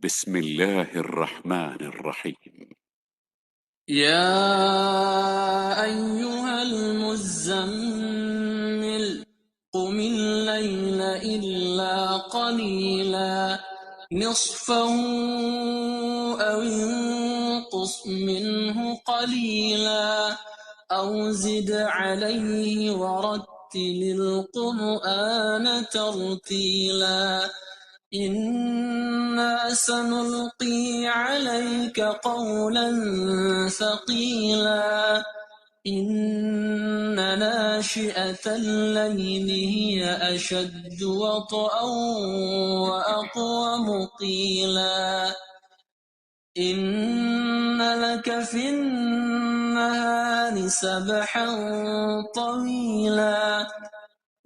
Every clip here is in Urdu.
بسم الله الرحمن الرحيم. يا أيها المزمل قم الليل إلا قليلا نصفه أو انقص منه قليلا أو زد عليه ورتل القرآن ترتيلا إنا سنلقي عليك قولا ثقيلا إن ناشئة الليل هي أشد وطئا وأقوم قيلا إن لك في النهار سبحا طويلا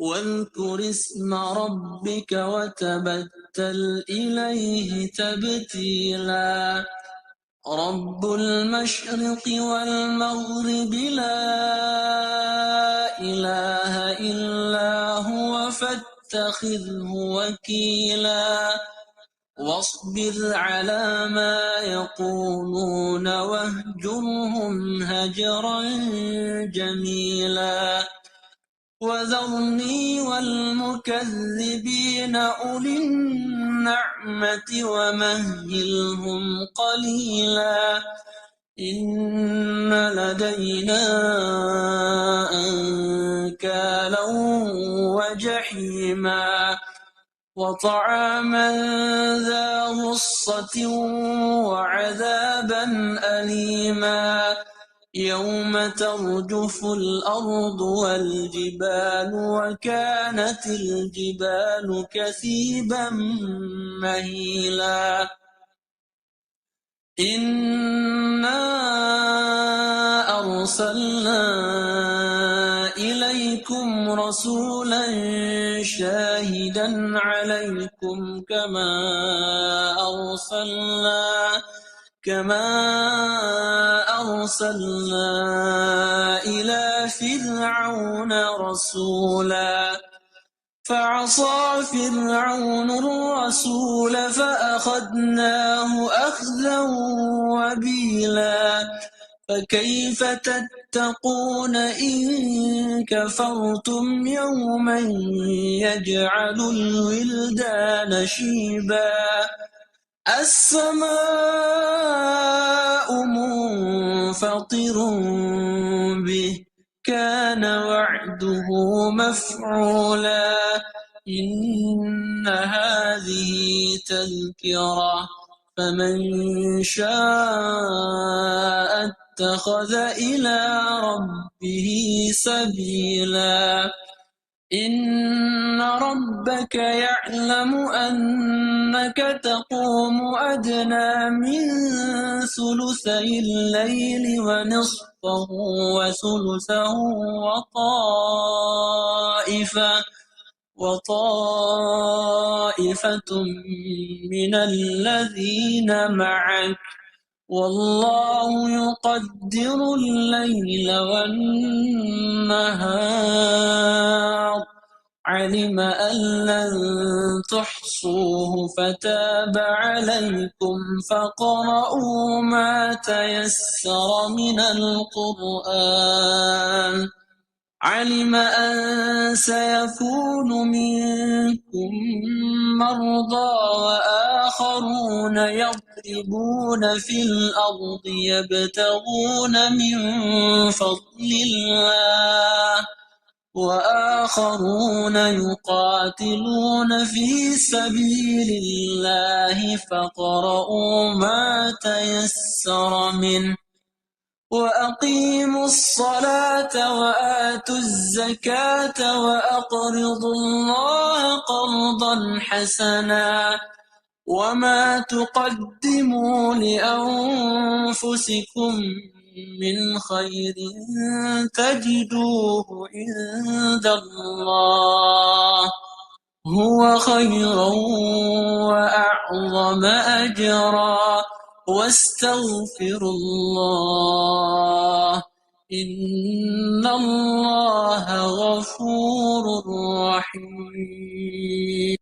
واذكر اسم ربك وتبتل إليه تبتيلا رب المشرق والمغرب لا إله إلا هو فاتخذه وكيلا واصبر على ما يقولون واهجرهم هجرا جميلا وذرني والمكذبين أولي النعمة ومهلهم قليلا إن لدينا أنكالا وجحيما وطعاما ذا غصة وعذابا أليما يوم ترجف الأرض والجبال وكانت الجبال كثيبا مهيلا إنا أرسلنا إليكم رسولا شاهدا عليكم كما أرسلنا إلى فرعون رسولا فعصى فرعون الرسول فأخذناه أخذا وبيلا فكيف تتقون إن كفرتم يوما يجعل الولدان شيبا السماء منفطر به كان وعده مفعولا إن هذه تذكرة فمن شاء اتخذ إلى ربه سبيلا إن ربك يعلم أنك تقوم أدنى من ثلثي الليل ونصفه وثلثه وطائفة من الذين معك والله يقدر الليل والنهار علم أن لن تحصوه فتاب عليكم فاقرؤوا ما تيسر من القرآن علم أن سيكون منكم مرضى وآخرون يضربون في الأرض يبتغون من فضل الله وآخرون يقاتلون في سبيل الله فاقرؤوا ما تيسر منه وأقيموا الصلاة وآتوا الزكاة وأقرضوا الله قرضا حسنا وما تقدموا لأنفسكم من خير تجدوه عند الله هو خيرا وأعظم أجرا واستغفروا الله إن الله غفور رحيم.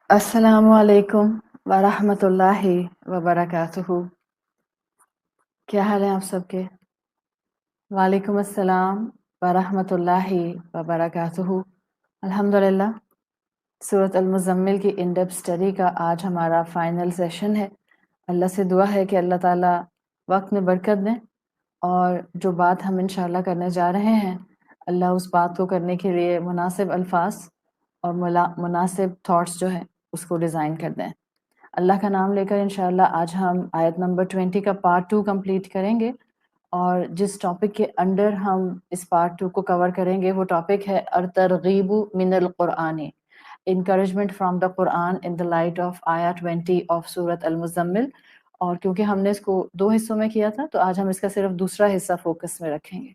السلام علیکم ورحمۃ اللہ وبرکاتہ. کیا حال ہے آپ سب کے؟ وعلیکم السلام ورحمۃ اللہ وبرکاتہ. الحمدللہ سورۃ المزمل کی ان ڈیپتھ اسٹڈی کا آج ہمارا فائنل سیشن ہے. اللہ سے دعا ہے کہ اللہ تعالیٰ وقت میں برکت دیں اور جو بات ہم انشاءاللہ کرنے جا رہے ہیں اللہ اس بات کو کرنے کے لیے مناسب الفاظ اور مناسب تھاٹس جو ہیں اس کو ڈیزائن کر دیں. اللہ کا نام لے کر انشاءاللہ آج ہم آیت نمبر 20 کا پارٹ 2 کمپلیٹ کریں گے، اور جس ٹاپک کے انڈر ہم اس پارٹ 2 کو کور کریں گے وہ ٹاپک ہے الترغیب من القرآن، encouragement from the Quran in the light of آیا 20 آف سورت المزمل. اور کیونکہ ہم نے اس کو 2 حصوں میں کیا تھا تو آج ہم اس کا صرف دوسرا حصہ فوکس میں رکھیں گے.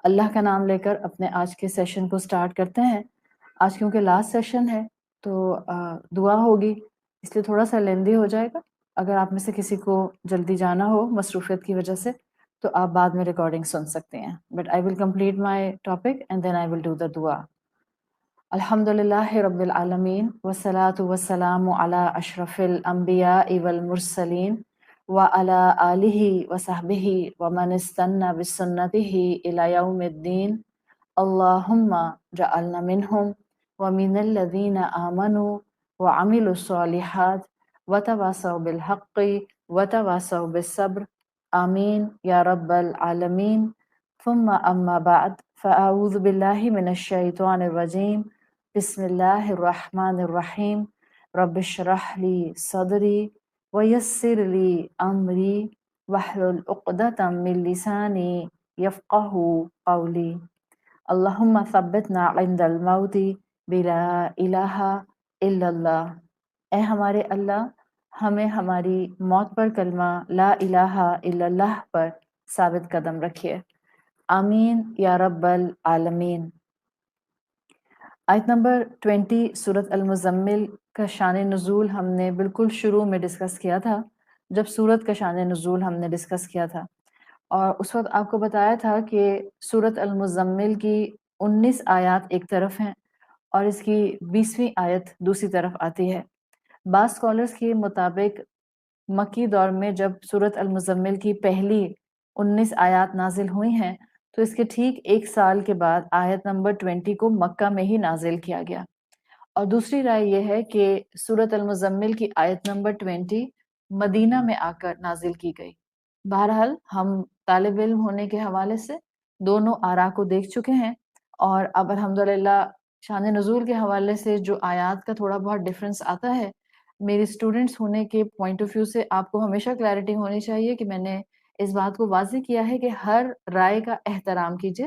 اللہ کا نام لے کر اپنے آج کے سیشن کو سٹارٹ کرتے ہیں. آج کیونکہ لاسٹ سیشن ہے تو دعا ہوگی، اس لیے تھوڑا سا لیندی ہو جائے گا. اگر آپ میں سے کسی کو جلدی جانا ہو مصروفیت کی وجہ سے تو آپ بعد میں ریکارڈنگ سن سکتے ہیں. But I will complete my topic and then I will do the دعا. الحمد للہ رب العالمین والصلاة والسلام علی اشرف الانبیاء والمرسلین وعلی آلہ وصحبہ ومن استنى بسنته الی یوم الدین. اللہم جعلنا منہم ومن الذین آمنوا وعملوا الصالحات وتواصوا بالحق وتواصوا بالصبر آمین یا رب العالمین. ثم اما بعد فاعوذ باللہ من الشیطان الرجیم. بسم اللہ الرحمن الرحیم. رب اشرح لی صدری ویسر لی امری واحلل عقدۃ من لسانی یفقہوا قولی. اللہم ثبتنا عند الموت بلا الہ الا اللہ. اے ہمارے اللہ، ہمیں ہماری موت پر کلمہ لا الہ الا اللہ پر ثابت قدم رکھیے. آمین یا رب العالمین. آیت نمبر 20 سورت المزمل کا شان نزول ہم نے بالکل شروع میں ڈسکس کیا تھا، جب سورت کا شان نزول ہم نے ڈسکس کیا تھا، اور اس وقت آپ کو بتایا تھا کہ سورت المزمل کی 19 آیات ایک طرف ہیں اور اس کی 20ویں آیت دوسری طرف آتی ہے. بعض اسکالرس کے مطابق مکی دور میں جب سورت المزمل کی پہلی 19 آیات نازل ہوئی ہیں تو اس کے ٹھیک 1 سال کے بعد آیت نمبر 20 کو مکہ میں ہی نازل کیا گیا. اور دوسری رائے یہ ہے کہ سورت المزمل کی آیت نمبر 20 مدینہ میں آ کر نازل کی گئی. بہرحال ہم طالب علم ہونے کے حوالے سے دونوں آراء کو دیکھ چکے ہیں، اور اب الحمدللہ شان نزول کے حوالے سے جو آیات کا تھوڑا بہت ڈفرینس آتا ہے، میری اسٹوڈنٹس ہونے کے پوائنٹ آف ویو سے آپ کو ہمیشہ کلیئرٹی ہونی چاہیے کہ میں نے اس بات کو واضح کیا ہے کہ ہر رائے کا احترام کیجیے.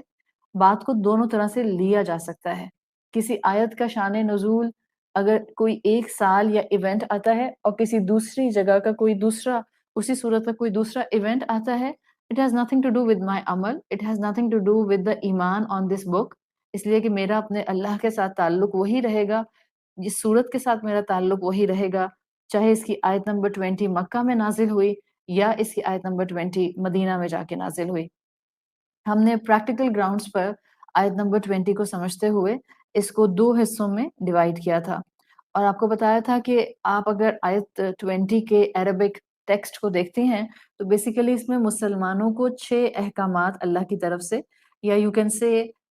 بات کو دونوں طرح سے لیا جا سکتا ہے. کسی آیت کا شان نزول اگر کوئی 1 سال یا ایونٹ آتا ہے اور کسی دوسری جگہ کا کوئی دوسرا اسی صورت کا کوئی دوسرا ایونٹ آتا ہے، it has nothing to do with my عمل, it has nothing to do with the ایمان on this book. اس لیے کہ میرا اپنے اللہ کے ساتھ تعلق وہی رہے گا، جس صورت کے ساتھ میرا تعلق وہی رہے گا، چاہے اس کی آیت نمبر 20 مکہ میں نازل ہوئی یا اس کی آیت نمبر 20 مدینہ میں جا کے نازل ہوئی. ہم نے پریکٹیکل گراؤنڈز پر آیت نمبر 20 کو سمجھتے ہوئے اس کو 2 حصوں میں ڈیوائیڈ کیا تھا، اور آپ کو بتایا تھا کہ آپ اگر آیت 20 کے عربک ٹیکسٹ کو دیکھتے ہیں تو بیسیکلی اس میں مسلمانوں کو 6 احکامات اللہ کی طرف سے، یا you can say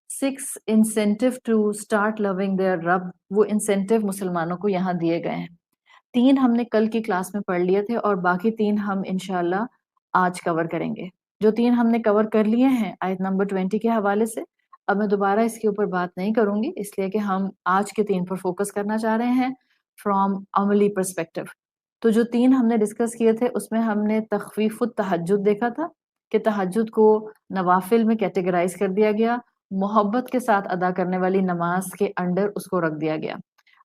6 incentive to start loving their رب، وہ انسینٹیو مسلمانوں کو یہاں دیے گئے ہیں. 3 ہم نے کل کی کلاس میں پڑھ لیے تھے اور باقی 3 ہم انشاءاللہ آج کور کریں گے. جو 3 ہم نے کور کر لیے ہیں آیت نمبر 20 کے حوالے سے، اب میں دوبارہ اس کے اوپر بات نہیں کروں گی، اس لیے کہ ہم آج کے 3 پر فوکس کرنا چاہ رہے ہیں فرام عملی پرسپیکٹو. تو جو 3 ہم نے ڈسکس کیے تھے اس میں ہم نے تخفیف التہجد دیکھا تھا کہ تہجد کو نوافل میں کیٹیگرائز کر دیا گیا، محبت کے ساتھ ادا کرنے والی نماز کے انڈر اس کو رکھ دیا گیا.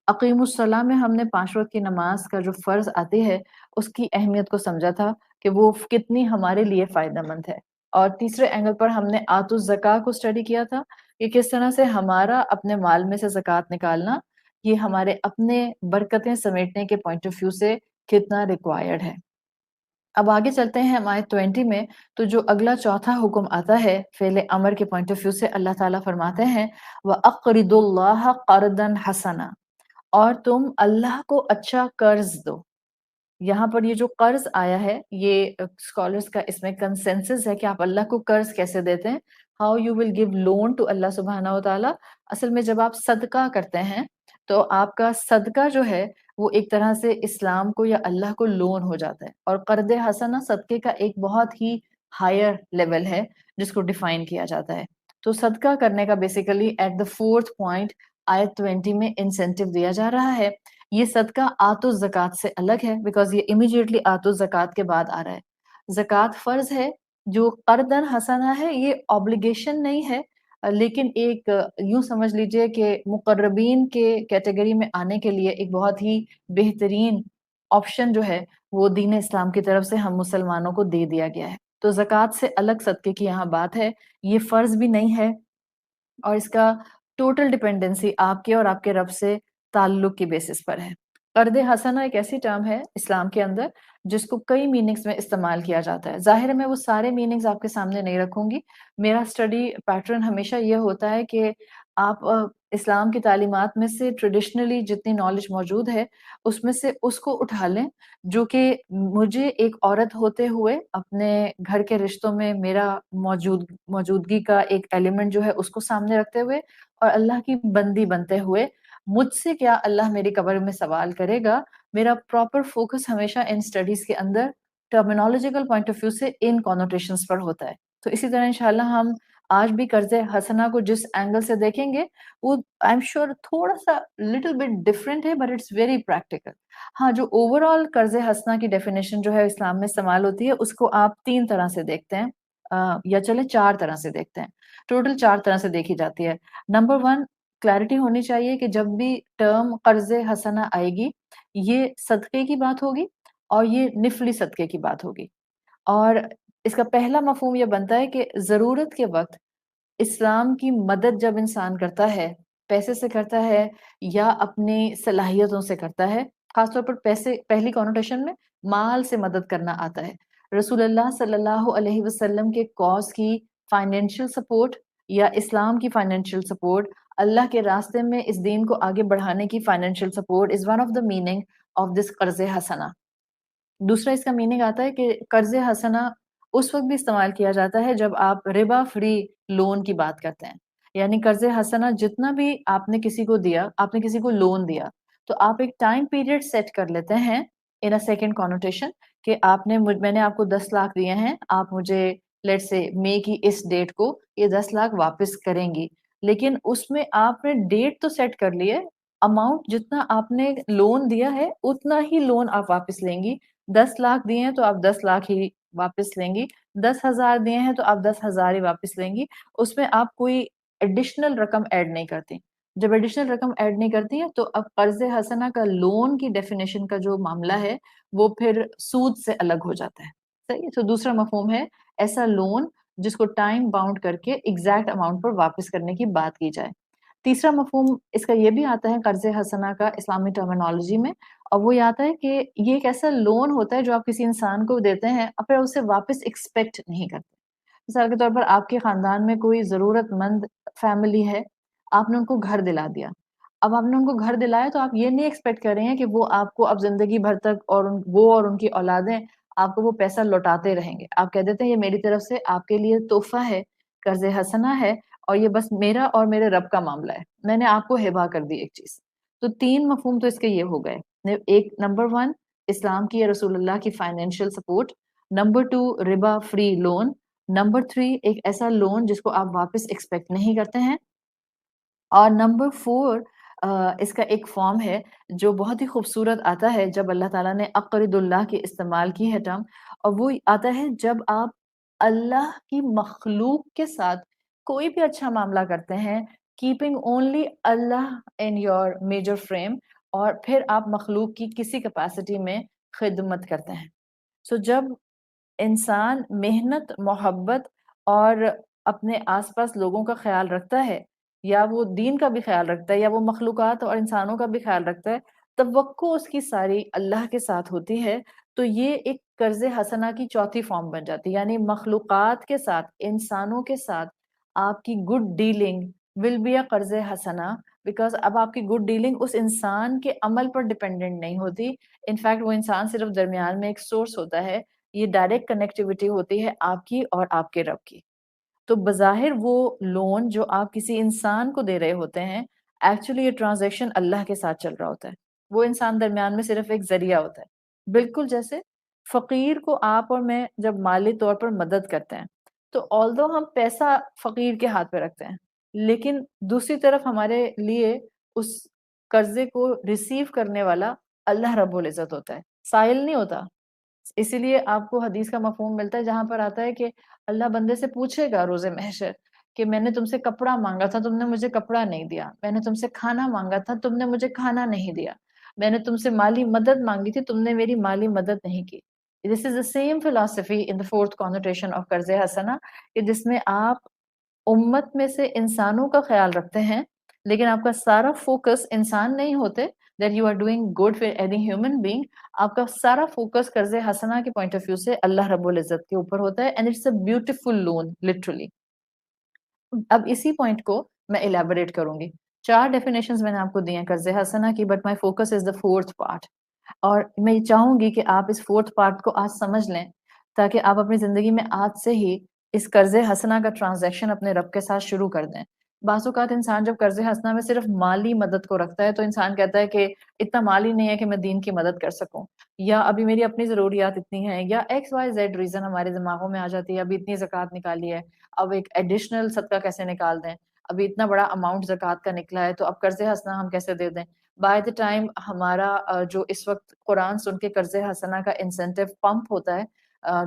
اقیم الصلاح میں ہم نے 5 وقت کی نماز کا جو فرض آتی ہے اس کی اہمیت کو سمجھا تھا کہ وہ کتنی ہمارے لیے فائدہ مند ہے. اور تیسرے اینگل پر ہم نے آت الزکاۃ کو سٹڈی کیا تھا کہ کس طرح سے ہمارا اپنے مال میں سے زکوٰۃ نکالنا یہ ہمارے اپنے برکتیں سمیٹنے کے پوائنٹ آف ویو سے کتنا ریکوائرڈ ہے. اب آگے چلتے ہیں ہم آیت 20 میں، تو جو اگلا چوتھا حکم آتا ہے فعل امر کے پوائنٹ آف ویو سے، اللہ تعالیٰ فرماتے ہیں وَأَقْرِضُوا اللَّهَ قَرْضًا حَسَنًا، اور تم اللہ کو اچھا قرض دو. یہاں پر یہ جو قرض آیا ہے یہ اسکالرس کا اس میں کنسنسس ہے کہ آپ اللہ کو قرض کیسے دیتے ہیں. How you will give loan to Allah سبحانہ و تعالیٰ. اصل میں جب آپ صدقہ کرتے ہیں تو آپ کا صدقہ جو ہے وہ ایک طرح سے اسلام کو یا اللہ کو لون ہو جاتا ہے. اور قرض حسنہ صدقے کا ایک بہت ہی ہائر لیول ہے جس کو ڈیفائن کیا جاتا ہے. تو صدقہ کرنے کا basically at the 4th point آیت 20 میں انسینٹیو دیا جا رہا ہے. یہ صدقہ آت الزکوٰۃ سے الگ ہے بیکاز یہ امیڈیٹلی آت الزکوٰۃ کے بعد آ رہا ہے. زکوٰۃ فرض ہے، جو قرضاً حسنہ ہے یہ obligation نہیں ہے، لیکن ایک یوں سمجھ لیجئے کہ مقربین کے کیٹیگری میں آنے کے لیے ایک بہت ہی بہترین آپشن جو ہے وہ دین اسلام کی طرف سے ہم مسلمانوں کو دے دیا گیا ہے. تو زکوٰۃ سے الگ صدقے کی یہاں بات ہے. یہ فرض بھی نہیں ہے اور اس کا ٹوٹل ڈپینڈنسی آپ کے اور آپ کے رب سے تعلق کی بیسس پر ہے. قرض حسنہ ایک ایسی ٹرم ہے اسلام کے اندر جس کو کئی میننگز میں استعمال کیا جاتا ہے. ظاہر ہے میں وہ سارے میننگز آپ کے سامنے نہیں رکھوں گی. میرا اسٹڈی پیٹرن ہمیشہ یہ ہوتا ہے کہ آپ اسلام کی تعلیمات میں سے ٹریڈیشنلی جتنی نالج موجود ہے اس میں سے اس کو اٹھا لیں جو کہ مجھے ایک عورت ہوتے ہوئے اپنے گھر کے رشتوں میں میرا موجودگی کا ایک ایلیمنٹ جو ہے اس کو سامنے رکھتے ہوئے اور اللہ کی بندی بنتے ہوئے مجھ سے کیا اللہ میری قبر میں سوال کرے گا. میرا پراپر فوکس ہمیشہ ان اسٹڈیز کے اندر ٹرمینالوجیکل پوائنٹ آف ویو سے ان کونوٹیشنز پر ہوتا ہے. تو اسی طرح انشاءاللہ ہم آج بھی قرض حسنہ کو جس اینگل سے دیکھیں گے وہ آئی ایم شیور تھوڑا سا لٹل بٹ ڈفرینٹ ہے بٹ اٹس ویری پریکٹیکل. ہاں جو اوور آل قرض حسنہ کی ڈیفینیشن جو ہے اسلام میں استعمال ہوتی ہے اس کو آپ 3 طرح سے دیکھتے ہیں یا چلے 4 طرح سے دیکھتے ہیں. ٹوٹل 4 طرح سے دیکھی جاتی ہے. نمبر 1 کلیئرٹی ہونی چاہیے کہ جب بھی ٹرم قرض حسنہ آئے گی یہ صدقے کی بات ہوگی اور یہ نفلی صدقے کی بات ہوگی. اور اس کا پہلا مفہوم یہ بنتا ہے کہ ضرورت کے وقت اسلام کی مدد جب انسان کرتا ہے پیسے سے کرتا ہے یا اپنی صلاحیتوں سے کرتا ہے، خاص طور پر پیسے پہلی کونوٹیشن میں مال سے مدد کرنا آتا ہے. رسول اللہ صلی اللہ علیہ وسلم کے کاز کی فائنینشیل سپورٹ یا اسلام کی فائنینشیل سپورٹ، اللہ کے راستے میں اس دین کو آگے بڑھانے کی financial support is one of the meaning of this قرض حسنہ. دوسرا اس کا میننگ آتا ہے کہ قرض حسنہ اس وقت بھی استعمال کیا جاتا ہے جب آپ ربا فری لون کی بات کرتے ہیں. یعنی قرض حسنہ جتنا بھی آپ نے کسی کو دیا، آپ نے کسی کو لون دیا تو آپ ایک ٹائم پیریڈ سیٹ کر لیتے ہیں ان اے سیکنڈ کونوٹیشن کہ میں نے آپ کو 10 لاکھ دیے ہیں، آپ مجھے لیٹ سے مئی کی اس ڈیٹ کو یہ 10 لاکھ واپس کریں گی. لیکن اس میں آپ نے ڈیٹ تو سیٹ کر لی ہے، اماؤنٹ جتنا آپ نے لون دیا ہے اتنا ہی لون آپ واپس لیں گی. 10 لاکھ دیے ہیں تو آپ 10 لاکھ ہی واپس لیں گی. 10,000 دیے ہیں تو آپ 10,000 ہی واپس لیں گی. اس میں آپ کوئی ایڈیشنل رقم ایڈ نہیں کرتی. جب ایڈیشنل رقم ایڈ نہیں کرتی ہیں تو اب قرض حسنہ کا لون کی ڈیفینیشن کا جو معاملہ ہے وہ پھر سود سے الگ ہو جاتا ہے. صحیح. تو دوسرا مفہوم ہے ایسا لون جس کو ٹائم باؤنڈ کر کے ایگزیکٹ اماؤنٹ پر واپس کرنے کی بات کی جائے. تیسرا مفہوم اس کا یہ بھی آتا ہے قرض حسنہ کا اسلامی ٹرمینالوجی میں، اور وہ یہ آتا ہے کہ یہ ایک ایسا لون ہوتا ہے جو آپ کسی انسان کو دیتے ہیں اور پھر اسے واپس ایکسپیکٹ نہیں کرتے. مثال کے طور پر آپ کے خاندان میں کوئی ضرورت مند فیملی ہے، آپ نے ان کو گھر دلا دیا. اب آپ نے ان کو گھر دلایا تو آپ یہ نہیں ایکسپیکٹ کر رہے ہیں کہ وہ آپ کو اب زندگی بھر تک اور ان کی اولادیں آپ کو وہ پیسہ لوٹاتے رہیں گے. آپ کہہ دیتے ہیں یہ میری طرف سے آپ کے لیے تحفہ ہے، قرض حسنہ ہے اور یہ بس میرا اور میرے رب کا معاملہ ہے، میں نے آپ کو ہبہ کر دی ایک چیز. تو 3 مفہوم تو اس کے یہ ہو گئے. ایک نمبر 1 اسلام کی یا رسول اللہ کی فائنینشیل سپورٹ. نمبر 2 ربا فری لون. نمبر 3 ایک ایسا لون جس کو آپ واپس ایکسپیکٹ نہیں کرتے ہیں. اور نمبر 4 اس کا ایک فارم ہے جو بہت ہی خوبصورت آتا ہے جب اللہ تعالیٰ نے اقرض اللہ کی استعمال کی ہے ٹرم، اور وہ آتا ہے جب آپ اللہ کی مخلوق کے ساتھ کوئی بھی اچھا معاملہ کرتے ہیں keeping only Allah in your major frame, اور پھر آپ مخلوق کی کسی کیپیسٹی میں خدمت کرتے ہیں. سو جب انسان محنت، محبت اور اپنے آس پاس لوگوں کا خیال رکھتا ہے یا وہ دین کا بھی خیال رکھتا ہے یا وہ مخلوقات اور انسانوں کا بھی خیال رکھتا ہے، توقع اس کی ساری اللہ کے ساتھ ہوتی ہے. تو یہ ایک قرض حسنہ کی چوتھی فارم بن جاتی ہے. یعنی مخلوقات کے ساتھ، انسانوں کے ساتھ آپ کی good dealing will be a قرض حسنہ، بیکاز اب آپ کی گڈ ڈیلنگ اس انسان کے عمل پر ڈپینڈنٹ نہیں ہوتی. انفیکٹ وہ انسان صرف درمیان میں ایک سورس ہوتا ہے. یہ ڈائریکٹ کنیکٹیوٹی ہوتی ہے آپ کی اور آپ کے رب کی. تو بظاہر وہ لون جو آپ کسی انسان کو دے رہے ہوتے ہیں، ایکچولی یہ ٹرانزیکشن اللہ کے ساتھ چل رہا ہوتا ہے. وہ انسان درمیان میں صرف ایک ذریعہ ہوتا ہے. بالکل جیسے فقیر کو آپ اور میں جب مالی طور پر مدد کرتے ہیں تو آلدو ہم پیسہ فقیر کے ہاتھ پہ رکھتے ہیں، لیکن دوسری طرف ہمارے لیے اس قرضے کو ریسیو کرنے والا اللہ رب العزت ہوتا ہے، سائل نہیں ہوتا. اسی لیے آپ کو حدیث کا مفہوم ملتا ہے جہاں پر آتا ہے کہ اللہ بندے سے پوچھے گا روز محشر کہ میں نے تم سے کپڑا مانگا تھا، تم نے مجھے کپڑا نہیں دیا. میں نے تم سے کھانا مانگا تھا، تم نے مجھے کھانا نہیں دیا. میں نے تم سے مالی مدد مانگی تھی، تم نے میری مالی مدد نہیں کی. دس از the same philosophy in the fourth connotation of قرض حسنہ، کہ جس میں آپ امت میں سے انسانوں کا خیال رکھتے ہیں، لیکن آپ کا سارا فوکس انسان نہیں ہوتے that you are doing good for any human being. آپ کا سارا فوکس قرض حسنہ کے پوائنٹ آف ویو سے اللہ رب العزت کے اوپر ہوتا ہے. And it's a beautiful loan literally. اب اسی پوائنٹ کو میں الیبوریٹ کروں گی. 4 ڈیفینیشنز میں نے آپ کو دی ہیں قرض حسنہ کی، but my focus is the 4th part. اور میں یہ چاہوں گی کہ آپ اس 4th پارٹ کو آج سمجھ لیں تاکہ آپ اپنی زندگی میں آج سے ہی اس قرض حسنہ کا ٹرانزیکشن اپنے رب کے ساتھ شروع کر دیں. بعض اوقات انسان جب قرض حسنہ میں صرف مالی مدد کو رکھتا ہے تو انسان کہتا ہے کہ اتنا مال ہی نہیں ہے کہ میں دین کی مدد کر سکوں، یا ابھی میری اپنی ضروریات اتنی ہیں، یا XYZ ریزن ہمارے دماغوں میں آ جاتی ہے. ابھی اتنی زکوٰۃ نکالی ہے، اب ایک ایڈیشنل صدقہ کیسے نکال دیں، ابھی اتنا بڑا اماؤنٹ زکوٰۃ کا نکلا ہے تو اب قرض حسنہ ہم کیسے دے دیں. بائی دا ٹائم ہمارا جو اس وقت قرآن سن کے قرض حسنہ کا انسینٹیو پمپ ہوتا ہے،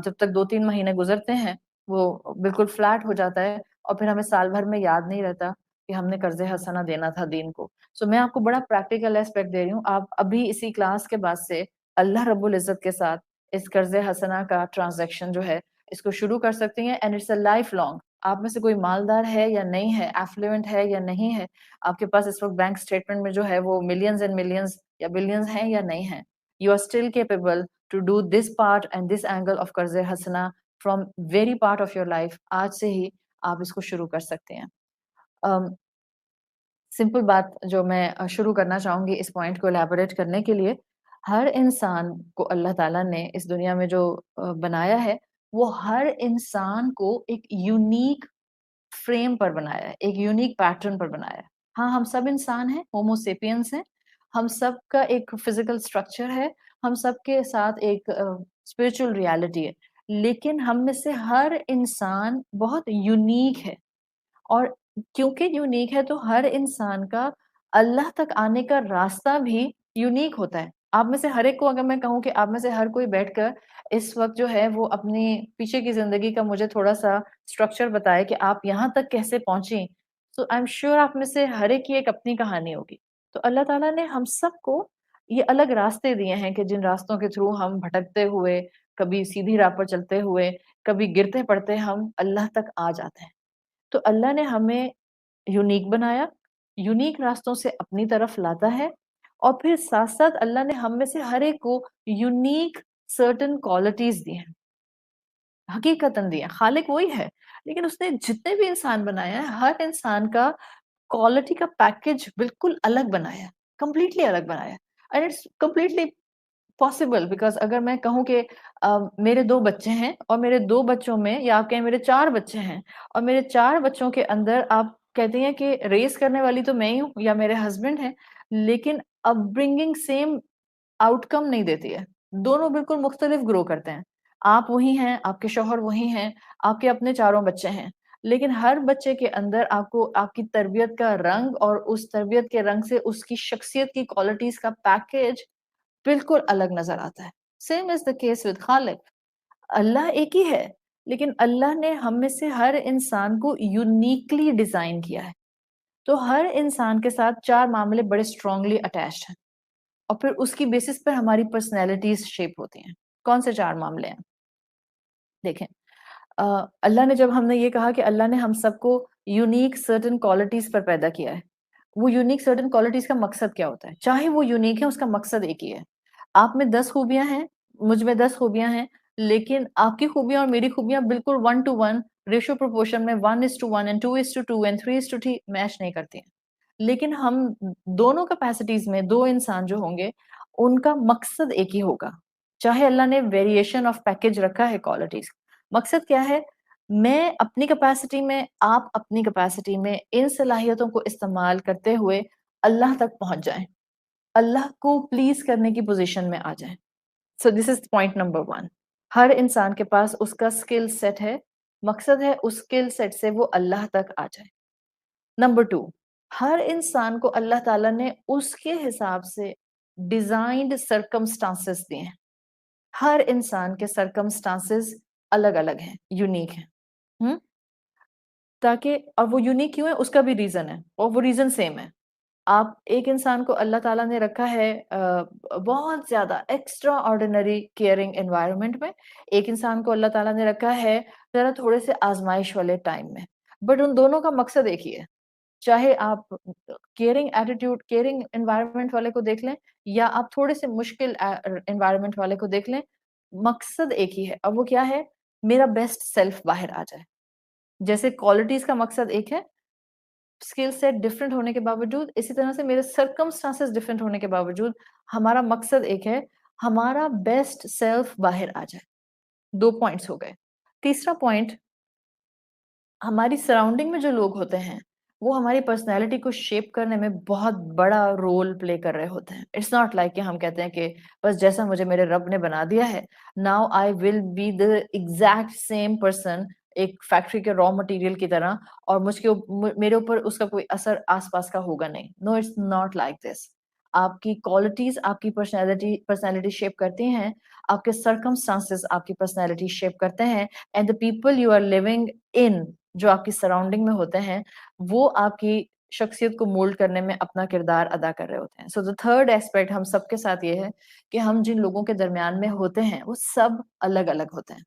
جب تک 2-3 مہینے گزرتے ہیں وہ بالکل فلیٹ ہو جاتا ہے، اور پھر ہمیں سال بھر میں یاد نہیں رہتا کہ ہم نے قرض حسنہ دینا تھا دین کو. سو میں آپ کو بڑا پریکٹیکل ایسپیکٹ دے رہی ہوں. آپ ابھی اسی کلاس کے بعد سے اللہ رب العزت کے ساتھ اس قرض حسنہ کا ٹرانزیکشن جو ہے اس کو شروع کر سکتی ہیں. And it's a life long. آپ میں سے کوئی مالدار ہے یا نہیں ہے، ایفلوئنٹ ہے یا نہیں ہے، آپ کے پاس اس وقت بینک اسٹیٹمنٹ میں جو ہے وہ ملینز اینڈ ملینز یا بلینز ہیں یا نہیں ہیں، you are still capable to do this part and this angle of qarz hasana from very part of your life. آج سے ہی آپ اس کو شروع کر سکتے ہیں. سمپل بات جو میں شروع کرنا چاہوں گی اس پوائنٹ کو الیبوریٹ کرنے کے لیے، ہر انسان کو اللہ تعالیٰ نے اس دنیا میں جو بنایا ہے وہ ہر انسان کو ایک یونیک فریم پر بنایا ہے، ایک یونیک پیٹرن پر بنایا ہے. ہاں ہم سب انسان ہیں، ہومو سیپینس ہیں، ہم سب کا ایک فزیکل اسٹرکچر ہے، ہم سب کے ساتھ ایک اسپرچل ریالٹی ہے، لیکن ہم میں سے ہر انسان بہت یونیک ہے. اور کیونکہ یونیک ہے تو ہر انسان کا اللہ تک آنے کا راستہ بھی یونیک ہوتا ہے. آپ میں سے ہر ایک کو اگر میں کہوں کہ آپ میں سے ہر کوئی بیٹھ کر اس وقت جو ہے وہ اپنی پیچھے کی زندگی کا مجھے تھوڑا سا اسٹرکچر بتائے کہ آپ یہاں تک کیسے پہنچیں، تو آئی ایم شیور آپ میں سے ہر ایک کی ایک اپنی کہانی ہوگی. تو اللہ تعالیٰ نے ہم سب کو یہ الگ راستے دیے ہیں کہ جن راستوں کے تھرو ہم بھٹکتے ہوئے، کبھی سیدھی راہ پر چلتے ہوئے، کبھی گرتے پڑتے ہم اللہ تک آ جاتے ہیں. تو اللہ نے ہمیں یونیک بنایا، یونیک راستوں سے اپنی طرف لاتا ہے، اور پھر ساتھ ساتھ اللہ نے ہم میں سے ہر ایک کو یونیک سرٹن کوالٹیز دی ہیں، حقیقتاً دی ہیں. خالق وہی ہے، لیکن اس نے جتنے بھی انسان بنایا ہے ہر انسان کا کوالٹی کا پیکج بالکل الگ بنایا ہے، کمپلیٹلی الگ بنایا ہے. And it's completely possible, because اگر میں کہوں کہ میرے 2 بچے ہیں اور میرے 2 بچوں میں، یا آپ کہیں میرے 4 بچے ہیں اور میرے 4 بچوں کے اندر آپ کہتے ہیں کہ ریس کرنے والی تو میں ہی ہوں یا میرے ہسبینڈ ہیں، لیکن اپ برنگنگ سیم آؤٹ کم نہیں دیتی ہے. دونوں بالکل مختلف گرو کرتے ہیں. آپ وہی ہیں، آپ کے شوہر وہی ہیں، آپ کے اپنے 4 بچے ہیں، لیکن ہر بچے کے اندر آپ کو آپ کی تربیت کا رنگ اور اس تربیت کے رنگ سے اس کی شخصیت کی کوالٹیز کا پیکج بالکل الگ نظر آتا ہے. Same is the case with خالق. اللہ ایک ہی ہے، لیکن اللہ نے ہم میں سے ہر انسان کو یونیکلی ڈیزائن کیا ہے. تو ہر انسان کے ساتھ 4 معاملے بڑے اسٹرانگلی اٹیچڈ ہیں، اور پھر اس کی بیسس پر ہماری پرسنالٹیز شیپ ہوتی ہیں. کون سے 4 معاملے ہیں؟ دیکھیں، اللہ نے جب ہم نے یہ کہا کہ اللہ نے ہم سب کو یونیک سرٹن کوالٹیز پر پیدا کیا ہے، وہ یونیک سرٹن کوالٹیز کا مقصد کیا ہوتا ہے؟ چاہے وہ یونیک ہے، اس کا مقصد ایک ہی ہے. آپ میں 10 خوبیاں ہیں، مجھ میں 10 خوبیاں ہیں، لیکن آپ کی خوبیاں اور میری خوبیاں بالکل 1 to 1 ریشو پروپورشن میں 1:1 and 2:2 and 3:3 میچ نہیں کرتی ہیں. لیکن ہم دونوں کیپیسٹیز میں دو انسان جو ہوں گے ان کا مقصد ایک ہی ہوگا. چاہے اللہ نے ویریشن آف پیکج رکھا ہے کوالٹیز، مقصد کیا ہے؟ میں اپنی کیپیسٹی میں، آپ اپنی کیپیسٹی میں ان صلاحیتوں کو استعمال کرتے ہوئے اللہ تک پہنچ جائیں، اللہ کو پلیز کرنے کی پوزیشن میں آ جائیں. سو دس از پوائنٹ نمبر 1. ہر انسان کے پاس اس کا اسکل سیٹ ہے، مقصد ہے اس اسکل سیٹ سے وہ اللہ تک آ جائے. نمبر 2، ہر انسان کو اللہ تعالیٰ نے اس کے حساب سے ڈیزائنڈ سرکمسٹانسز دیے ہیں. ہر انسان کے سرکمسٹانسز الگ الگ ہیں، یونیک ہیں. تاکہ، اور وہ یونیک کیوں ہے اس کا بھی ریزن ہے، اور وہ ریزن سیم ہے. آپ ایک انسان کو اللہ تعالیٰ نے رکھا ہے بہت زیادہ ایکسٹرا آرڈینری کیئرنگ انوائرمنٹ میں، ایک انسان کو اللہ تعالیٰ نے رکھا ہے ذرا تھوڑے سے آزمائش والے ٹائم میں. بٹ ان دونوں کا مقصد ایک ہی ہے. چاہے آپ کیئرنگ ایٹیٹیوڈ، کیئرنگ انوائرمنٹ والے کو دیکھ لیں یا آپ تھوڑے سے مشکل انوائرمنٹ والے کو دیکھ لیں، مقصد ایک ہی ہے. اور وہ کیا ہے؟ میرا بیسٹ سیلف باہر آ جائے. جیسے کوالٹیز کا مقصد ایک ہے، اسکل سیٹ ڈفرینٹ ہونے کے باوجود، اسی طرح سے میرے سرکمسٹانسز ڈفرینٹ ہونے کے باوجود ہمارا مقصد ایک ہے، ہمارا بیسٹ سیلف باہر آ جائے. 2 پوائنٹس ہو گئے. تیسرا پوائنٹ، ہماری سراؤنڈنگ میں جو لوگ ہوتے ہیں وہ ہماری پرسنالٹی کو شیپ کرنے میں بہت بڑا رول پلے کر رہے ہوتے ہیں. اٹس ناٹ لائک کہ ہم کہتے ہیں کہ بس جیسا مجھے میرے رب نے بنا دیا ہے، now I will be the exact same person, ایک فیکٹری کے را مٹیریل کی طرح، اور میرے اوپر اس کا کوئی اثر آس پاس کا ہوگا نہیں. نو، اٹس ناٹ لائک دس. آپ کی کوالٹیز آپ کی پرسنالٹی شیپ کرتی ہیں، آپ کے سرکمسٹانسز آپ کی پرسنالٹی شیپ کرتے ہیں، and the people you are living in, جو آپ کی سراؤنڈنگ میں ہوتے ہیں، وہ آپ کی شخصیت کو مولڈ کرنے میں اپنا کردار ادا کر رہے ہوتے ہیں. سو دا تھرڈ ایسپیکٹ ہم سب کے ساتھ یہ ہے کہ ہم جن لوگوں کے درمیان میں ہوتے ہیں وہ سب الگ الگ ہوتے ہیں،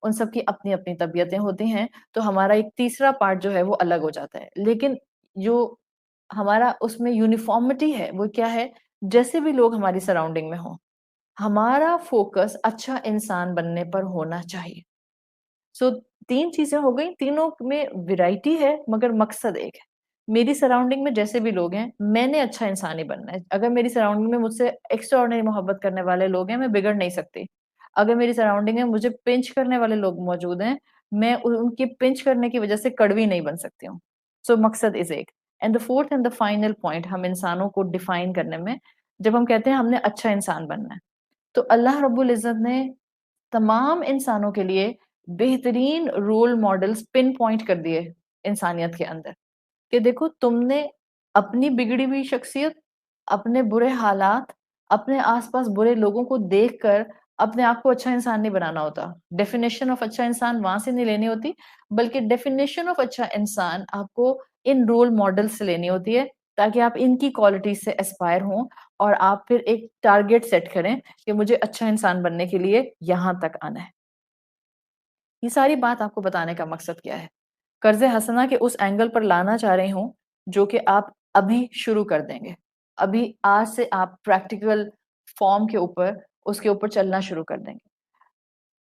ان سب کی اپنی اپنی طبیعتیں ہوتی ہیں. تو ہمارا ایک تیسرا پارٹ جو ہے وہ الگ ہو جاتا ہے. لیکن جو ہمارا اس میں یونیفارمٹی ہے وہ کیا ہے؟ جیسے بھی لوگ ہماری سراؤنڈنگ میں ہوں، ہمارا فوکس اچھا انسان بننے پر ہونا چاہیے. سو 3 چیزیں ہو گئی، تینوں میں ویرائٹی ہے مگر مقصد ایک ہے. میری سراؤنڈنگ میں جیسے بھی لوگ ہیں، میں نے اچھا انسان ہی بننا ہے. اگر میری سراؤنڈنگ میں مجھ سے ایکسٹرا آرڈنری محبت کرنے والے لوگ ہیں، میں بگڑ نہیں سکتی. اگر میری سراؤنڈنگ میں مجھے پنچ کرنے والے لوگ موجود ہیں، میں ان کے پنچ کرنے کی وجہ سے کڑوی نہیں بن سکتی ہوں. سو مقصد از ایک. And the fourth and the final point ہم انسانوں کو ڈیفائن کرنے میں، جب ہم کہتے ہیں ہم نے اچھا انسان بننا ہے، تو اللہ رب العزت نے تمام انسانوں کے لیے بہترین رول ماڈلز پن پوائنٹ کر دیے انسانیت کے اندر، کہ دیکھو تم نے اپنی بگڑی ہوئی شخصیت، اپنے برے حالات، اپنے آس پاس برے لوگوں کو دیکھ کر اپنے آپ کو اچھا انسان نہیں بنانا ہوتا. ڈیفینیشن آف اچھا انسان وہاں سے نہیں لینی ہوتی، بلکہ ڈیفینیشن آف اچھا انسان آپ کو ان رول ماڈل سے لینی ہوتی ہے، تاکہ آپ ان کی کوالٹیز سے اسپائر ہوں اور آپ پھر ایک ٹارگیٹ سیٹ کریں کہ مجھے اچھا انسان بننے کے لیے یہاں تک آنا ہے. یہ ساری بات آپ کو بتانے کا مقصد کیا ہے؟ قرض حسنہ کے اس اینگل پر لانا چاہ رہی ہوں جو کہ آپ ابھی شروع کر دیں گے. ابھی آج سے آپ پریکٹیکل فارم کے اوپر اس کے اوپر چلنا شروع کر دیں گے.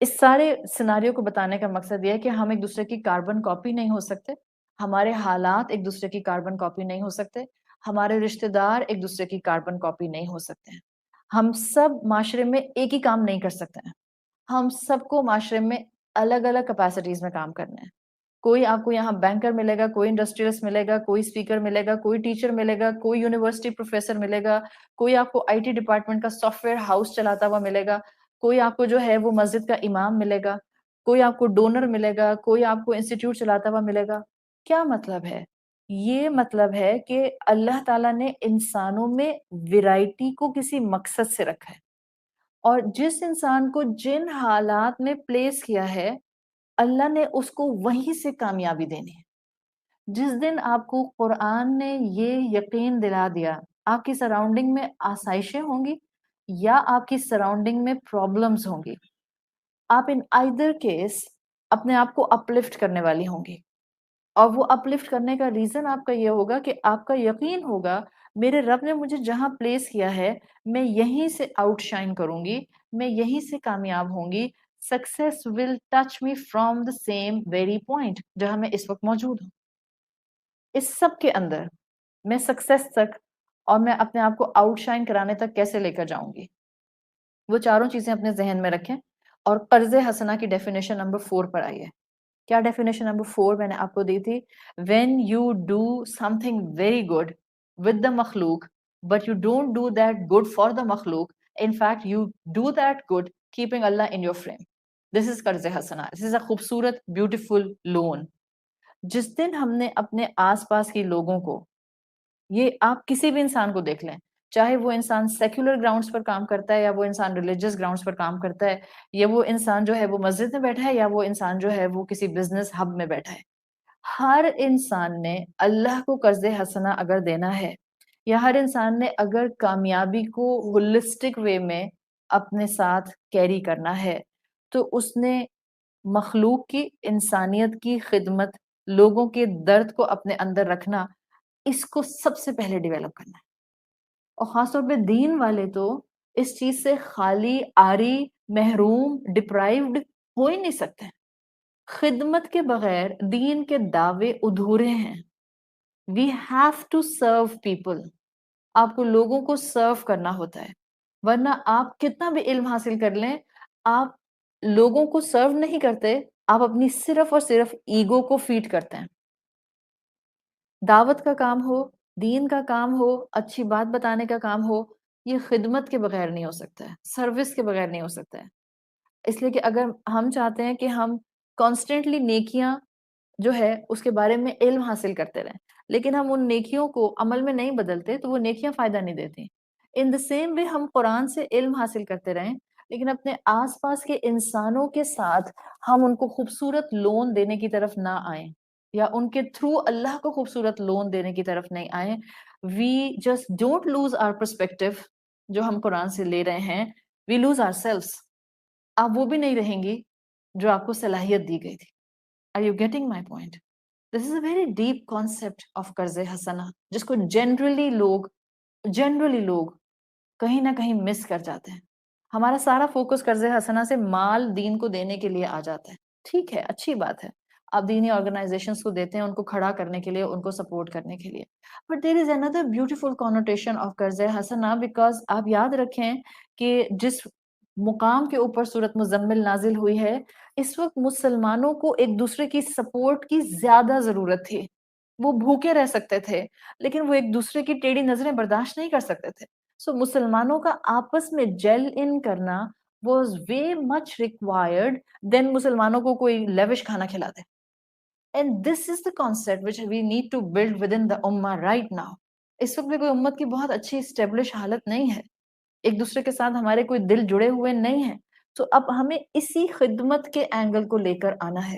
اس سارے سیناریو کو بتانے کا مقصد یہ ہے کہ ہم ایک دوسرے کی کاربن کاپی نہیں ہو سکتے، ہمارے حالات ایک دوسرے کی کاربن کاپی نہیں ہو سکتے، ہمارے رشتہ دار ایک دوسرے کی کاربن کاپی نہیں ہو سکتے ہیں. ہم سب معاشرے میں ایک ہی کام نہیں کر سکتے ہیں. ہم سب کو معاشرے میں الگ الگ کیپیسٹیز میں کام کرنا ہے. کوئی آپ کو یہاں بینکر ملے گا، کوئی انڈسٹریلسٹ ملے گا، کوئی اسپیکر ملے گا، کوئی ٹیچر ملے گا، کوئی یونیورسٹی پروفیسر ملے گا، کوئی آپ کو IT ڈپارٹمنٹ کا سافٹ ویئر ہاؤس چلاتا ہوا ملے گا، کوئی آپ کو جو ہے وہ مسجد کا امام ملے گا، کوئی آپ کو ڈونر ملے گا، کوئی آپ کو انسٹیٹیوٹ چلاتا ہوا ملے گا. کیا مطلب ہے؟ یہ مطلب ہے کہ اللہ تعالیٰ نے انسانوں میں ویرائٹی کو کسی مقصد سے رکھا ہے، اور جس انسان کو جن حالات میں پلیس کیا ہے اللہ نے اس کو وہیں سے کامیابی دینی ہے. جس دن آپ کو قرآن نے یہ یقین دلا دیا آپ کی سراؤنڈنگ میں آسائشیں ہوں گی یا آپ کی سراؤنڈنگ میں پرابلمز ہوں گی، آپ ان آئیدر کیس اپنے آپ کو اپلفٹ کرنے والی ہوں گی. اور وہ اپلفٹ کرنے کا ریزن آپ کا یہ ہوگا کہ آپ کا یقین ہوگا میرے رب نے مجھے جہاں پلیس کیا ہے میں یہیں سے آؤٹ شائن کروں گی، میں یہیں سے کامیاب ہوں گی، success will touch me from the seem very point جہاں میں اس وقت موجود ہوں. اس سب کے اندر میں سکسیس تک اور میں اپنے آپ کو آؤٹ شائن کرانے تک کیسے لے کر جاؤں گی، وہ چاروں چیزیں اپنے ذہن میں رکھیں. اور قرض حسنہ کی ڈیفینیشن نمبر 4 پر آئیے. کیا ڈیفینیشن نمبر 4 میں نے آپ کو دی تھی؟ When you do something very good with the makhlooq but you don't do that good for the makhlooq, in fact you do that good keeping Allah in your frame. This is qarz hasana. دس از اے خوبصورت بیوٹیفل لون. جس دن ہم نے اپنے آس پاس کے لوگوں کو، یہ آپ کسی بھی انسان کو دیکھ لیں، چاہے وہ انسان سیکولر گراؤنڈز پر کام کرتا ہے یا وہ انسان ریلیجس گراؤنڈز پر کام کرتا ہے، یا وہ انسان جو ہے وہ مسجد میں بیٹھا ہے یا وہ انسان جو ہے وہ کسی بزنس ہب میں بیٹھا ہے، ہر انسان نے اللہ کو قرض حسنہ اگر دینا ہے، یا ہر انسان نے اگر کامیابی کو ہولسٹک وے میں اپنے ساتھ کیری کرنا ہے، تو اس نے مخلوق کی، انسانیت کی خدمت، لوگوں کے درد کو اپنے اندر رکھنا، اس کو سب سے پہلے ڈیولپ کرنا ہے. اور خاص طور پہ دین والے تو اس چیز سے خالی، عاری، محروم، ڈپرائیوڈ ہو ہی نہیں سکتے. خدمت کے بغیر دین کے دعوے ادھورے ہیں. We have to serve people. آپ کو لوگوں کو سرو کرنا ہوتا ہے، ورنہ آپ کتنا بھی علم حاصل کر لیں، آپ لوگوں کو سرو نہیں کرتے، آپ اپنی صرف اور صرف ایگو کو فیڈ کرتے ہیں. دعوت کا کام ہو، دین کا کام ہو، اچھی بات بتانے کا کام ہو، یہ خدمت کے بغیر نہیں ہو سکتا ہے، سروس کے بغیر نہیں ہو سکتا ہے. اس لیے کہ اگر ہم چاہتے ہیں کہ ہم کانسٹنٹلی نیکیاں جو ہے اس کے بارے میں علم حاصل کرتے رہیں، لیکن ہم ان نیکیوں کو عمل میں نہیں بدلتے، تو وہ نیکیاں فائدہ نہیں دیتی. ان دا سیم وے ہم قرآن سے علم حاصل کرتے رہیں، لیکن اپنے آس پاس کے انسانوں کے ساتھ ہم ان کو خوبصورت لون دینے کی طرف نہ آئیں، یا ان کے تھرو اللہ کو خوبصورت لون دینے کی طرف نہیں آئیں. We just don't lose our perspective جو ہم قرآن سے لے رہے ہیں، وی لوز آر سیلفس. آپ وہ بھی نہیں رہیں گی جو آپ کو صلاحیت دی گئی تھی. Are you getting my point? This is a very deep concept of قرض حسنہ، جس کو جنرلی لوگ کہیں نہ کہیں مس کر جاتے ہیں. ہمارا سارا فوکس قرض حسنہ سے مال دین کو دینے کے لیے آ جاتا ہے. ٹھیک ہے، اچھی بات ہے، آپ دینی آرگنائزیشنز کو دیتے ہیں ان کو کھڑا کرنے کے لیے، ان کو سپورٹ کرنے کے لیے. But there is another beautiful connotation of qarz حسنہ، بیکاز آپ یاد رکھیں کہ جس مقام کے اوپر سورۃ مزمل نازل ہوئی ہے، اس وقت مسلمانوں کو ایک دوسرے کی سپورٹ کی زیادہ ضرورت تھی. وہ بھوکے رہ سکتے تھے لیکن وہ ایک دوسرے کی ٹیڑھی نظریں برداشت نہیں کر سکتے تھے. سو مسلمانوں کا آپس میں جیل ان کرنا was way much required then مسلمانوں کو کوئی لیوش کھانا کھلا دے. And this is the concept which we need to build within the ummah right now. اس وقت میں کوئی امت کی بہت اچھی اسٹیبلش حالت نہیں ہے، ایک دوسرے کے ساتھ ہمارے کوئی دل جڑے ہوئے نہیں ہیں. تو اب ہمیں اسی خدمت کے اینگل کو لے کر آنا ہے.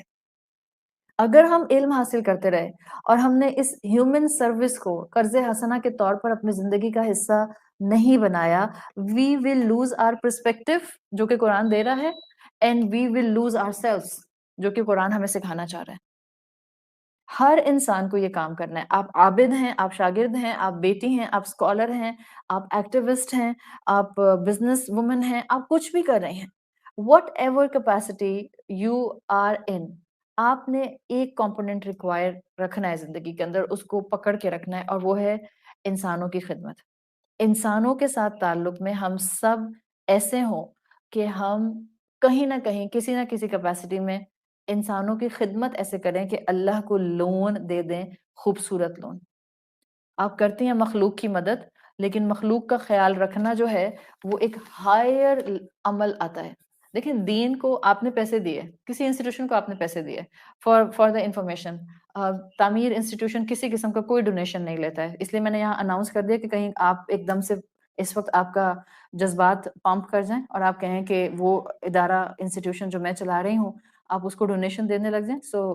اگر ہم علم حاصل کرتے رہے اور ہم نے اس ہیومن سروس کو قرض حسنہ کے طور پر اپنی زندگی کا حصہ نہیں بنایا، we will lose our perspective جو کہ قرآن دے رہا ہے، and we will lose ourselves جو کہ قرآن ہمیں سکھانا چاہ رہا ہے. ہر انسان کو یہ کام کرنا ہے. آپ عابد ہیں، آپ شاگرد ہیں، آپ بیٹی ہیں، آپ اسکالر ہیں، آپ ایکٹیوسٹ ہیں، آپ بزنس وومن ہیں، آپ کچھ بھی کر رہے ہیں، whatever capacity you are in, آپ نے ایک کمپوننٹ ریکوائر رکھنا ہے زندگی کے اندر، اس کو پکڑ کے رکھنا ہے، اور وہ ہے انسانوں کی خدمت. انسانوں کے ساتھ تعلق میں ہم سب ایسے ہوں کہ ہم کہیں نہ کہیں کسی نہ کسی کیپیسٹی میں انسانوں کی خدمت ایسے کریں کہ اللہ کو لون دے دیں، خوبصورت لون. آپ کرتی ہیں مخلوق کی مدد، لیکن مخلوق کا خیال رکھنا جو ہے وہ ایک ہائر عمل آتا ہے. دیکھیں دین کو آپ نے پیسے دیے، کسی انسٹیٹیوشن کو آپ نے پیسے دیے، فار دا انفارمیشن تعمیر انسٹیٹیوشن کسی قسم کا کوئی ڈونیشن نہیں لیتا ہے. اس لیے میں نے یہاں اناؤنس کر دیا کہ کہیں آپ ایک دم سے اس وقت آپ کا جذبات پمپ کر جائیں اور آپ کہیں کہ وہ ادارہ انسٹیٹیوشن جو میں چلا رہی ہوں آپ اس کو ڈونیشن دینے لگ جائیں. سو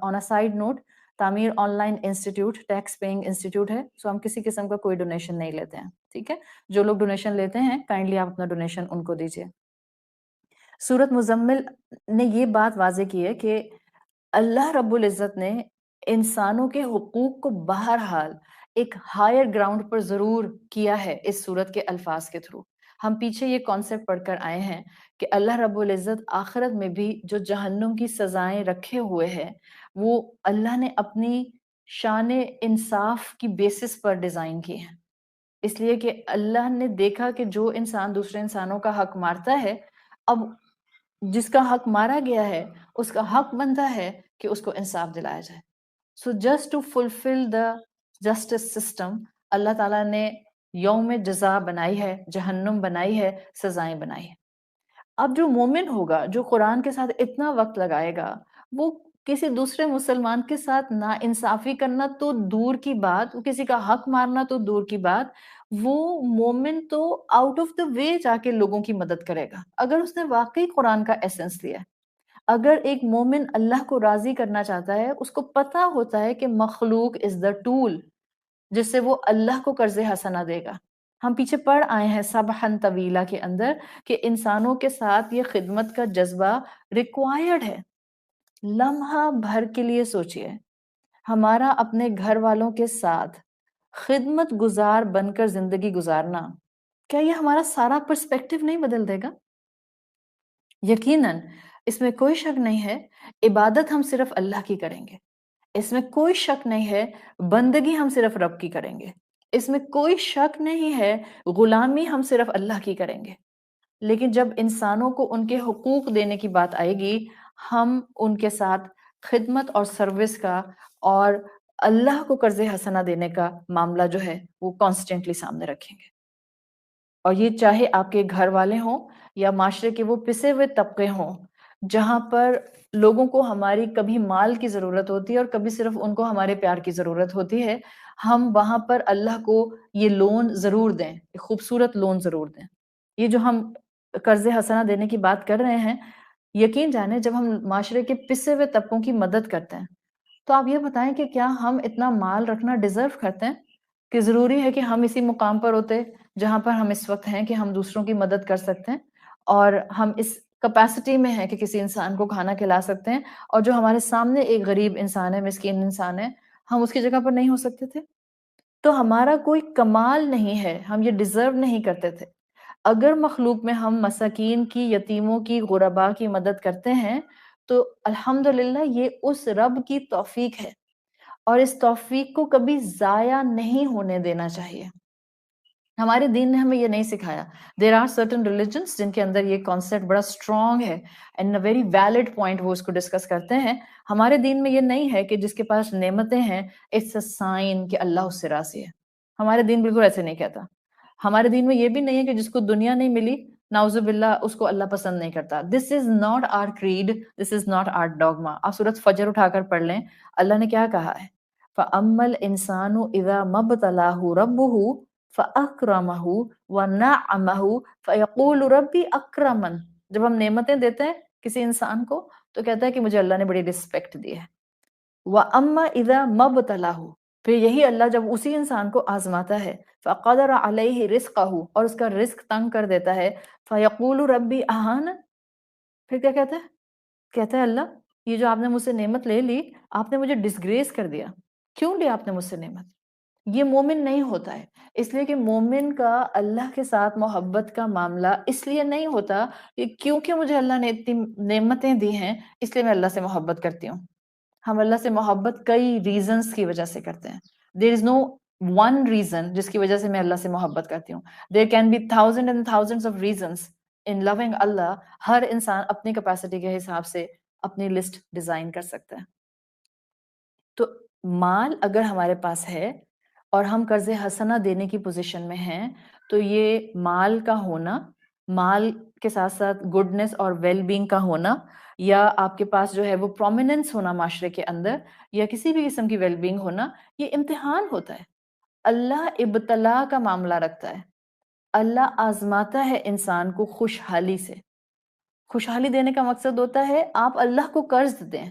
آن اے side note, Tameer online institute tax paying institute ہے، سو ہم کسی قسم کا کوئی ڈونیشن نہیں لیتے ہیں. ٹھیک ہے، جو لوگ ڈونیشن لیتے ہیں کائنڈلی آپ اپنا ڈونیشن ان کو دیجیے. سورۃ مزمل نے یہ بات واضح کی ہے کہ اللہ رب العزت نے انسانوں کے حقوق کو بہرحال ایک ہائر گراؤنڈ پر ضرور کیا ہے اس سورت کے الفاظ کے تھرو. ہم پیچھے یہ کانسیپٹ پڑھ کر آئے ہیں کہ اللہ رب العزت آخرت میں بھی جو جہنم کی سزائیں رکھے ہوئے ہیں وہ اللہ نے اپنی شان انصاف کی بیسس پر ڈیزائن کی ہیں، اس لیے کہ اللہ نے دیکھا کہ جو انسان دوسرے انسانوں کا حق مارتا ہے، اب جس کا حق مارا گیا ہے اس کا حق بنتا ہے کہ اس کو انصاف دلایا جائے. So just to fulfil the justice system, Allah تعالیٰ نے یوم جزا بنائی ہے، جہنم بنائی ہے، سزائیں بنائی ہے. اب جو مومن ہوگا، جو قرآن کے ساتھ اتنا وقت لگائے گا، وہ کسی دوسرے مسلمان کے ساتھ نا انصافی کرنا تو دور کی بات، وہ کسی کا حق مارنا تو دور کی بات، وہ مومن تو آؤٹ آف دا وے جا کے لوگوں کی مدد کرے گا اگر اس نے واقعی قرآن کا ایسنس لیا ہے. اگر ایک مومن اللہ کو راضی کرنا چاہتا ہے، اس کو پتا ہوتا ہے کہ مخلوق از دا ٹول جس سے وہ اللہ کو قرض حسنہ دے گا. ہم پیچھے پڑھ آئے ہیں سبحن طویلہ کے اندر کہ انسانوں کے ساتھ یہ خدمت کا جذبہ ریکوائرڈ ہے. لمحہ بھر کے لیے سوچئے، ہمارا اپنے گھر والوں کے ساتھ خدمت گزار بن کر زندگی گزارنا، کیا یہ ہمارا سارا پرسپیکٹیو نہیں بدل دے گا؟ یقیناً اس میں کوئی شک نہیں ہے عبادت ہم صرف اللہ کی کریں گے، اس میں کوئی شک نہیں ہے بندگی ہم صرف رب کی کریں گے، اس میں کوئی شک نہیں ہے غلامی ہم صرف اللہ کی کریں گے. لیکن جب انسانوں کو ان کے حقوق دینے کی بات آئے گی، ہم ان کے ساتھ خدمت اور سروس کا اور اللہ کو قرض حسنہ دینے کا معاملہ جو ہے وہ کانسٹنٹلی سامنے رکھیں گے. اور یہ چاہے آپ کے گھر والے ہوں یا معاشرے کے وہ پسے ہوئے طبقے ہوں جہاں پر لوگوں کو ہماری کبھی مال کی ضرورت ہوتی ہے اور کبھی صرف ان کو ہمارے پیار کی ضرورت ہوتی ہے، ہم وہاں پر اللہ کو یہ لون ضرور دیں، ایک خوبصورت لون ضرور دیں. یہ جو ہم قرض حسنہ دینے کی بات کر رہے ہیں، یقین جانیں جب ہم معاشرے کے پسے ہوئے طبقوں کی مدد کرتے ہیں تو آپ یہ بتائیں کہ کیا ہم اتنا مال رکھنا ڈیزرو کرتے ہیں کہ ضروری ہے کہ ہم اسی مقام پر ہوتے جہاں پر ہم اس وقت ہیں کہ ہم دوسروں کی مدد کر سکتے ہیں اور ہم اس کیپیسٹی میں ہیں کہ کسی انسان کو کھانا کھلا سکتے ہیں، اور جو ہمارے سامنے ایک غریب انسان ہے، مسکین انسان ہے، ہم اس کی جگہ پر نہیں ہو سکتے تھے؟ تو ہمارا کوئی کمال نہیں ہے، ہم یہ ڈیزرو نہیں کرتے تھے. اگر مخلوق میں ہم مساکین کی، یتیموں کی، غرباء کی مدد کرتے ہیں تو الحمدللہ یہ اس رب کی توفیق ہے، اور اس توفیق کو کبھی ضائع نہیں ہونے دینا چاہیے. ہمارے دین نے ہمیں یہ نہیں سکھایا. دیر آر سرٹن ریلیجنس جن کے اندر یہ کانسیپٹ بڑا اسٹرانگ ہے and a very valid point وہ اس کو ڈسکس کرتے ہیں. ہمارے دین میں یہ نہیں ہے کہ جس کے پاس نعمتیں ہیں اٹس اے سائن کہ اللہ اس سے راضی ہے. ہمارے دین بالکل ایسے نہیں کہتا. ہمارے دین میں یہ بھی نہیں ہے کہ جس کو دنیا نہیں ملی نعوذ باللہ اس کو اللہ پسند نہیں کرتا. This is not our creed, this is not our dogma. آپ سورۃ فجر اٹھا کر پڑھ لیں، اللہ نے کیا کہا ہے؟ فَأَمَّا الْإِنسَانُ إِذَا مَبْتَلَاهُ رَبُّهُ فَأَكْرَمَهُ وَنَعَّمَهُ فَيَقُولُ رَبِّي أَكْرَمَنِ. جب ہم نعمتیں دیتے ہیں کسی انسان کو تو کہتا ہے کہ مجھے اللہ نے بڑی رسپیکٹ دی ہے. وَأَمَّا إِذَا مَبْتَلَاهُ، پھر یہی اللہ جب اسی انسان کو آزماتا ہے فَقَدَرَ عَلَيْهِ رِزْقَهُ، اور اس کا رزق تنگ کر دیتا ہے، فَيَقُولُ رَبِّي أَهَانَ، پھر کیا کہتا ہے؟ کہتا ہے اللہ یہ جو آپ نے مجھ سے نعمت لے لی، آپ نے مجھے ڈسگریس کر دیا. کیوں لی آپ نے مجھ سے نعمت؟ یہ مومن نہیں ہوتا ہے. اس لیے کہ مومن کا اللہ کے ساتھ محبت کا معاملہ اس لیے نہیں ہوتا کہ کیونکہ مجھے اللہ نے اتنی نعمتیں دی ہیں اس لیے میں اللہ سے محبت کرتی ہوں. ہم اللہ سے محبت کئی ریزنز کی وجہ سے کرتے ہیں. دیر از نو ون ریزن جس کی وجہ سے میں اللہ سے محبت کرتی ہوں. There can be thousand and thousand of reasons in loving Allah. ہر انسان اپنی کیپیسٹی کے حساب سے اپنی لسٹ ڈیزائن کر سکتا ہے. تو مال اگر ہمارے پاس ہے اور ہم قرض حسنہ دینے کی پوزیشن میں ہیں تو یہ مال کا ہونا، مال کے ساتھ ساتھ گڈنس اور ویل بینگ کا ہونا، یا آپ کے پاس جو ہے وہ پرومیننس ہونا معاشرے کے اندر، یا کسی بھی قسم کی ویل بینگ ہونا، یہ امتحان ہوتا ہے. اللہ ابتلا کا معاملہ رکھتا ہے. اللہ آزماتا ہے انسان کو خوشحالی سے. خوشحالی دینے کا مقصد ہوتا ہے آپ اللہ کو قرض دیں،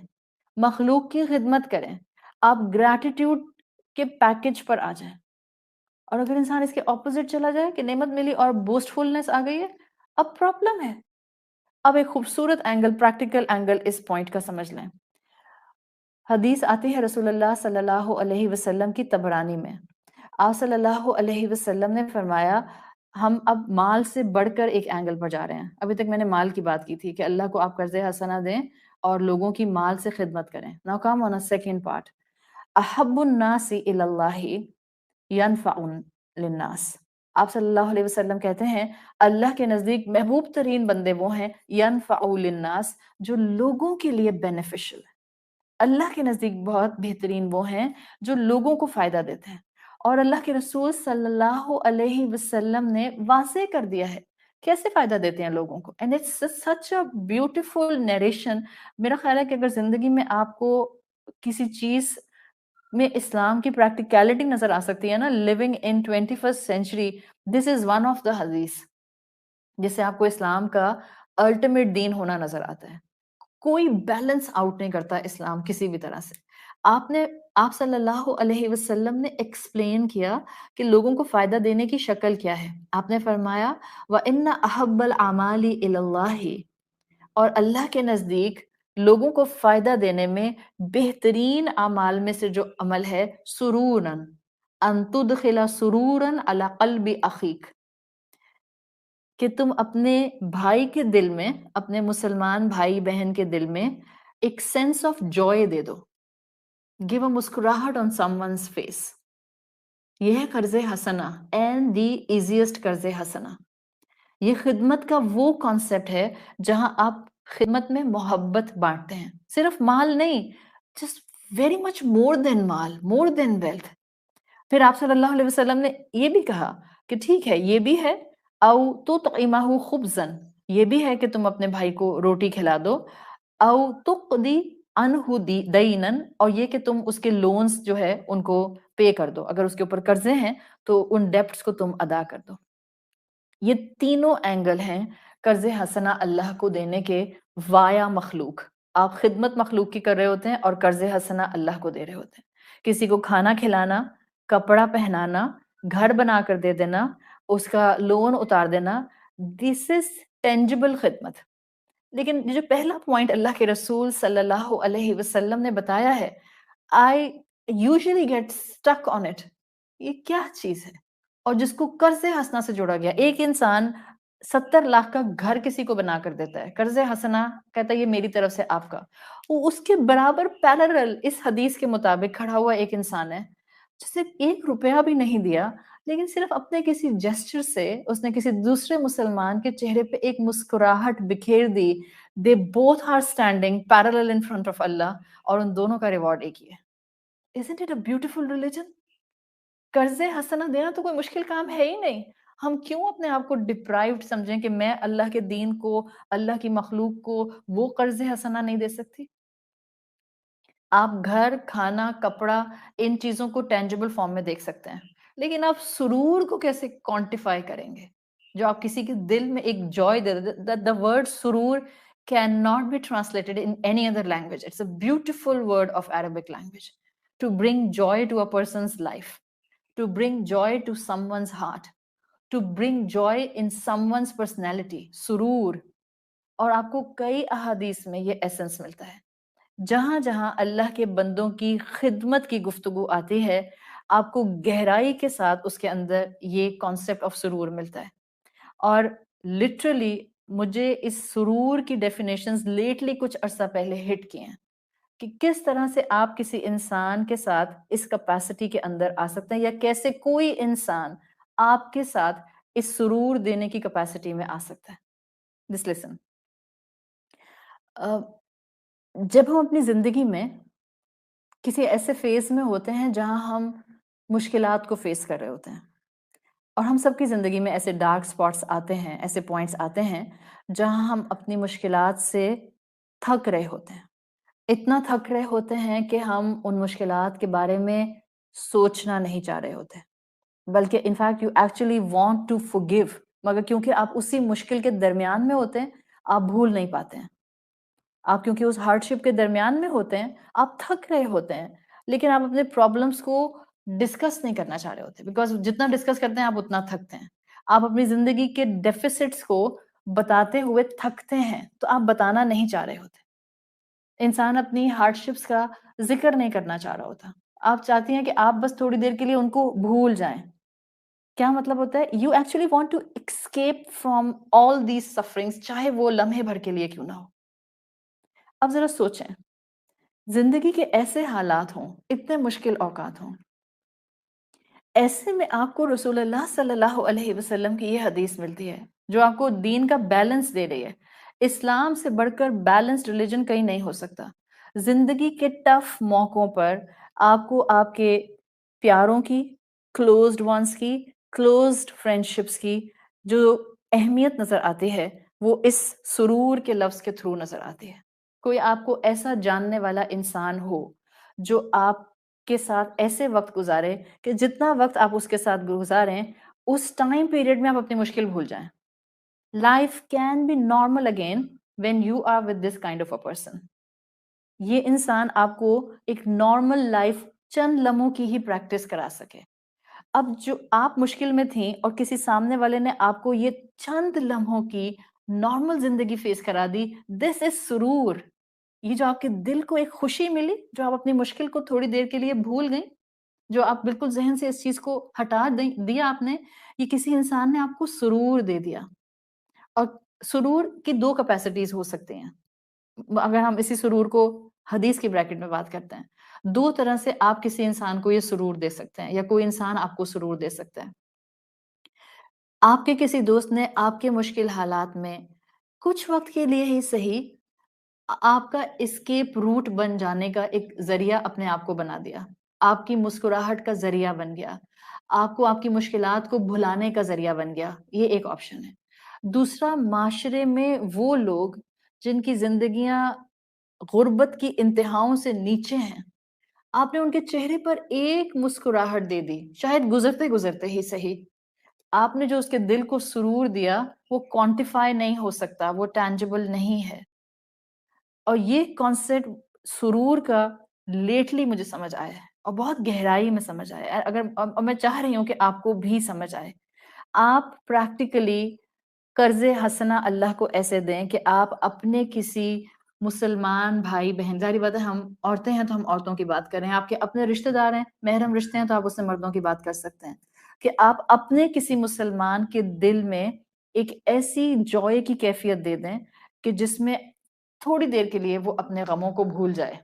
مخلوق کی خدمت کریں، آپ گریٹیٹیوڈ کے پیکج پر آ جائیں. اور اگر انسان اس کے اپوزٹ چلا جائے کہ نعمت ملی اور بوسٹ فلنس آ گئی ہے، اب پرابلم ہے. اب ایک خوبصورت اینگل، پریکٹیکل اینگل اس پوائنٹ کا سمجھ لیں. حدیث آتی ہے رسول اللہ صلی اللہ علیہ وسلم کی طبرانی میں. آپ صلی اللہ علیہ وسلم نے فرمایا ہم اب مال سے بڑھ کر ایک اینگل پر جا رہے ہیں. ابھی تک میں نے مال کی بات کی تھی کہ اللہ کو آپ قرض حسنہ دیں اور لوگوں کی مال سے خدمت کریں. Now come on a second part. احب الناس الی اللہ ینفع للناس. آپ صلی اللہ علیہ وسلم کہتے ہیں اللہ کے نزدیک محبوب ترین بندے وہ ہیں ینفع للناس جو لوگوں کے لیے بینیفیشل ہے. اللہ کے نزدیک بہت بہترین وہ ہیں جو لوگوں کو فائدہ دیتے ہیں. اور اللہ کے رسول صلی اللہ علیہ وسلم نے واضح کر دیا ہے کیسے فائدہ دیتے ہیں لوگوں کو. And it's such a beautiful narration. میرا خیال ہے کہ اگر زندگی میں آپ کو کسی چیز میں اسلام کی پریکٹیکلٹی نظر آ سکتی ہے نا, living in 21st century, this is one of the حدیث جس سے آپ کو اسلام کا الٹیمیٹ دین ہونا نظر آتا ہے. کوئی بیلنس آؤٹ نہیں کرتا اسلام کسی بھی طرح سے. آپ صلی اللہ علیہ وسلم نے ایکسپلین کیا کہ لوگوں کو فائدہ دینے کی شکل کیا ہے. آپ نے فرمایا وَإِنَّ أَحَبَّ الْأَعْمَالِ إِلَى اللَّهِ, اور اللہ کے نزدیک لوگوں کو فائدہ دینے میں بہترین اعمال میں سے جو عمل ہے سرورن ان تدخل سرورن علی قلب اخیک, کہ تم اپنے بھائی کے دل میں, اپنے مسلمان بھائی بہن کے دل میں ایک سینس آف جوائے دے دو. گیو اے مسکراہٹ آن سم ونز فیس. یہ ہے قرض حسنہ اینڈ دی ایزیسٹ قرض حسنہ. یہ خدمت کا وہ کانسیپٹ ہے جہاں آپ خدمت میں محبت بانٹتے ہیں, صرف مال نہیں, جسٹ ویری مچ مور دین مال, مور دین ویلتھ. پھر آپ صلی اللہ علیہ وسلم نے یہ بھی کہا کہ ٹھیک ہے یہ بھی ہے, او تو تطعمہ خبزن, یہ بھی ہے کہ تم اپنے بھائی کو روٹی کھلا دو, او تقضی عنہ دینن, اور یہ کہ تم اس کے لونز جو ہے ان کو پے کر دو, اگر اس کے اوپر قرضے ہیں تو ان ڈیپٹس کو تم ادا کر دو. یہ تینوں اینگل ہیں قرض حسنہ اللہ کو دینے کے وایا مخلوق. آپ خدمت مخلوق کی کر رہے ہوتے ہیں اور قرض حسنہ اللہ کو دے رہے ہوتے ہیں. کسی کو کھانا کھلانا, کپڑا پہنانا, گھر بنا کر دے دینا, اس کا لون اتار دینا, دس از ٹینجبل خدمت. لیکن جو پہلا پوائنٹ اللہ کے رسول صلی اللہ علیہ وسلم نے بتایا ہے, I usually get stuck on it. یہ کیا چیز ہے؟ اور جس کو قرض حسنہ سے جوڑا گیا. ایک انسان 70 لاکھ کا گھر کسی کو بنا کر دیتا ہے, قرض حسنہ کہتا ہے یہ میری طرف سے آپ کا. وہ اس کے برابر پیرلل اس حدیث کے مطابق کھڑا ہوا ایک انسان ہے جسے 1 روپیہ بھی نہیں دیا, لیکن صرف اپنے کسی جسچر سے اس نے کسی دوسرے مسلمان کے چہرے پہ ایک مسکراہٹ بکھیر دی. They both are standing parallel in front of Allah, اور ان دونوں کا ریوارڈ ایک ہی ہے. Isn't it a beautiful religion? قرض حسنہ دینا تو کوئی مشکل کام ہے ہی نہیں. ہم کیوں اپنے آپ کو ڈپرائیوڈ سمجھیں کہ میں اللہ کے دین کو, اللہ کی مخلوق کو وہ قرض حسنہ نہیں دے سکتی. آپ گھر, کھانا, کپڑا, ان چیزوں کو ٹینجبل فارم میں دیکھ سکتے ہیں, لیکن آپ سرور کو کیسے کوانٹیفائی کریں گے جو آپ کسی کے دل میں ایک جوائے دے دے. The word سرور cannot be translated in any other language. It's a beautiful word of Arabic language. To bring joy to a person's life, to bring joy to someone's heart, to bring joy in someone's personality. سرور. اور آپ کو کئی احادیث میں یہ ایسنس ملتا ہے. جہاں جہاں اللہ کے بندوں کی خدمت کی گفتگو آتی ہے, آپ کو گہرائی کے ساتھ اس کے اندر یہ کانسیپٹ آف سرور ملتا ہے. اور لٹرلی مجھے اس سرور کی ڈیفینیشنز لیٹلی کچھ عرصہ پہلے ہٹ کیے ہیں کہ کس طرح سے آپ کسی انسان کے ساتھ اس کیپیسٹی کے اندر آ سکتے ہیں, یا کیسے کوئی انسان آپ کے ساتھ اس سرور دینے کی کیپیسٹی میں آ سکتا ہے. Just listen. جب ہم اپنی زندگی میں کسی ایسے فیز میں ہوتے ہیں جہاں ہم مشکلات کو فیس کر رہے ہوتے ہیں, اور ہم سب کی زندگی میں ایسے ڈارک سپاٹس آتے ہیں, ایسے پوائنٹس آتے ہیں جہاں ہم اپنی مشکلات سے تھک رہے ہوتے ہیں, اتنا تھک رہے ہوتے ہیں کہ ہم ان مشکلات کے بارے میں سوچنا نہیں چاہ رہے ہوتے, بلکہ in fact you actually want to forgive, مگر کیونکہ آپ اسی مشکل کے درمیان میں ہوتے ہیں آپ بھول نہیں پاتے ہیں. آپ کیونکہ اس ہارڈشپ کے درمیان میں ہوتے ہیں, آپ تھک رہے ہوتے ہیں, لیکن آپ اپنے پرابلمس کو ڈسکس نہیں کرنا چاہ رہے ہوتے, بیکاز جتنا ڈسکس کرتے ہیں آپ اتنا تھکتے ہیں. آپ اپنی زندگی کے ڈیفیسٹس کو بتاتے ہوئے تھکتے ہیں, تو آپ بتانا نہیں چاہ رہے ہوتے. انسان اپنی ہارڈشپس کا ذکر نہیں کرنا چاہ رہا ہوتا, آپ چاہتی ہیں کہ آپ بس تھوڑی دیر کے لیے ان کو بھول جائیں. کیا مطلب ہوتا ہے؟ You actually want to escape from all these sufferings, چاہے وہ لمحے بھر کے لیے کیوں نہ ہو. اب ذرا سوچیں، زندگی کے ایسے حالات ہوں، اتنے مشکل اوقات ہوں، ایسے میں آپ کو رسول اللہ صلی اللہ علیہ وسلم کی یہ حدیث ملتی ہے جو آپ کو دین کا بیلنس دے رہی ہے. اسلام سے بڑھ کر بیلنسڈ ریلیجن کہیں نہیں ہو سکتا. زندگی کے ٹف موقعوں پر آپ کو آپ کے پیاروں کی، کلوزڈ ونس کی، کلوزڈ فرینڈشپس کی جو اہمیت نظر آتی ہے وہ اس سرور کے لفظ کے تھرو نظر آتی ہے. کوئی آپ کو ایسا جاننے والا انسان ہو جو آپ کے ساتھ ایسے وقت گزارے کہ جتنا وقت آپ اس کے ساتھ گزاریں اس ٹائم پیریڈ میں آپ اپنی مشکل بھول جائیں. Life can be normal again when you are with this kind of a person. یہ انسان آپ کو ایک نارمل لائف چند لمحوں کی ہی پریکٹس کرا سکے. اب جو آپ مشکل میں تھیں اور کسی سامنے والے نے آپ کو یہ چند لمحوں کی نارمل زندگی فیس کرا دی، دس از سرور. یہ جو آپ کے دل کو ایک خوشی ملی، جو آپ اپنی مشکل کو تھوڑی دیر کے لیے بھول گئیں، جو آپ بالکل ذہن سے اس چیز کو ہٹا دیا آپ نے، یہ کسی انسان نے آپ کو سرور دے دیا. اور سرور کی دو کیپیسٹیز ہو سکتے ہیں. اگر ہم اسی سرور کو حدیث کی بریکٹ میں بات کرتے ہیں، دو طرح سے آپ کسی انسان کو یہ سرور دے سکتے ہیں یا کوئی انسان آپ کو سرور دے سکتا ہے. آپ کے کسی دوست نے آپ کے مشکل حالات میں کچھ وقت کے لیے ہی صحیح آپ کا اسکیپ روٹ بن جانے کا ایک ذریعہ اپنے آپ کو بنا دیا، آپ کی مسکراہٹ کا ذریعہ بن گیا، آپ کو آپ کی مشکلات کو بھلانے کا ذریعہ بن گیا. یہ ایک آپشن ہے. دوسرا، معاشرے میں وہ لوگ جن کی زندگیاں غربت کی انتہاؤں سے نیچے ہیں، آپ نے ان کے چہرے پر ایک مسکراہٹ دے دی، شاید گزرتے گزرتے ہی صحیح. آپ نے جو اس کے دل کو سرور دیا وہ کوانٹیفائی نہیں ہو سکتا، وہ ٹینجیبل نہیں ہے. اور یہ کانسیپٹ سرور کا لیٹلی مجھے سمجھ آیا ہے اور بہت گہرائی میں سمجھ آیا ہے. اور میں چاہ رہی ہوں کہ آپ کو بھی سمجھ آئے. آپ پریکٹیکلی قرض حسنہ اللہ کو ایسے دیں کہ آپ اپنے کسی مسلمان بھائی بہن، ظاہری بات ہے ہم عورتیں ہیں تو ہم عورتوں کی بات کریں، آپ کے اپنے رشتہ دار ہیں، محرم رشتے ہیں تو آپ اس سے مردوں کی بات کر سکتے ہیں، کہ آپ اپنے کسی مسلمان کے دل میں ایک ایسی جوائے کی کیفیت دے دیں کہ جس میں تھوڑی دیر کے لیے وہ اپنے غموں کو بھول جائے.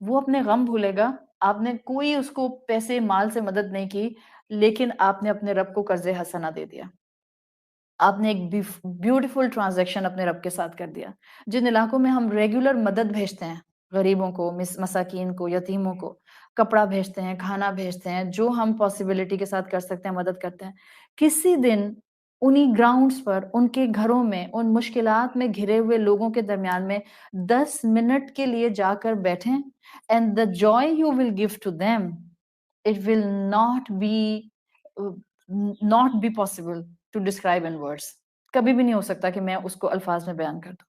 وہ اپنے غم بھولے گا. آپ نے کوئی اس کو پیسے مال سے مدد نہیں کی، لیکن آپ نے اپنے رب کو قرض حسنہ دے دیا. آپ نے ایک بیوٹیفل ٹرانزیکشن اپنے رب کے ساتھ کر دیا. جن علاقوں میں ہم ریگولر مدد بھیجتے ہیں، غریبوں کو، مساکین کو، یتیموں کو کپڑا بھیجتے ہیں، کھانا بھیجتے ہیں، جو ہم پاسبلٹی کے ساتھ کر سکتے ہیں مدد کرتے ہیں، کسی دن انہی گراؤنڈز پر، ان کے گھروں میں، ان مشکلات میں گھرے ہوئے لوگوں کے درمیان میں 10 منٹ کے لیے جا کر بیٹھیں. And the joy you will give to them, it will not be possible to describe in words. کبھی بھی نہیں ہو سکتا کہ میں اس کو الفاظ میں بیان کر دوں.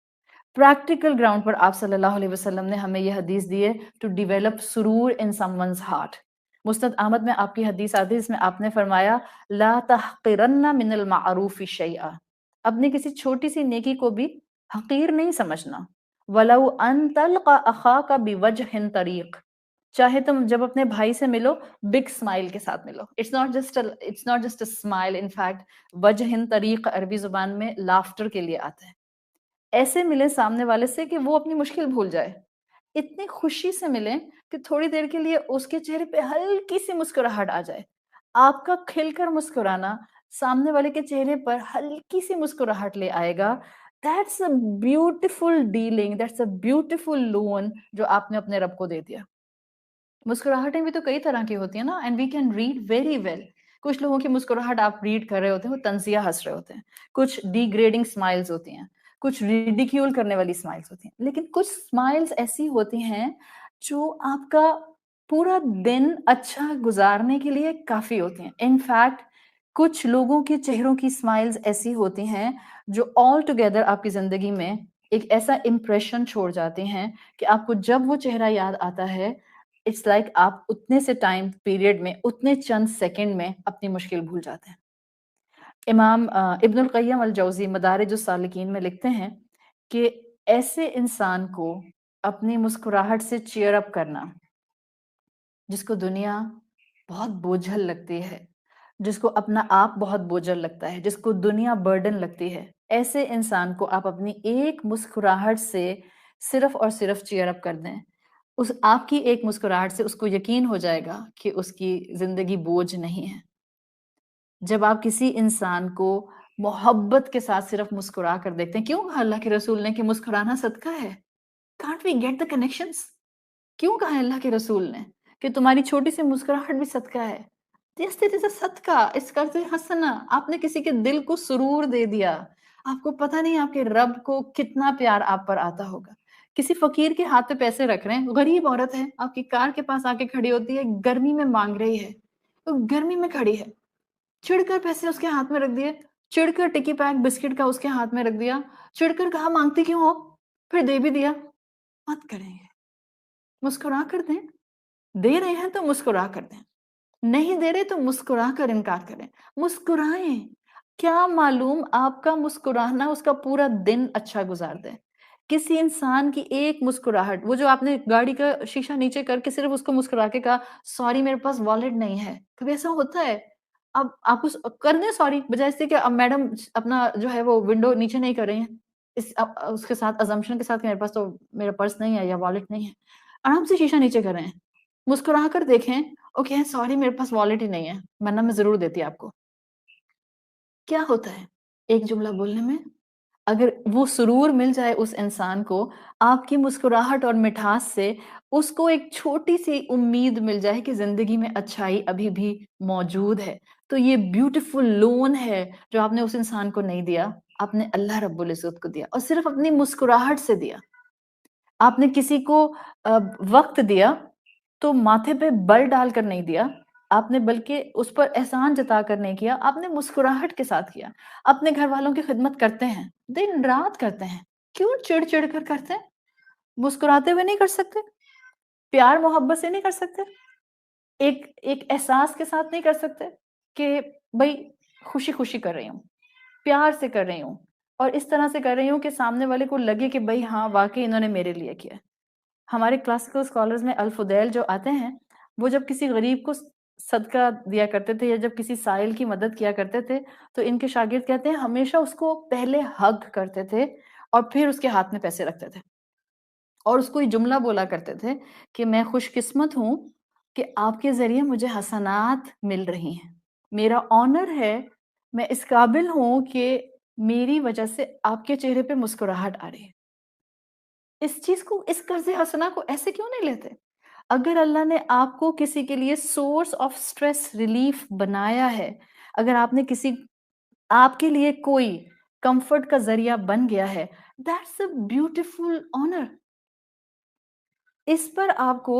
پریکٹیکل گراؤنڈ پر آپ صلی اللہ علیہ وسلم نے ہمیں یہ حدیث دی ہے ٹو ڈیولپ سرور in some one's heart. Musnad Ahmad میں آپ کی حدیث آتی ہے، اس میں آپ نے فرمایا لا تحقرن من المعروف شیئا، اپنی کسی چھوٹی سی نیکی کو بھی حقیر نہیں سمجھنا. ولو ان تلقى اخاك بوجه طریق، چاہے تم جب اپنے بھائی سے ملو بگ اسمائل کے ساتھ ملو. It's not just a smile, in fact وجہ طریق عربی زبان میں لافٹر کے لیے آتا ہے. ایسے ملے سامنے والے سے کہ وہ اپنی مشکل بھول جائے، اتنی خوشی سے ملیں کہ تھوڑی دیر کے لیے اس کے چہرے پہ ہلکی سی مسکراہٹ آ جائے. آپ کا کھل کر مسکرانا سامنے والے کے چہرے پر ہلکی سی مسکراہٹ لے آئے گا. That's a beautiful dealing, that's a beautiful loan جو آپ نے اپنے رب کو دے دیا. مسکراہٹیں بھی تو کئی طرح کی ہوتی ہیں نا، and we can read very well. کچھ لوگوں کی مسکراہٹ آپ ریڈ کر رہے ہوتے ہیں وہ طنزیہ ہنس رہے ہوتے ہیں، کچھ ڈی گریڈنگ اسمائلز ہوتی ہیں، کچھ ریڈیکیول کرنے والی اسمائلز ہوتی ہیں، لیکن کچھ اسمائلز ایسی ہوتی ہیں جو آپ کا پورا دن اچھا گزارنے کے لیے کافی ہوتی ہیں. ان فیکٹ کچھ لوگوں کے چہروں کی اسمائلز ایسی ہوتی ہیں جو آل ٹوگیدر آپ کی زندگی میں ایک ایسا امپریشن چھوڑ جاتے ہیں کہ آپ کو جب وہ چہرہ یاد آتا ہے اٹس لائک آپ اتنے سے ٹائم پیریڈ میں، اتنے چند سیکنڈ میں اپنی مشکل بھول جاتے ہیں. امام ابن القیم الجوزی مدارج السالکین میں لکھتے ہیں کہ ایسے انسان کو اپنی مسکراہٹ سے چیئر اپ کرنا، جس کو دنیا بہت بوجھل لگتی ہے، جس کو اپنا آپ بہت بوجھل لگتا ہے، جس کو دنیا برڈن لگتی ہے، ایسے انسان کو آپ اپنی ایک مسکراہٹ سے صرف اور صرف چیئر اپ کر دیں، اس آپ کی ایک مسکراہٹ سے اس کو یقین ہو جائے گا کہ اس کی زندگی بوجھ نہیں ہے۔ جب آپ کسی انسان کو محبت کے ساتھ صرف مسکرا کر دیکھتے ہیں، کیوں کہا اللہ کے رسول نے کہ مسکرانا صدقہ ہے؟ Can't we get the connections؟ کیوں کہا ہے اللہ کے رسول نے کہ تمہاری چھوٹی سی مسکراہٹ بھی صدقہ ہے؟ Yes, it is a صدقہ، اس قرض حسنہ، آپ نے کسی کے دل کو سرور دے دیا۔ آپ کو پتہ نہیں آپ کے رب کو کتنا پیار آپ پر آتا ہوگا۔ کسی فقیر کے ہاتھ پہ پیسے رکھ رہے ہیں، غریب عورت ہے، آپ کی کار کے پاس آ کے کھڑی ہوتی ہے، گرمی میں مانگ رہی ہے، تو گرمی میں کھڑی ہے، چڑ کر پیسے اس کے ہاتھ میں رکھ دیے، چڑ کر ٹکی پیک بسکٹ کا اس کے ہاتھ میں رکھ دیا، چڑ کر کہا مانگتی کیوں ہو، پھر دے بھی دیا۔ مت کریں گے، مسکرا کر دیں، دے رہے ہیں تو مسکرا کر دیں، نہیں دے رہے تو مسکرا کر انکار کریں، مسکرائیں، کیا معلوم آپ کا مسکرانا اس کا پورا دن اچھا گزار دے۔ کسی انسان کی ایک مسکراہٹ، وہ جو آپ نے گاڑی کا شیشہ نیچے کر کے صرف اس کو مسکرا کے کہا سوری میرے پاس والٹ نہیں ہے، کبھی ایسا ہوتا ہے؟ اب آپ اس کر دیں سوری، بجائے اس سے کہ اب میڈم اپنا جو ہے وہ ونڈو نیچے نہیں کر رہی ہیں، اس کے ساتھ ازمپشن کے ساتھ کہ میرے پاس تو میرا پرس نہیں ہے یا والٹ نہیں ہے، آرام سے شیشہ نیچے کر رہے ہیں، مسکرا کر دیکھیں، اوکے سوری میرے پاس والٹ ہی نہیں ہے، ورنہ میں ضرور دیتی آپ کو۔ کیا ہوتا ہے ایک جملہ بولنے میں؟ اگر وہ سرور مل جائے اس انسان کو آپ کی مسکراہٹ اور مٹھاس سے، اس کو ایک چھوٹی سی امید مل جائے کہ زندگی میں اچھائی ابھی بھی موجود ہے، تو یہ بیوٹیفل لون ہے جو آپ نے اس انسان کو نہیں دیا، آپ نے اللہ رب العزت کو دیا، اور صرف اپنی مسکراہٹ سے دیا۔ آپ نے کسی کو وقت دیا تو ماتھے پہ بل ڈال کر نہیں دیا، آپ نے بلکہ اس پر احسان جتا کر نہیں کیا، آپ نے مسکراہٹ کے ساتھ کیا۔ اپنے گھر والوں کی خدمت کرتے ہیں، دن رات کرتے ہیں، کیوں چڑ چڑ کر کرتے ہیں؟ مسکراتے ہوئے نہیں کر سکتے؟ پیار محبت سے نہیں کر سکتے؟ ایک احساس کے ساتھ نہیں کر سکتے کہ بھئی خوشی خوشی کر رہی ہوں، پیار سے کر رہی ہوں، اور اس طرح سے کر رہی ہوں کہ سامنے والے کو لگے کہ بھئی ہاں واقعی انہوں نے میرے لیے کیا ہے۔ ہمارے کلاسیکل اسکالرز میں الفدیل جو آتے ہیں، وہ جب کسی غریب کو صدقہ دیا کرتے تھے یا جب کسی سائل کی مدد کیا کرتے تھے تو ان کے شاگرد کہتے ہیں ہمیشہ اس کو پہلے ہگ کرتے تھے اور پھر اس کے ہاتھ میں پیسے رکھتے تھے، اور اس کو یہ جملہ بولا کرتے تھے کہ میں خوش قسمت ہوں کہ آپ کے ذریعے مجھے حسنات مل رہی ہیں، میرا آنر ہے، میں اس قابل ہوں کہ میری وجہ سے آپ کے چہرے پہ مسکراہٹ آ رہی ہے۔ اس چیز کو، اس قرض حسنہ کو ایسے کیوں نہیں لیتے؟ اگر اللہ نے آپ کو کسی کے لیے سورس آف سٹریس ریلیف بنایا ہے، اگر آپ نے آپ کے لیے کوئی کمفرٹ کا ذریعہ بن گیا ہے، that's a beautiful honor۔ اس پر آپ کو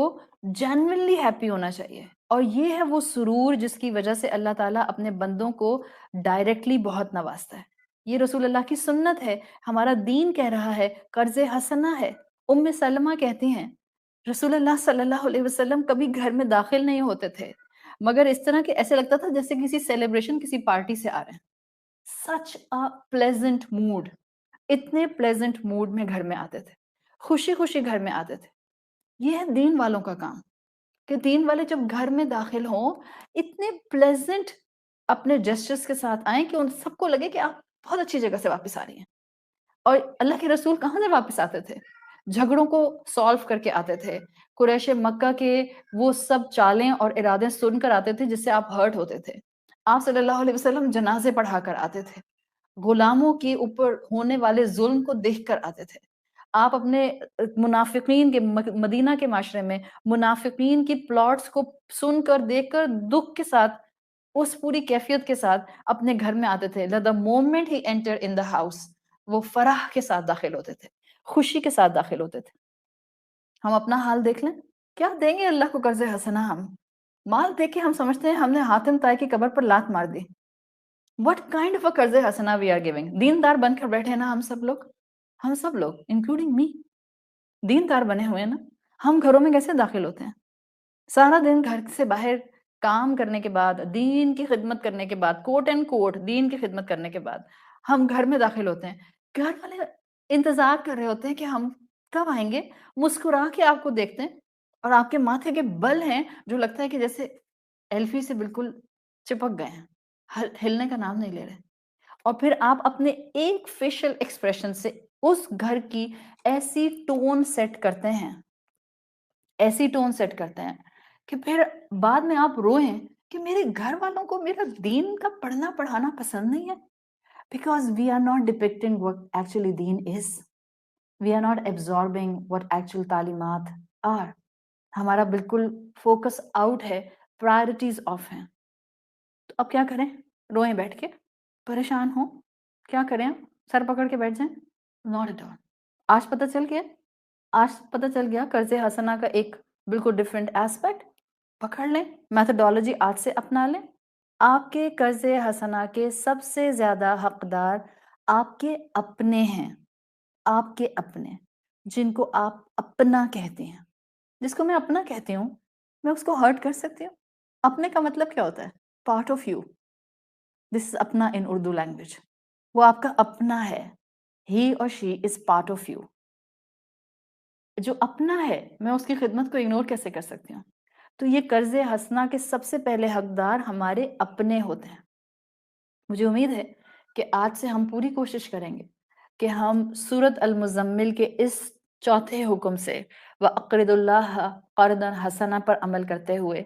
جینوینلی ہیپی ہونا چاہیے، اور یہ ہے وہ سرور جس کی وجہ سے اللہ تعالیٰ اپنے بندوں کو ڈائریکٹلی بہت نوازتا ہے۔ یہ رسول اللہ کی سنت ہے، ہمارا دین کہہ رہا ہے، قرض حسنہ ہے۔ ام سلمہ کہتی ہیں رسول اللہ صلی اللہ علیہ وسلم کبھی گھر میں داخل نہیں ہوتے تھے مگر اس طرح کہ ایسے لگتا تھا جیسے کسی سیلیبریشن، کسی پارٹی سے آ رہے ہیں۔ سچ a pleasant mood، اتنے پلیزنٹ موڈ میں گھر میں آتے تھے، خوشی خوشی گھر میں آتے تھے۔ یہ ہے دین والوں کا کام کہ دین والے جب گھر میں داخل ہوں اتنے پلیزنٹ اپنے جسچرز کے ساتھ آئیں کہ ان سب کو لگے کہ آپ بہت اچھی جگہ سے واپس آ رہی ہیں۔ اور اللہ کے رسول کہاں سے واپس آتے تھے؟ جھگڑوں کو سالو کر کے آتے تھے، قریش مکہ کے وہ سب چالیں اور ارادے سن کر آتے تھے جس سے آپ ہرٹ ہوتے تھے۔ آپ صلی اللہ علیہ وسلم جنازے پڑھا کر آتے تھے، غلاموں کے اوپر ہونے والے ظلم کو دیکھ کر آتے تھے۔ آپ اپنے منافقین کے مدینہ کے معاشرے میں منافقین کی پلاٹس کو سن کر دیکھ کر دکھ کے ساتھ، اس پوری کیفیت کے ساتھ اپنے گھر میں آتے تھے۔ the moment he entered in the house، وہ فرح کے ساتھ داخل ہوتے تھے، خوشی کے ساتھ داخل ہوتے تھے۔ ہم اپنا حال دیکھ لیں، کیا دیں گے اللہ کو قرض حسنہ؟ ہم مال دیکھ کے ہم سمجھتے ہیں ہم نے حاتم طائی کی قبر پر لات مار دی۔ What kind of a قرض حسنہ we are giving؟ دیندار بن کر بیٹھے نا ہم سب لوگ انکلوڈنگ می، دیندار بنے ہوئے نا، ہم گھروں میں کیسے داخل ہوتے ہیں؟ سارا دن گھر سے باہر کام کرنے کے بعد، دین کی خدمت کرنے کے بعد، کوٹ اینڈ کوٹ دین کی خدمت کرنے کے بعد ہم گھر میں داخل ہوتے ہیں، گھر والے انتظار کر رہے ہوتے ہیں کہ ہم کب آئیں گے، مسکرا کے آپ کو دیکھتے ہیں، اور آپ کے ماتھے کے بل ہیں جو لگتا ہے کہ جیسے ایلفی سے بالکل چپک گئے ہیں، ہلنے کا نام نہیں لے رہے، اور پھر آپ اپنے ایک فیشل ایکسپریشن سے اس گھر کی ایسی ٹون سیٹ کرتے ہیں، ایسی ٹون سیٹ کرتے ہیں کہ پھر بعد میں آپ روئیں کہ میرے گھر والوں کو میرا دین کا پڑھنا پڑھانا پسند نہیں ہے. Because we are not depicting what actually deen is. We are not absorbing what actual تعلیمات are. ہمارا بالکل فوکس آؤٹ ہے، پرائرٹیز آف ہیں. تو اب کیا کریں؟ روئیں بیٹھ کے، پریشان ہوں، کیا کریں؟ سر پکڑ کے بیٹھ جائیں؟ Not at all. آج پتہ چل گیا قرض حسنہ کا ایک بالکل ڈفرینٹ ایسپیکٹ. پکڑ لیں، میتھڈالوجی آج سے اپنا لیں. آپ کے قرض حسنہ کے سب سے زیادہ حقدار آپ کے اپنے ہیں، آپ کے اپنے، جن کو آپ اپنا کہتے ہیں. جس کو میں اپنا کہتی ہوں میں اس کو ہرٹ کر سکتی ہوں. اپنے کا مطلب کیا ہوتا ہے؟ Part of you. This is اپنا ان اردو لینگویج. وہ آپ کا اپنا ہے. ہی اور شی از پارٹ آف یو. جو اپنا ہے میں اس کی خدمت کو اگنور کیسے کر سکتی ہوں؟ تو یہ قرض حسنہ کے سب سے پہلے حقدار ہمارے اپنے ہوتے ہیں. مجھے امید ہے کہ آج سے ہم پوری کوشش کریں گے کہ ہم سورۃ المزمل کے اس چوتھے حکم سے وَأَقْرِضُ اللَّهَ قَرْضًا حَسَنًا پر عمل کرتے ہوئے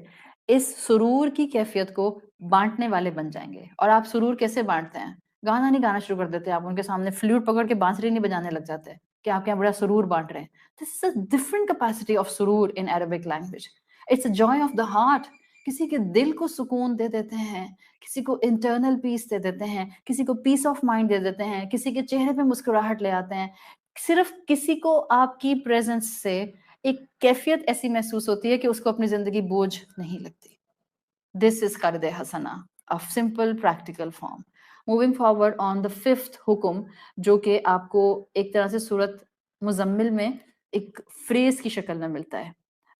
اس سرور کی کیفیت کو بانٹنے والے بن جائیں گے. اور آپ سرور کیسے بانٹتے ہیں؟ گانا نہیں گانا شروع کر دیتے، آپ ان کے سامنے فلوٹ پکڑ کے بانسری نہیں بجانے لگ جاتے کہ آپ کے یہاں بڑا سرور بانٹ رہے ہیں. This is a different capacity of server in Arabic language. It's a joy of the heart. کسی کے دل کو سکون دے دیتے ہیں، کسی کو انٹرنل پیس دے دیتے ہیں، کسی کو پیس آف مائنڈ دے دیتے ہیں، کسی کے چہرے پہ مسکراہٹ لے آتے ہیں. صرف کسی کو آپ کی پریزنس سے ایک کیفیت ایسی محسوس ہوتی ہے کہ اس کو اپنی زندگی بوجھ نہیں لگتی. دس is qarz hasana of simple practical form. Moving forward on the fifth hukm, جو کہ آپ کو ایک طرح سے سورۃ مزمل میں ایک فریز کی شکل میں ملتا ہے،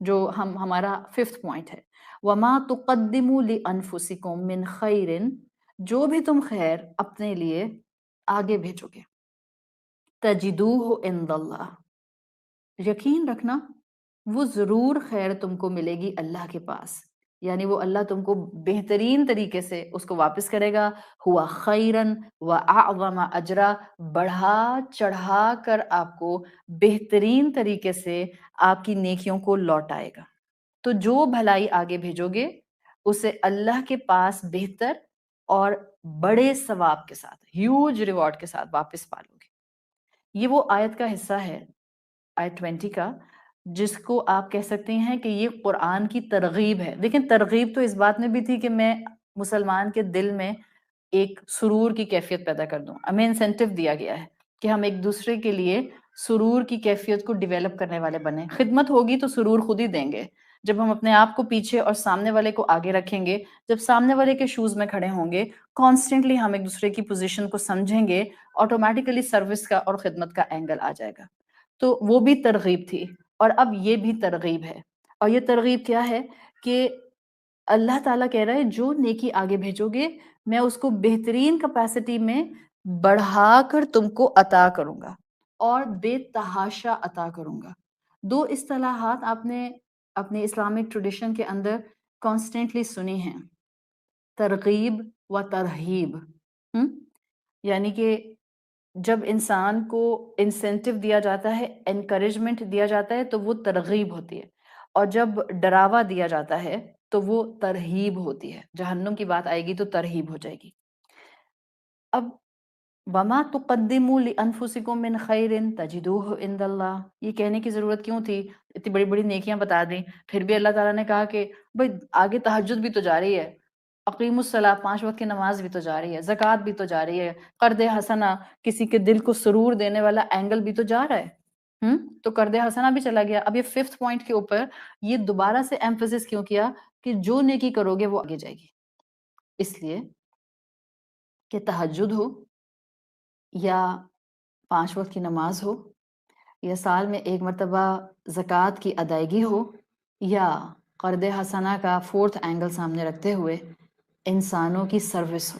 جو ہمارا ففتھ پوائنٹ ہے. وَمَا تُقَدِّمُوا لِأَنفُسِكُم مِّن خَيْرٍ، جو بھی تم خیر اپنے لیے آگے بھیجو گے، تَجِدُوهُ عِندَ اللَّهِ، یقین رکھنا وہ ضرور خیر تم کو ملے گی اللہ کے پاس. یعنی وہ اللہ تم کو بہترین طریقے سے اس کو واپس کرے گا. ہوا خیرن و اعظم اجرا، بڑھا چڑھا کر آپ کو بہترین طریقے سے آپ کی نیکیوں کو لوٹائے گا. تو جو بھلائی آگے بھیجو گے اسے اللہ کے پاس بہتر اور بڑے ثواب کے ساتھ، ہیوج ریوارڈ کے ساتھ واپس پالو گے. یہ وہ آیت کا حصہ ہے، آیت 20 کا، جس کو آپ کہہ سکتے ہیں کہ یہ قرآن کی ترغیب ہے. لیکن ترغیب تو اس بات میں بھی تھی کہ میں مسلمان کے دل میں ایک سرور کی کیفیت پیدا کر دوں. ہمیں انسینٹو دیا گیا ہے کہ ہم ایک دوسرے کے لیے سرور کی کیفیت کو ڈیولپ کرنے والے بنیں. خدمت ہوگی تو سرور خود ہی دیں گے. جب ہم اپنے آپ کو پیچھے اور سامنے والے کو آگے رکھیں گے، جب سامنے والے کے شوز میں کھڑے ہوں گے، کانسٹنٹلی ہم ایک دوسرے کی پوزیشن کو سمجھیں گے، آٹومیٹیکلی سروس کا اور خدمت کا اینگل آ جائے گا. تو وہ بھی ترغیب تھی، اور اب یہ بھی ترغیب ہے. اور یہ ترغیب کیا ہے کہ اللہ تعالیٰ کہہ رہا ہے جو نیکی آگے بھیجو گے میں اس کو بہترین کیپیسٹی میں بڑھا کر تم کو عطا کروں گا اور بے تحاشا عطا کروں گا. دو اصطلاحات آپ نے اپنے اسلامک ٹریڈیشن کے اندر کانسٹنٹلی سنی ہیں، ترغیب و ترہیب. یعنی کہ جب انسان کو انسینٹو دیا جاتا ہے، انکریجمنٹ دیا جاتا ہے تو وہ ترغیب ہوتی ہے، اور جب ڈراوا دیا جاتا ہے تو وہ ترہیب ہوتی ہے. جہنم کی بات آئے گی تو ترہیب ہو جائے گی. اب وَمَا تُقَدِّمُوا لِأَنفُسِكُم مِّن خَيْرٍ تَجِدُوهُ عِندَ اللَّهِ. یہ کہنے کی ضرورت کیوں تھی؟ اتنی بڑی بڑی نیکیاں بتا دیں، پھر بھی اللہ تعالیٰ نے کہا کہ بھئی آگے تہجد بھی تو جاری ہے، اقیم الصلاۃ 5 وقت کی نماز بھی تو جاری ہے، زکوٰۃ بھی تو جاری ہے، قرض حسنہ کسی کے دل کو سرور دینے والا اینگل بھی تو جا رہا ہے. تو قرض حسنہ بھی چلا گیا. اب یہ ففتھ پوائنٹ کے اوپر یہ دوبارہ سے ایمفیسس کیوں کیا کہ جو نیکی کرو گے وہ آگے جائے گی؟ اس لیے کہ تہجد ہو یا 5 وقت کی نماز ہو یا سال میں ایک مرتبہ زکوٰۃ کی ادائیگی ہو یا قرض حسنہ کا فورتھ اینگل سامنے رکھتے ہوئے انسانوں کی سروس ہو،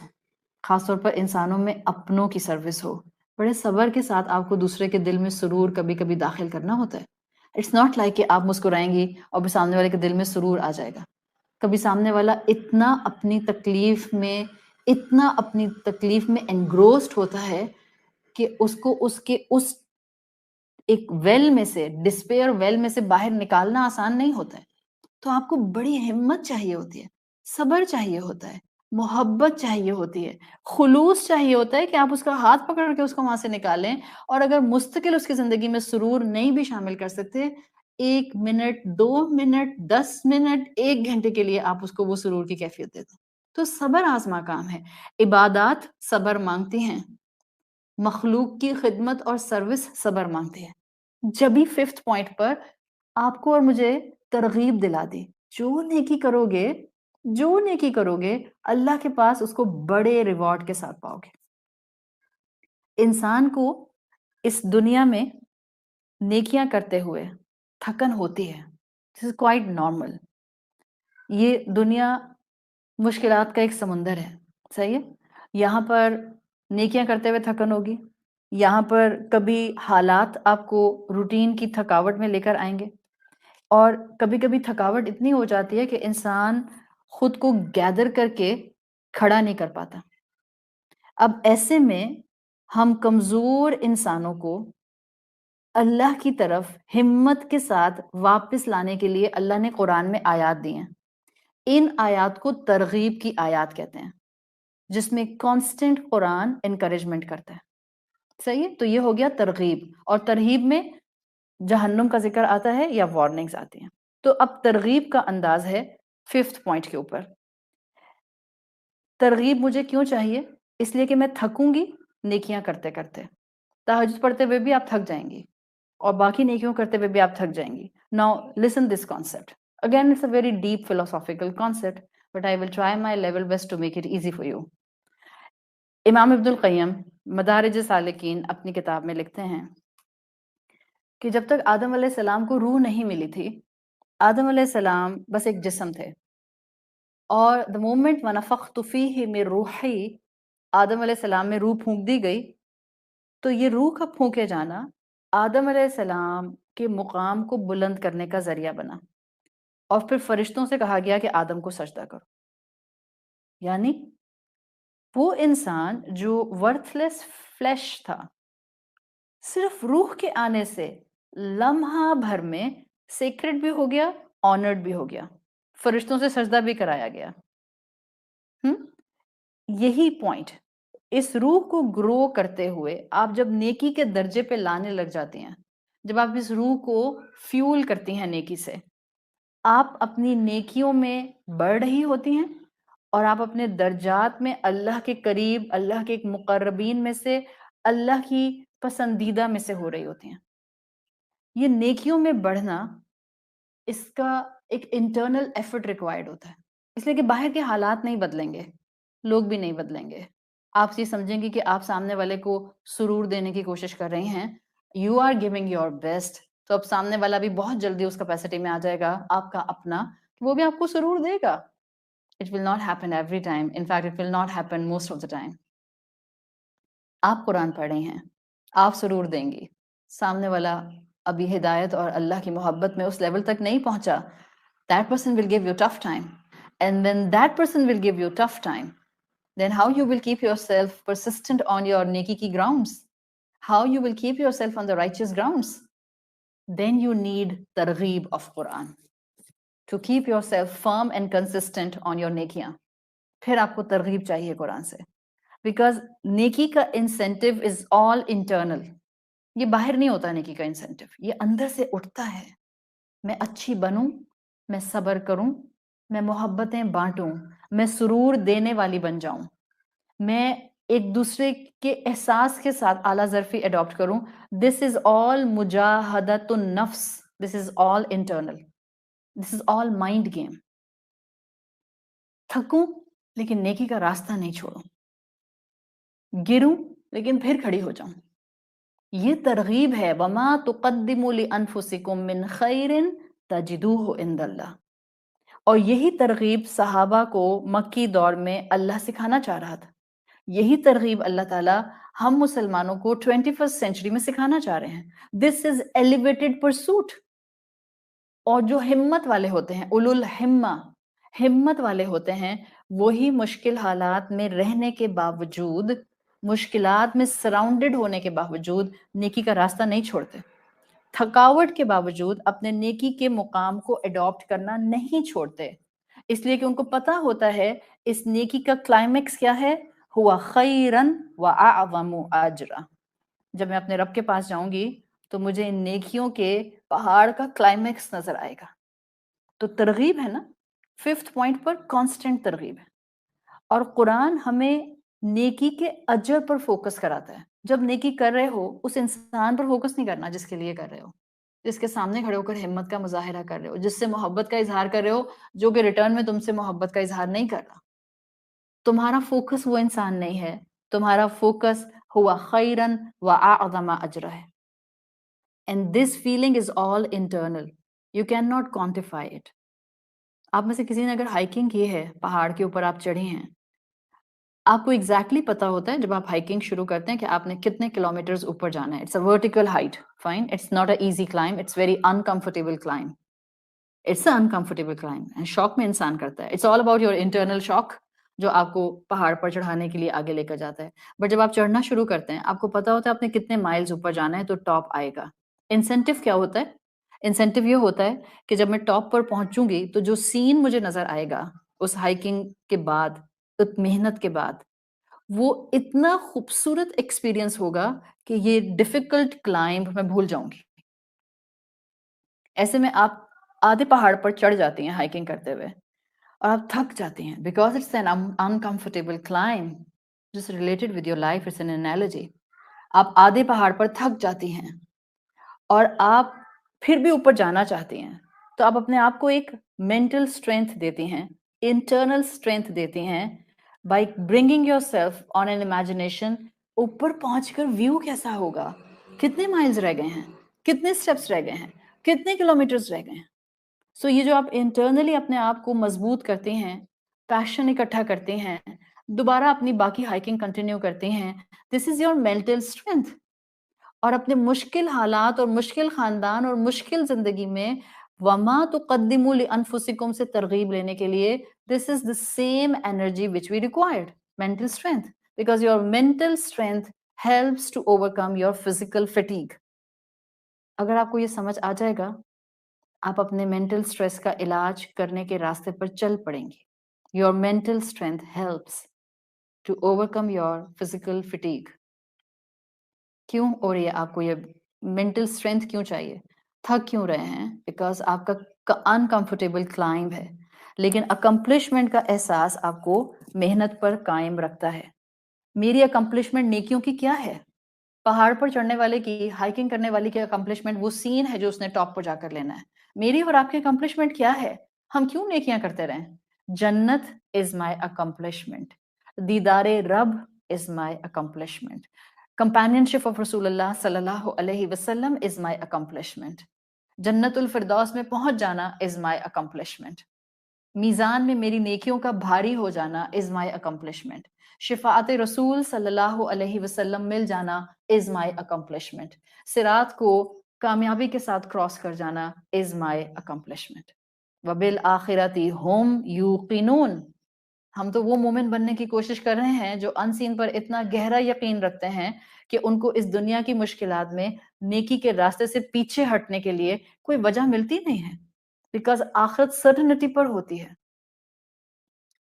خاص طور پر انسانوں میں اپنوں کی سروس ہو، بڑے صبر کے ساتھ آپ کو دوسرے کے دل میں سرور کبھی کبھی داخل کرنا ہوتا ہے. اٹس ناٹ لائک کہ آپ مسکرائیں گی اور سامنے والے کے دل میں سرور آ جائے گا. کبھی سامنے والا اتنا اپنی تکلیف میں انگروسڈ ہوتا ہے کہ اس کو اس کے اس ایک ویل میں سے، ڈسپیئر ویل میں سے باہر نکالنا آسان نہیں ہوتا ہے. تو آپ کو بڑی ہمت چاہیے ہوتی ہے، صبر چاہیے ہوتا ہے، محبت چاہیے ہوتی ہے، خلوص چاہیے ہوتا ہے کہ آپ اس کا ہاتھ پکڑ کے اس کو وہاں سے نکالیں. اور اگر مستقل اس کی زندگی میں سرور نہیں بھی شامل کر سکتے، 1 منٹ، 2 منٹ، 10 منٹ، 1 گھنٹے کے لیے آپ اس کو وہ سرور کی کیفیت دے دیں. تو صبر آزما کام ہے. عبادات صبر مانگتی ہیں، مخلوق کی خدمت اور سروس صبر مانگتی ہے. جبھی 5th پوائنٹ پر آپ کو اور مجھے ترغیب دلا دی، جو نیکی کرو گے اللہ کے پاس اس کو بڑے ریوارڈ کے ساتھ پاؤ گے. انسان کو اس دنیا میں نیکیاں کرتے ہوئے تھکن ہوتی ہے. This is quite normal. یہ دنیا مشکلات کا ایک سمندر ہے، صحیح ہے. یہاں پر نیکیاں کرتے ہوئے تھکن ہوگی، یہاں پر کبھی حالات آپ کو روٹین کی تھکاوٹ میں لے کر آئیں گے، اور کبھی کبھی تھکاوٹ اتنی ہو جاتی ہے کہ انسان خود کو گیدر کر کے کھڑا نہیں کر پاتا. اب ایسے میں ہم کمزور انسانوں کو اللہ کی طرف ہمت کے ساتھ واپس لانے کے لیے اللہ نے قرآن میں آیات دی ہیں. ان آیات کو ترغیب کی آیات کہتے ہیں، جس میں کانسٹنٹ قرآن انکریجمنٹ کرتا ہے. صحیح ہے. تو یہ ہو گیا ترغیب، اور ترہیب میں جہنم کا ذکر آتا ہے یا وارننگز آتی ہیں. تو اب ترغیب کا انداز ہے 5th پوائنٹ کے اوپر. ترغیب مجھے کیوں چاہیے؟ اس لیے کہ میں تھکوں گی نیکیاں کرتے کرتے. تہجد پڑھتے ہوئے بھی آپ تھک جائیں گی، اور باقی نیکیوں کرتے ہوئے بھی آپ تھک جائیں گی. Now listen this concept. Again, it's a very deep philosophical concept, but I will try my level best to make it easy for you. امام ابن القیم مدارج سالکین اپنی کتاب میں لکھتے ہیں کہ جب تک آدم علیہ السلام کو روح نہیں ملی تھی، آدم علیہ السلام بس ایک جسم تھے، اور the moment ونفخت فیہ من روحی، آدم علیہ السلام میں روح پھونک دی گئی. تو یہ روح کا پھونکے جانا آدم علیہ السلام کے مقام کو بلند کرنے کا ذریعہ بنا، اور پھر فرشتوں سے کہا گیا کہ آدم کو سجدہ کرو. یعنی وہ انسان جو ورتھ لیس فلیش تھا، صرف روح کے آنے سے لمحہ بھر میں سیکرڈ بھی ہو گیا، آنرڈ بھی ہو گیا، فرشتوں سے سجدہ بھی کرایا گیا. یہی پوائنٹ، اس روح کو گرو کرتے ہوئے آپ جب نیکی کے درجے پہ لانے لگ جاتی ہیں، جب آپ اس روح کو فیول کرتی ہیں نیکی سے، آپ اپنی نیکیوں میں بڑھ رہی ہوتی ہیں، اور آپ اپنے درجات میں اللہ کے قریب، اللہ کے ایک مقربین میں سے، اللہ کی پسندیدہ میں سے ہو رہی ہوتی ہیں. یہ نیکیوں میں بڑھنا، اس کا ایک انٹرنل ایفرٹ ریکوائرڈ ہوتا ہے، اس لیے کہ باہر کے حالات نہیں بدلیں گے، لوگ بھی نہیں بدلیں گے. آپ یہ سمجھیں گے کہ آپ سامنے والے کو سرور دینے کی کوشش کر رہی ہیں، you are giving your best, تو اب سامنے والا بھی بہت جلدی اس کیپیسٹی میں آ جائے گا آپ کا اپنا، وہ بھی آپ کو سرور دے گا. It will not happen every time. In fact, it will not happen most of the time. آپ قرآن پڑھ رہی ہیں، آپ سرور دیں گی، سامنے والا ابھی ہدایت اور اللہ کی محبت میں اس لیول تک نہیں پہنچا. That person will give you tough time. And when that person will give you tough time, then how you will keep yourself persistent on your neki ki grounds? How you will keep yourself on the righteous grounds? Then you need targheeb of Quran to keep yourself firm and consistent on your nekiyan. پھر آپ کو ترغیب چاہیے قرآن سے، بیکاز نیکی کا انسینٹیو از آل انٹرنل. یہ باہر نہیں ہوتا نیکی کا انسینٹیو، یہ اندر سے اٹھتا ہے. میں اچھی بنوں، میں صبر کروں، میں محبتیں بانٹوں، میں سرور دینے والی بن جاؤں، میں ایک دوسرے کے احساس کے ساتھ اعلیٰ ظرفی اڈاپٹ کروں. دس از آل مجاہدۃ النفس، دس از آل انٹرنل، دس از آل مائنڈ گیم. تھکوں لیکن نیکی کا راستہ نہیں چھوڑوں، گروں لیکن پھر کھڑی ہو جاؤں. یہ ترغیب ہے. وَمَا تُقَدِّمُوا لِأَنفُسِكُم مِّن خَيْرٍ تَجِدُوهُ عِندَ اللَّهِ. اور یہی ترغیب صحابہ کو مکی دور میں اللہ سکھانا چاہ رہا تھا. یہی ترغیب اللہ تعالیٰ ہم مسلمانوں کو 21st سینچری میں سکھانا چاہ رہے ہیں. دس از ایلیویٹڈ پرسوٹ. اور جو ہمت والے ہوتے ہیں، اولو الہمہ، ہمت والے ہوتے ہیں وہی مشکل حالات میں رہنے کے باوجود، مشکلات میں سراؤنڈڈ ہونے کے باوجود نیکی کا راستہ نہیں چھوڑتے، تھکاوٹ کے باوجود اپنے نیکی کے مقام کو اڈاپٹ کرنا نہیں چھوڑتے، اس لیے کہ ان کو پتا ہوتا ہے اس نیکی کا کلائمیکس کیا ہے، ہوا خیرن واعظم اجرا، جب میں اپنے رب کے پاس جاؤں گی تو مجھے ان نیکیوں کے پہاڑ کا کلائمیکس نظر آئے گا۔ تو ترغیب ہے نا، 5th پوائنٹ پر کانسٹنٹ ترغیب ہے، اور قرآن ہمیں نیکی کے اجر پر فوکس کراتا ہے۔ جب نیکی کر رہے ہو اس انسان پر فوکس نہیں کرنا جس کے لیے کر رہے ہو، جس کے سامنے کھڑے ہو کر ہمت کا مظاہرہ کر رہے ہو، جس سے محبت کا اظہار کر رہے ہو، جو کہ ریٹرن میں تم سے محبت کا اظہار نہیں کر رہا۔ تمہارا فوکس وہ انسان نہیں ہے، تمہارا فوکس ہوا خیرن واعظم اجرا ہے۔ And this feeling is all internal. You cannot quantify it. آپ میں سے کسی نے اگر ہائکنگ کی ہے، پہاڑ کے اوپر آپ چڑھے ہیں، آپ کو ایگزیکٹلی پتا ہوتا ہے جب آپ ہائکنگ شروع کرتے ہیں کہ آپ نے کتنے کلومیٹرز اوپر جانا ہے۔ It's a vertical height, fine, it's not a easy climb, it's very uncomfortable climb, it's a uncomfortable climb, and شوق میں انسان کرتا ہے۔ It's all about your internal شوق جو آپ کو پہاڑ پر چڑھانے کے لیے آگے لے کر جاتا ہے۔ بٹ جب آپ چڑھنا شروع کرتے ہیں، آپ کو پتا ہوتا ہے آپ نے کتنے مائلز اوپر جانا ہے تو ٹاپ آئے گا۔ انسینٹیو کیا ہوتا ہے؟ انسینٹیو یہ ہوتا ہے کہ جب میں ٹاپ پر پہنچوں گی تو جو سین مجھے نظر آئے گا اس ہائکنگ کے بعد، اس محنت کے بعد، وہ اتنا خوبصورت ایکسپیرینس ہوگا کہ یہ ڈیفیکلٹ کلائمب میں بھول جاؤں گی۔ ایسے میں آپ آدھے پہاڑ پر چڑھ جاتی ہیں ہائکنگ کرتے ہوئے اور آپ تھک جاتی ہیں because it's an uncomfortable climb just related with your life, it's an analogy۔ آپ آدھے پہاڑ پر تھک جاتی ہیں اور آپ پھر بھی اوپر جانا چاہتی ہیں، تو آپ اپنے آپ کو ایک مینٹل اسٹرینتھ دیتی ہیں، انٹرنل اسٹرینتھ دیتی ہیں by bringing yourself on an imagination. اوپر پہنچ کر ویو کیسا ہوگا، کتنے مائلز رہ گئے ہیں، کتنے اسٹیپس رہ گئے ہیں، کتنے کلومیٹرز رہ گئے ہیں۔ سو یہ جو آپ انٹرنلی اپنے آپ کو مضبوط کرتے ہیں، پیشن اکٹھا کرتے ہیں، دوبارہ اپنی باقی ہائکنگ کنٹینیو کرتے ہیں، دس از یور مینٹل اسٹرینتھ۔ اور اپنے مشکل حالات اور مشکل خاندان اور مشکل زندگی میں وما تقدموا لانفسکم سے ترغیب لینے کے لیے this is the same energy which we required، mental strength، because your mental strength helps to overcome your physical fatigue۔ اگر آپ کو یہ سمجھ آ جائے گا، آپ اپنے مینٹل سٹریس کا علاج کرنے کے راستے پر چل پڑیں گے۔ your mental strength helps to overcome your physical fatigue۔ کیوں؟ اور یہ آپ کو یہ مینٹل اسٹرینتھ کیوں چاہیے، تھک کیوں رہے ہیں؟ بیکاز آپ کا انکمفرٹیبل کلائمب ہے، لیکن اکمپلشمنٹ کا احساس آپ کو محنت پر قائم رکھتا ہے۔ میری اکمپلشمنٹ نیکیوں کی کیا ہے؟ پہاڑ پر چڑھنے والے کی، ہائکنگ کرنے والی کی اکمپلشمنٹ وہ سین ہے جو اس نے ٹاپ پر جا کر لینا ہے۔ میری اور آپ کی اکمپلشمنٹ کیا ہے؟ ہم کیوں نیکیاں کرتے رہیں؟ جنت از مائی اکمپلشمنٹ، دیدار رب از مائی اکمپلشمنٹ، companionship of رسول اللہ صلی اللہ علیہ وسلم is my accomplishment، جنت الفردوس میں پہنچ جانا is my accomplishment، میزان میں میری نیکیوں کا بھاری ہو جانا is my accomplishment، شفاعت رسول صلی اللہ علیہ وسلم مل جانا is my accomplishment، صراط کو کامیابی کے ساتھ کراس کر جانا is my accomplishment۔ وَبِالْآخِرَةِ هُمْ يُوقِنُونَ، ہم تو وہ مومن بننے کی کوشش کر رہے ہیں جو ان سین پر اتنا گہرا یقین رکھتے ہیں کہ ان کو اس دنیا کی مشکلات میں نیکی کے راستے سے پیچھے ہٹنے کے لیے کوئی وجہ ملتی نہیں ہے، بیکاز آخرت سرٹنٹی پر ہوتی ہے۔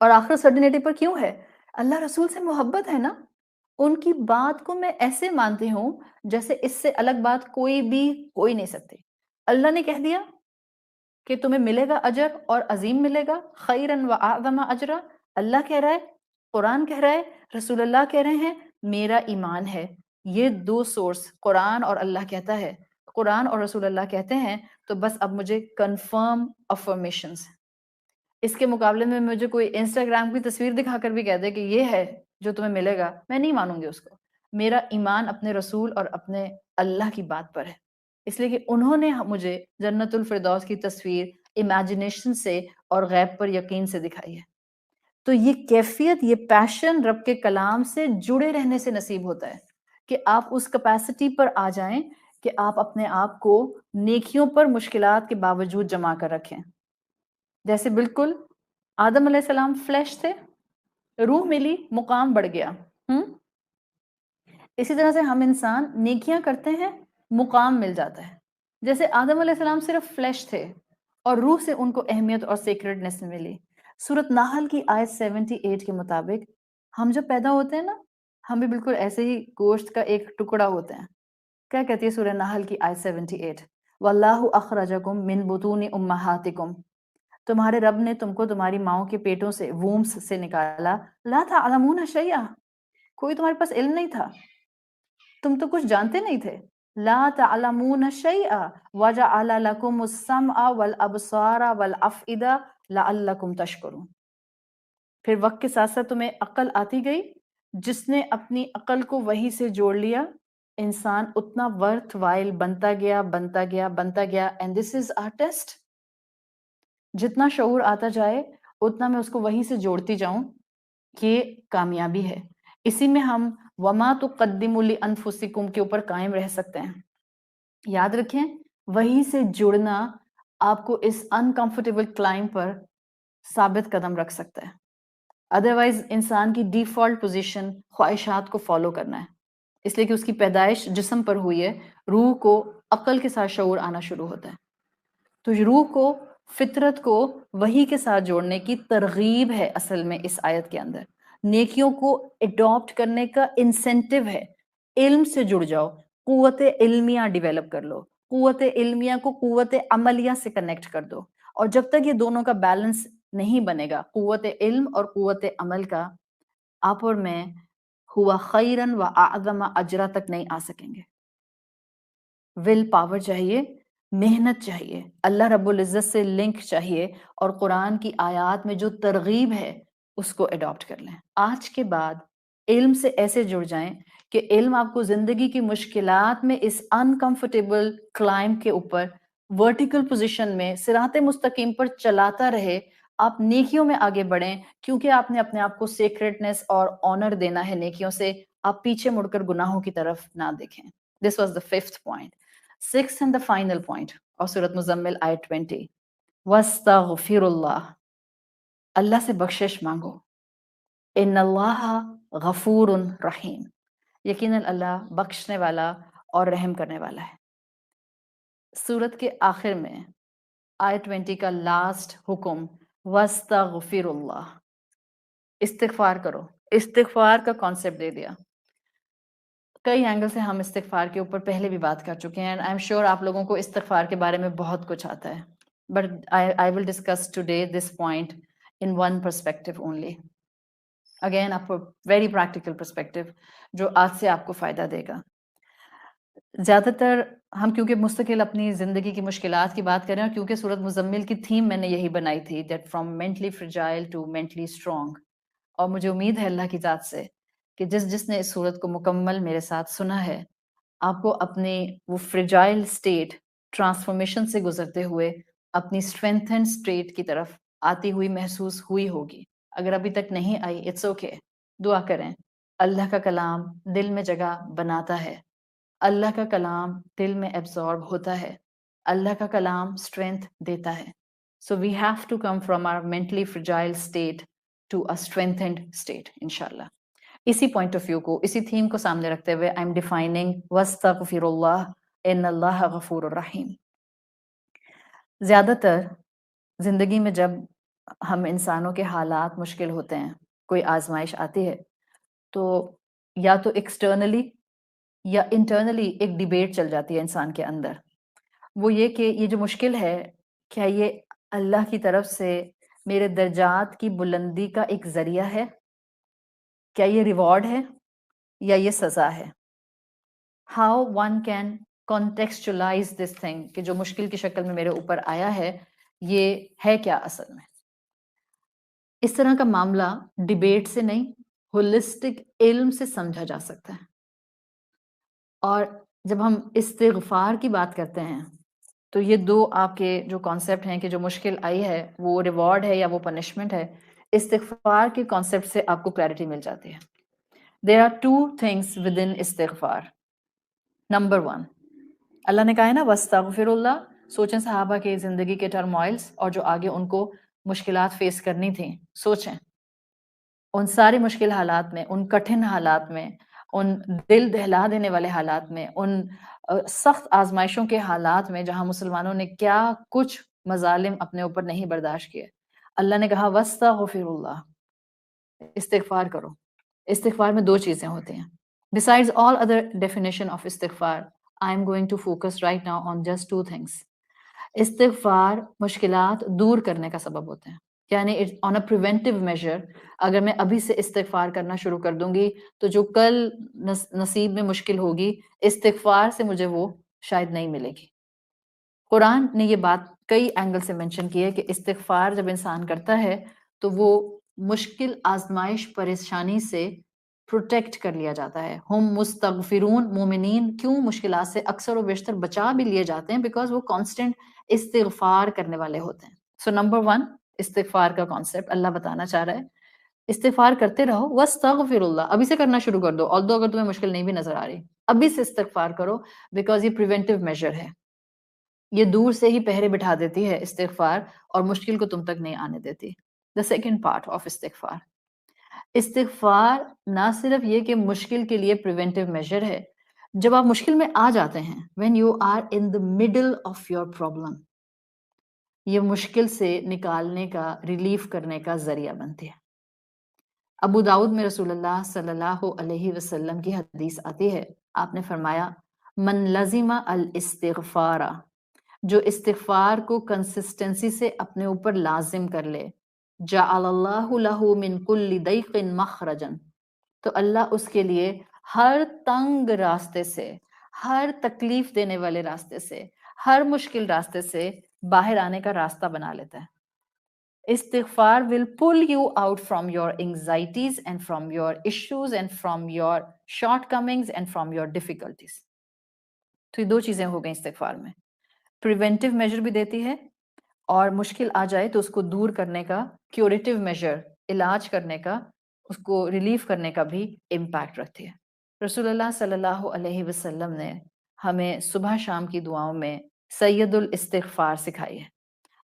اور آخرت سرٹنٹی پر کیوں ہے؟ اللہ رسول سے محبت ہے نا، ان کی بات کو میں ایسے مانتی ہوں جیسے اس سے الگ بات کوئی بھی ہو ہی نہیں سکتی۔ اللہ نے کہہ دیا کہ تمہیں ملے گا اجر اور عظیم ملے گا، خیرن و اعظم اجرا، اللہ کہہ رہا ہے، قرآن کہہ رہا ہے، رسول اللہ کہہ رہے ہیں، میرا ایمان ہے۔ یہ دو سورس قرآن اور اللہ کہتا ہے، قرآن اور رسول اللہ کہتے ہیں، تو بس اب مجھے کنفرم افرمیشنز۔ اس کے مقابلے میں مجھے کوئی انسٹاگرام کی تصویر دکھا کر بھی کہہ دے کہ یہ ہے جو تمہیں ملے گا، میں نہیں مانوں گی اس کو۔ میرا ایمان اپنے رسول اور اپنے اللہ کی بات پر ہے، اس لیے کہ انہوں نے مجھے جنت الفردوس کی تصویر امیجنیشن سے اور غیب پر یقین سے دکھائی ہے۔ تو یہ کیفیت، یہ پیشن رب کے کلام سے جڑے رہنے سے نصیب ہوتا ہے کہ آپ اس کیپیسٹی پر آ جائیں کہ آپ اپنے آپ کو نیکیوں پر مشکلات کے باوجود جما کر رکھیں۔ جیسے بالکل آدم علیہ السلام فلیش تھے، روح ملی، مقام بڑھ گیا. اسی طرح سے ہم انسان نیکیاں کرتے ہیں، مقام مل جاتا ہے. جیسے آدم علیہ السلام صرف فلیش تھے اور روح سے ان کو اہمیت اور سیکرڈنس ملی. سورۃ نحل کی آیت 78 کے مطابق ہم جب پیدا ہوتے ہیں نا، ہم بھی بالکل ایسے ہی گوشت کا ایک ٹکڑا ہوتے ہیں. کیا کہتی ہے سورہ نحل کی آیت 78؟ وَاللَّهُ أَخْرَجَكُم مِّن بُطُونِ أُمَّهَاتِكُم، تمہارے رب نے تم کو تمہاری ماؤں کے پیٹوں سے، وومس سے نکالا. لا تعلمون شیئا، کوئی تمہارے پاس علم نہیں تھا، تم تو کچھ جانتے نہیں تھے. لا تعلمون شیئا وجعل لکم السمع والابصار والافئدہ لعلکم تشکرون. پھر وقت کے ساتھ ساتھ تمہیں عقل آتی گئی، جس نے اپنی عقل کو وحی سے جوڑ لیا، انسان اتنا ورتھ وائل بنتا گیا بنتا گیا بنتا گیا. And this is our test. جتنا شعور آتا جائے اتنا میں اس کو وحی سے جوڑتی جاؤں، یہ کامیابی ہے. اسی میں ہم وما تقدموا لانفسکم کے اوپر قائم رہ سکتے ہیں. یاد رکھیں، وحی سے جڑنا آپ کو اس انکمفرٹیبل کلائم پر ثابت قدم رکھ سکتا ہے. ادروائز انسان کی ڈیفالٹ پوزیشن خواہشات کو فالو کرنا ہے، اس لیے کہ اس کی پیدائش جسم پر ہوئی ہے. روح کو عقل کے ساتھ شعور آنا شروع ہوتا ہے. تو روح کو، فطرت کو وحی کے ساتھ جوڑنے کی ترغیب ہے اصل میں اس آیت کے اندر. نیکیوں کو اڈاپٹ کرنے کا انسینٹیو ہے. علم سے جڑ جاؤ، قوت علمیہ ڈیولپ کر لو، قوت علمیہ کو قوت عملیہ سے کنیکٹ کر دو. اور جب تک یہ دونوں کا بیلنس نہیں بنے گا، قوت علم اور قوت عمل کا، آپ اور میں ہوا خیرن و اعظم اجرا تک نہیں آ سکیں گے. ول پاور چاہیے، محنت چاہیے، اللہ رب العزت سے لنک چاہیے، اور قرآن کی آیات میں جو ترغیب ہے اس کو اڈاپٹ کر لیں. آج کے بعد علم سے ایسے جڑ جائیں کہ علم آپ کو زندگی کی مشکلات میں اس انکمفرٹیبل کلائم کے اوپر ورٹیکل پوزیشن میں صراط مستقیم پر چلاتا رہے. آپ نیکیوں میں آگے بڑھیں کیونکہ آپ نے اپنے آپ کو سیکریٹنس اور آنر دینا ہے نیکیوں سے. آپ پیچھے مڑ کر گناہوں کی طرف نہ دیکھیں. This was the 5th point. 6th and the final point of Surat Muzammil ayat 20. وَاسْتَغْفِرُ اللہ سے بخشش مانگو. ان اللہ غفور رحیم، یقیناً اللہ بخشنے والا اور رحم کرنے والا ہے. سورت کے آخر میں آیت 20 کا لاسٹ حکم وَاسْتَغْفِرُ اللہ، استغفار کرو. استغفار کا کانسیپٹ دے دیا. کئی اینگل سے ہم استغفار کے اوپر پہلے بھی بات کر چکے ہیں. آئی ایم شیور آپ لوگوں کو استغفار کے بارے میں بہت کچھ آتا ہے، but I will discuss today this point in one perspective only. Again آپ کو ویری پریکٹیکل پرسپیکٹو جو آج سے آپ کو فائدہ دے گا. زیادہ تر ہم کیونکہ مستقل اپنی زندگی کی مشکلات کی بات کر رہے ہیں، اور کیونکہ سورت مزمل کی تھیم میں نے یہی بنائی تھی، that from mentally fragile to mentally strong. اور مجھے امید ہے اللہ کی ذات سے کہ جس نے اس صورت کو مکمل میرے ساتھ سنا ہے، آپ کو اپنے وہ فرجائل اسٹیٹ ٹرانسفارمیشن سے گزرتے ہوئے اپنی اسٹرینتھنڈ اسٹیٹ کی طرف آتی ہوئی محسوس ہوئی ہوگی. اگر ابھی تک نہیں آئی، اٹس اوکے. دعا کریں. اللہ کا کلام دل میں جگہ بناتا ہے، اللہ کا کلام دل میں ایبزارب ہوتا ہے، اللہ کا کلام اسٹرینتھ دیتا ہے. So we have to come from our mentally fragile state to a strengthened state انشاءاللہ. اسی پوائنٹ آف ویو کو، اسی تھیم کو سامنے رکھتے ہوئے آئی ایم ڈیفائننگ وَاسْتَغْفِرُ اللَّهَ إِنَّ اللَّهَ غَفُورٌ رَحِيمٌ. زیادہ تر زندگی میں جب ہم انسانوں کے حالات مشکل ہوتے ہیں، کوئی آزمائش آتی ہے، تو یا تو ایکسٹرنلی یا انٹرنلی ایک ڈیبیٹ چل جاتی ہے انسان کے اندر. وہ یہ کہ یہ جو مشکل ہے، کیا یہ اللہ کی طرف سے میرے درجات کی بلندی کا ایک ذریعہ ہے؟ کیا یہ ریوارڈ ہے یا یہ سزا ہے؟ How one can contextualise this thing کہ جو مشکل کی شکل میں میرے اوپر آیا ہے، یہ ہے کیا اصل میں؟ اس طرح کا معاملہ ڈیبیٹ سے نہیں، ہولسٹک علم سے سمجھا جا سکتا ہے. اور جب ہم استغفار کی بات کرتے ہیں تو یہ دو آپ کے جو کانسیپٹ ہیں کہ جو مشکل آئی ہے وہ ریوارڈ ہے یا وہ پنشمنٹ ہے، استغفار کے کانسیپٹ سے آپ کو کلیئرٹی مل جاتی ہے. There are two things within استغفار. نمبر 1، اللہ نے کہا ہے نا وَاسْتَغْفِرُ اللَّهَ. سوچیں صحابہ کے زندگی کے ٹرموائلز اور جو آگے ان کو مشکلات فیس کرنی تھیں، سوچیں ان ساری مشکل حالات میں، ان کٹھن حالات میں، ان دل دہلا دینے والے حالات میں، ان سخت آزمائشوں کے حالات میں جہاں مسلمانوں نے کیا کچھ مظالم اپنے اوپر نہیں برداشت کیے، اللہ نے کہا وَاسْتَغْفِرُ اللَّهِ، استغفار کرو۔ استغفار میں دو چیزیں ہوتی ہیں. Besides all other definition of استغفار, I am going to focus right now on just two things. استغفار مشکلات دور کرنے کا سبب ہوتے ہیں، یعنی on a preventive measure. اگر میں ابھی سے استغفار کرنا شروع کر دوں گی تو جو کل نصیب میں مشکل ہوگی، استغفار سے مجھے وہ شاید نہیں ملے گی. قرآن نے یہ بات کئی اینگل سے منشن کی ہے کہ استغفار جب انسان کرتا ہے تو وہ مشکل آزمائش پریشانی سے پروٹیکٹ کر لیا جاتا ہے. ہم مستغفرون، مومنین کیوں مشکلات سے اکثر و بیشتر بچا بھی لیے جاتے ہیں؟ بیکاز وہ کانسٹنٹ استغفار کرنے والے ہوتے ہیں. سو نمبر 1 استغفار کا کانسیپٹ اللہ بتانا چاہ رہا ہے، استغفار کرتے رہو. واستغفر اللہ، ابھی سے کرنا شروع کر دو، although اگر تمہیں مشکل نہیں بھی نظر آ رہی، ابھی سے استغفار کرو، بیکاز یہ پریونٹیو میجر ہے. یہ دور سے ہی پہرے بٹھا دیتی ہے استغفار، اور مشکل کو تم تک نہیں آنے دیتی. دا سیکنڈ پارٹ آف استغفار، استغفار نہ صرف یہ کہ مشکل کے لیے پریونٹیو میجر ہے، جب آپ مشکل میں آ جاتے ہیں when you are in the middle of your problem، یہ مشکل سے نکالنے کا، ریلیف کرنے کا ذریعہ بنتی ہے. ابو داؤد میں رسول اللہ صلی اللہ علیہ وسلم کی حدیث آتی ہے، آپ نے فرمایا من لزم الاستغفار، جو استغفار کو کنسسٹنسی سے اپنے اوپر لازم کر لے، جعل اللہ لہ من کل ضیق مخرجا، تو اللہ اس کے لیے ہر تنگ راستے سے، ہر تکلیف دینے والے راستے سے، ہر مشکل راستے سے باہر آنے کا راستہ بنا لیتا ہے. استغفار will pull you out from your anxieties and from your issues and from your shortcomings and from your difficulties. تو یہ دو چیزیں ہو گئیں استغفار میں، پریونٹیو میجر بھی دیتی ہے، اور مشکل آ جائے تو اس کو دور کرنے کا، کیوریٹیو میجر، علاج کرنے کا، اس کو ریلیف کرنے کا بھی امپیکٹ رکھتی ہے. رسول اللہ صلی اللہ علیہ وسلم نے ہمیں صبح شام کی دعاؤں میں سید الاستغفار سکھائی ہے.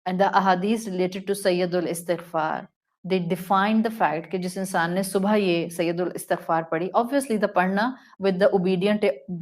And the ahadith related to Syed الاستغفار they define the fact کہ جس انسان نے صبح یہ سید الاستغفار پڑھی، obviously the پڑھنا with the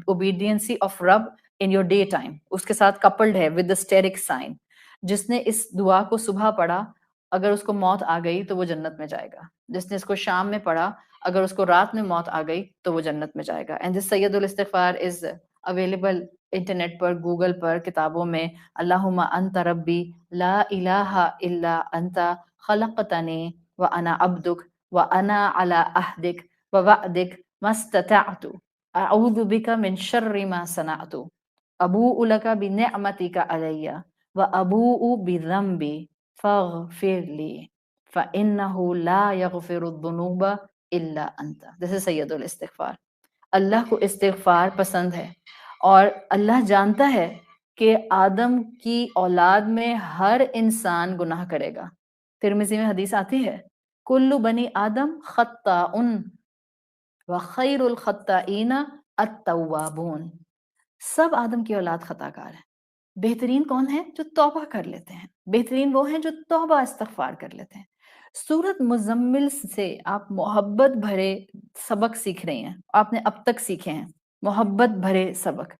obediency of رب in your day time، اس کے ساتھ coupled ہے with the steric sign. جس نے اس دعا کو صبح پڑھا، اگر اس کو موت آ گئی تو وہ جنت میں جائے گا. جس نے اس کو شام میں پڑھا، اگر اس کو رات میں موت آ گئی تو وہ جنت میں جائے گا. And this سید الاستغفار is available انٹرنیٹ پر، گوگل پر، کتابوں میں. اللہم انت ربی لا الہ الا انت خلقتنی وانا عبدک وانا علی عہدک ووعدک ما استطعت اعوذ بک من شر ما صنعت ابوء لک بنعمتک علی وابوء بذنبی فاغفر لی فانہ لا یغفر الذنوب الا انت. This is سید الاستغفار. اللہ کو استغفار پسند ہے، اور اللہ جانتا ہے کہ آدم کی اولاد میں ہر انسان گناہ کرے گا. ترمذی میں حدیث آتی ہے کل بنی آدم خطاؤن وخیر الخطائین التوابون، سب آدم کی اولاد خطا کار ہیں. بہترین کون ہے؟ جو توبہ کر لیتے ہیں. بہترین وہ ہیں جو توبہ استغفار کر لیتے ہیں. سورت مزمل سے آپ محبت بھرے سبق سیکھ رہے ہیں، آپ نے اب تک سیکھے ہیں محبت بھرے سبق.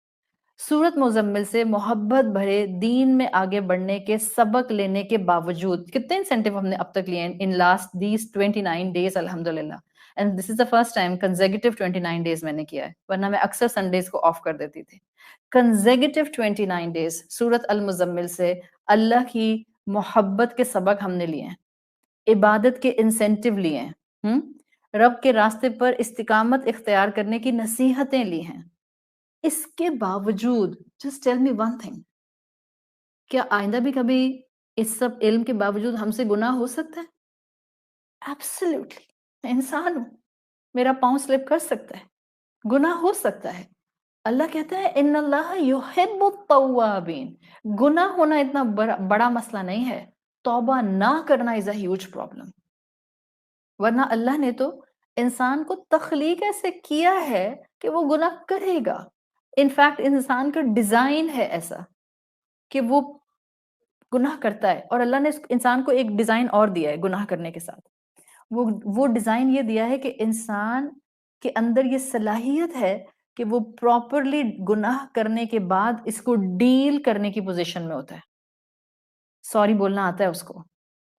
سورت مزمل سے محبت بھرے دین میں آگے بڑھنے کے سبق لینے کے باوجود کتنے انسینٹیو ہم نے اب تک لیے ہیں ان لاسٹ دیز 29 days الحمدللہ. And this is the first time consecutive 29 days میں نے کیا ہے، ورنہ میں اکثر سنڈیز کو آف کر دیتی تھی. کنزیکٹیو 29 days سورت المزمل سے اللہ کی محبت کے سبق ہم نے لیے ہیں، عبادت کے انسینٹیو لیے ہیں، رب کے راستے پر استقامت اختیار کرنے کی نصیحتیں لی ہیں. اس کے باوجود just tell me one thing، کیا آئندہ بھی کبھی اس سب علم کے باوجود ہم سے گناہ ہو سکتا ہے؟ ایبسلیوٹلی، میں انسان ہوں، میرا پاؤں سلپ کر سکتا ہے، گناہ ہو سکتا ہے. اللہ کہتا ہے ان اللہ یحب التوابین، گناہ ہونا اتنا بڑا مسئلہ نہیں ہے، توبہ نہ کرنا از اے ہیوج پرابلم. ورنہ اللہ نے تو انسان کو تخلیق ایسے کیا ہے کہ وہ گناہ کرے گا. انفیکٹ انسان کا ڈیزائن ہے ایسا کہ وہ گناہ کرتا ہے، اور اللہ نے انسان کو ایک ڈیزائن اور دیا ہے گناہ کرنے کے ساتھ. وہ ڈیزائن یہ دیا ہے کہ انسان کے اندر یہ صلاحیت ہے کہ وہ پراپرلی گناہ کرنے کے بعد اس کو ڈیل کرنے کی پوزیشن میں ہوتا ہے. سوری بولنا آتا ہے اس کو،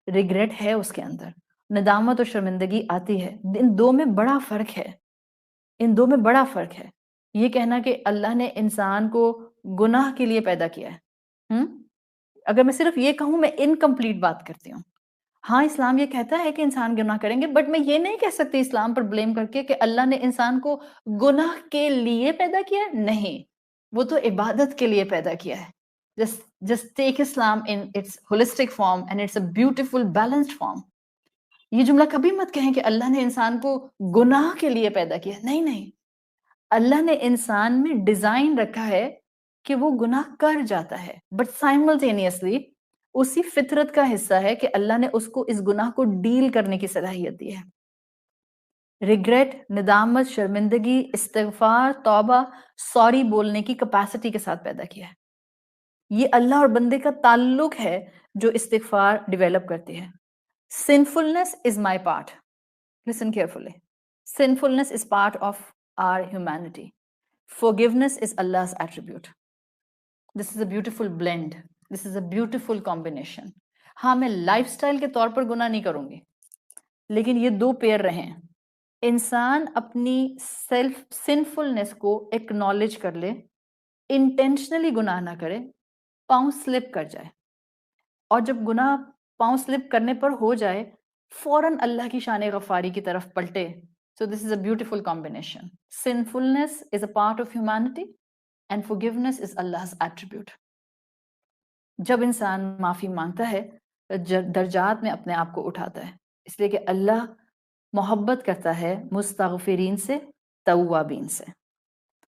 ریگریٹ ہے اس کے اندر، ندامت اور شرمندگی آتی ہے. ان دو میں بڑا فرق ہے، ان دو میں بڑا فرق ہے. یہ کہنا کہ اللہ نے انسان کو گناہ کے لیے پیدا کیا ہے، اگر میں صرف یہ کہوں میں انکمپلیٹ بات کرتی ہوں. ہاں اسلام یہ کہتا ہے کہ انسان گناہ کریں گے، بٹ میں یہ نہیں کہہ سکتی اسلام پر بلیم کر کے کہ اللہ نے انسان کو گناہ کے لیے پیدا کیا ہے. نہیں، وہ تو عبادت کے لیے پیدا کیا ہے. Just take Islam in its holistic form and it's a beautiful balanced form. یہ جملہ کبھی مت کہیں کہ اللہ نے انسان کو گناہ کے لیے پیدا کیا. نہیں نہیں، اللہ نے انسان میں ڈیزائن رکھا ہے کہ وہ گناہ کر جاتا ہے، بٹ سائملٹینیسلی اسی فطرت کا حصہ ہے کہ اللہ نے اس کو اس گناہ کو ڈیل کرنے کی صلاحیت دی ہے. ریگریٹ، ندامت، شرمندگی، استغفار، توبہ، سوری بولنے کی کیپیسٹی کے ساتھ پیدا کیا ہے. یہ اللہ اور بندے کا تعلق ہے جو استغفار ڈیولپ کرتی ہے. Sinfulness is my part. Listen carefully. Sinfulness is part of our humanity. Forgiveness is Allah's attribute. This is a beautiful blend. This is a beautiful combination. ہاں میں لائف سٹائل کے طور پر گناہ نہیں کروں گی، لیکن یہ دو پیر رہیں. انسان اپنی سیلف سنفلنس کو ایکنالج کر لے، انٹینشنلی گناہ نہ کرے، پاؤں سلپ کر جائے، اور جب گناہ پاؤں سلپ کرنے پر ہو جائے فوراً اللہ کی شان غفاری کی طرف پلٹے. So this is a beautiful combination. Sinfulness is a part of humanity and forgiveness is Allah's attribute. جب انسان معافی مانگتا ہے درجات میں اپنے آپ کو اٹھاتا ہے، اس لیے کہ اللہ محبت کرتا ہے مستغفرین سے، توابین سے.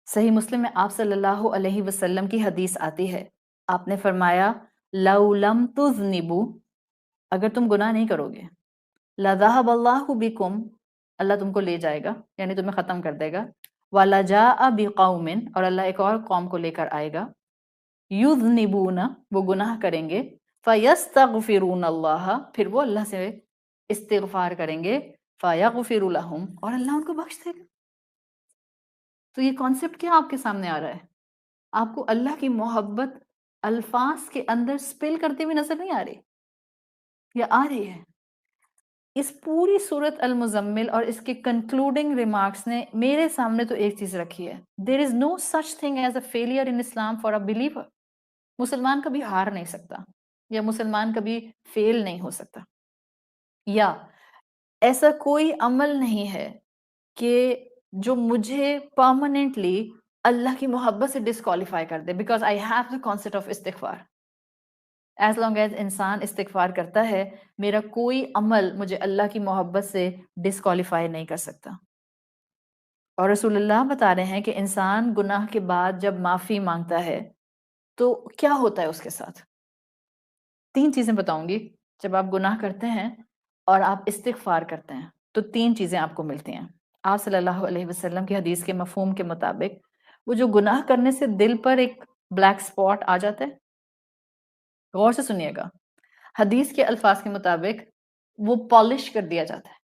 صحیح مسلم میں آپ صلی اللہ علیہ وسلم کی حدیث آتی ہے، آپ نے فرمایا لَوْ لَمْ تُذْنِبُوا، اگر تم گناہ نہیں کرو گے، لَذَهَبَ اللَّهُ بِكُمْ، اللہ تم کو لے جائے گا، یعنی تمہیں ختم کر دے گا. وَلَجَاءَ بِقَوْمٍ، اور اللہ ایک اور قوم کو لے کر آئے گا، یُذْنِبُونَ، وہ گناہ کریں گے، فَيَسْتَغْفِرُونَ اللَّهَ، پھر وہ اللہ سے استغفار کریں گے، فَيَغْفِرُ لَهُمْ، اور اللہ ان کو بخش دے گا. تو یہ کانسیپٹ کیا آپ کے سامنے آ رہا ہے؟ آپ کو اللہ کی محبت الفاظ کے اندر سپل کرتے ہوئے نظر نہیں آ رہی، یا آ رہی ہے؟ اس پوری سورت المزمل اور اس کے کنکلوڈنگ ریمارکس نے میرے سامنے تو ایک چیز رکھی ہے، there is no such thing as a failure in Islam for a believer. مسلمان کبھی ہار نہیں سکتا، یا مسلمان کبھی فیل نہیں ہو سکتا، یا ایسا کوئی عمل نہیں ہے کہ جو مجھے پرماننٹلی اللہ کی محبت سے ڈسکوالیفائی کر دے، because I have the concept of استغفار. ایز لانگ ایز انسان استغفار کرتا ہے، میرا کوئی عمل مجھے اللہ کی محبت سے ڈسکوالیفائی نہیں کر سکتا. اور رسول اللہ بتا رہے ہیں کہ انسان گناہ کے بعد جب معافی مانگتا ہے تو کیا ہوتا ہے اس کے ساتھ. 3 چیزیں بتاؤں گی. جب آپ گناہ کرتے ہیں اور آپ استغفار کرتے ہیں تو 3 چیزیں آپ کو ملتی ہیں. آپ صلی اللہ علیہ وسلم کی حدیث کے مفہوم کے مطابق وہ جو گناہ کرنے سے دل پر ایک بلیک سپاٹ آ جاتا ہے، غور سے سنیے گا، حدیث کے الفاظ کے مطابق وہ پالش کر دیا جاتا ہے.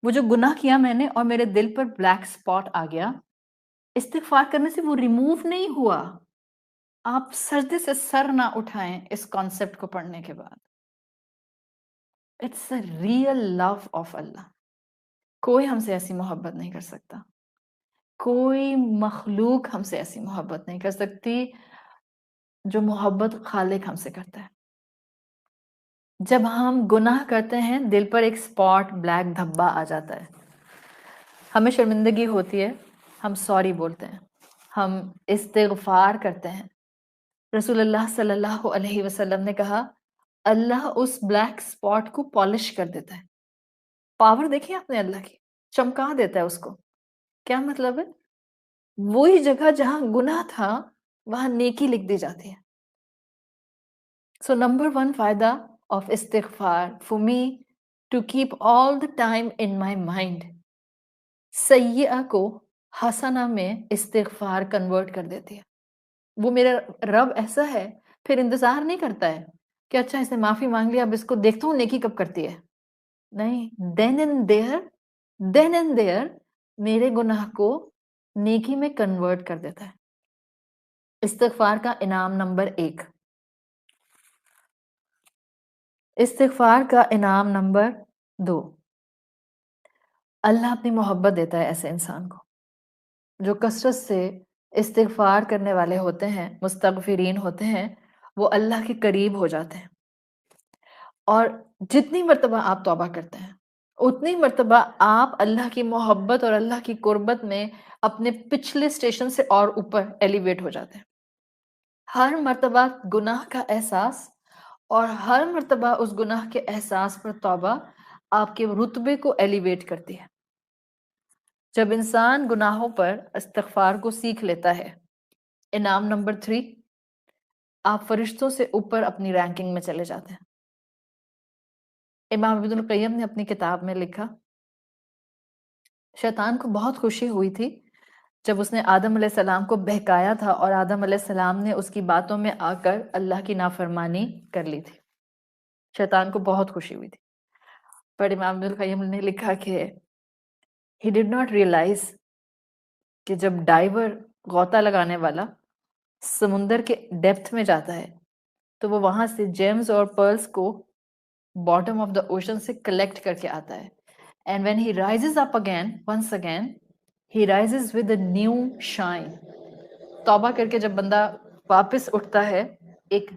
وہ جو گناہ کیا میں نے اور میرے دل پر بلیک سپاٹ آ گیا، استغفار کرنے سے وہ ریموو نہیں ہوا. آپ سجدے سے سر نہ اٹھائیں اس کانسیپٹ کو پڑھنے کے بعد. It's a real love of اللہ. کوئی ہم سے ایسی محبت نہیں کر سکتا، کوئی مخلوق ہم سے ایسی محبت نہیں کر سکتی جو محبت خالق ہم سے کرتا ہے. جب ہم گناہ کرتے ہیں دل پر ایک سپاٹ بلیک دھبا آ جاتا ہے، ہمیں شرمندگی ہوتی ہے، ہم سوری بولتے ہیں، ہم استغفار کرتے ہیں. رسول اللہ صلی اللہ علیہ وسلم نے کہا اللہ اس بلیک سپاٹ کو پالش کر دیتا ہے. پاور دیکھیں آپ نے اللہ کی، چمکا دیتا ہے اس کو. کیا مطلب ہے؟ وہی جگہ جہاں گناہ تھا وہاں نیکی لکھ دی جاتی ہے. سو نمبر 1 فائدہ آف استغفار for me to keep all the time in my mind, سیئہ کو حسنہ میں استغفار کنورٹ کر دیتی ہے. وہ میرا رب ایسا ہے، پھر انتظار نہیں کرتا ہے کہ اچھا اس نے معافی مانگ لیا، اب اس کو دیکھتا ہوں نیکی کب کرتی ہے. نہیں، دین اینڈ دیئر میرے گناہ کو نیکی میں کنورٹ کر دیتا ہے. استغفار کا انعام نمبر 1. استغفار کا انعام نمبر 2. اللہ اپنی محبت دیتا ہے ایسے انسان کو جو کثرت سے استغفار کرنے والے ہوتے ہیں، مستغفرین ہوتے ہیں، وہ اللہ کے قریب ہو جاتے ہیں. اور جتنی مرتبہ آپ توبہ کرتے ہیں اتنی مرتبہ آپ اللہ کی محبت اور اللہ کی قربت میں اپنے پچھلے سٹیشن سے اور اوپر ایلیویٹ ہو جاتے ہیں. ہر مرتبہ گناہ کا احساس اور ہر مرتبہ اس گناہ کے احساس پر توبہ آپ کے رتبے کو ایلیویٹ کرتی ہے. جب انسان گناہوں پر استغفار کو سیکھ لیتا ہے، انعام نمبر 3، آپ فرشتوں سے اوپر اپنی رینکنگ میں چلے جاتے ہیں. امام ابن القیم نے اپنی کتاب میں لکھا، شیطان کو بہت خوشی ہوئی تھی جب اس نے آدم علیہ السلام کو بہکایا تھا اور آدم علیہ السلام نے اس کی باتوں میں آ کر اللہ کی نافرمانی کر لی تھی. شیطان کو بہت خوشی ہوئی تھی. پر امام ابن القیم نے لکھا کہ he did not realize کہ جب ڈائیور غوطہ لگانے والا سمندر کے ڈیپتھ میں جاتا ہے تو وہ وہاں سے جیمز اور پرلز کو باٹم آف دا اوشن سے کلیکٹ کر کے آتا ہے. And when he rises up again, once again, he rises with a new shine. توبہ کر کے جب بندہ واپس اٹھتا ہے ایک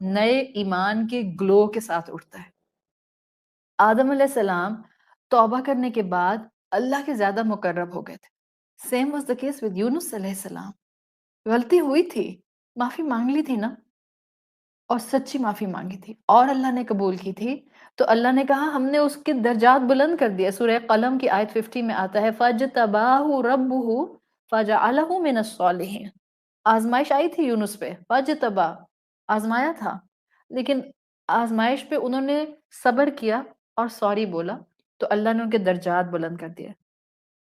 نئے ایمان کے گلو کے ساتھ اٹھتا ہے. آدم علیہ السلام توبہ کرنے کے بعد اللہ کے زیادہ مقرب ہو گئے تھے. Same was the case with یونس علیہ السلام. غلطی ہوئی تھی، معافی مانگ لی تھی نا، اور سچی معافی مانگی تھی اور اللہ نے قبول کی تھی، تو اللہ نے کہا ہم نے اس کے درجات بلند کر دیا. سورہ قلم کی آیت 50 میں آتا ہے فَاجْتَبَاهُ رَبُّهُ فَجَعَلَهُ مِنَ الصَّالِحِينَ. آزمائش آئی تھی یونس پہ، فَاجْتَبَا، آزمایا تھا، لیکن آزمائش پہ انہوں نے صبر کیا اور سوری بولا تو اللہ نے ان کے درجات بلند کر دیا.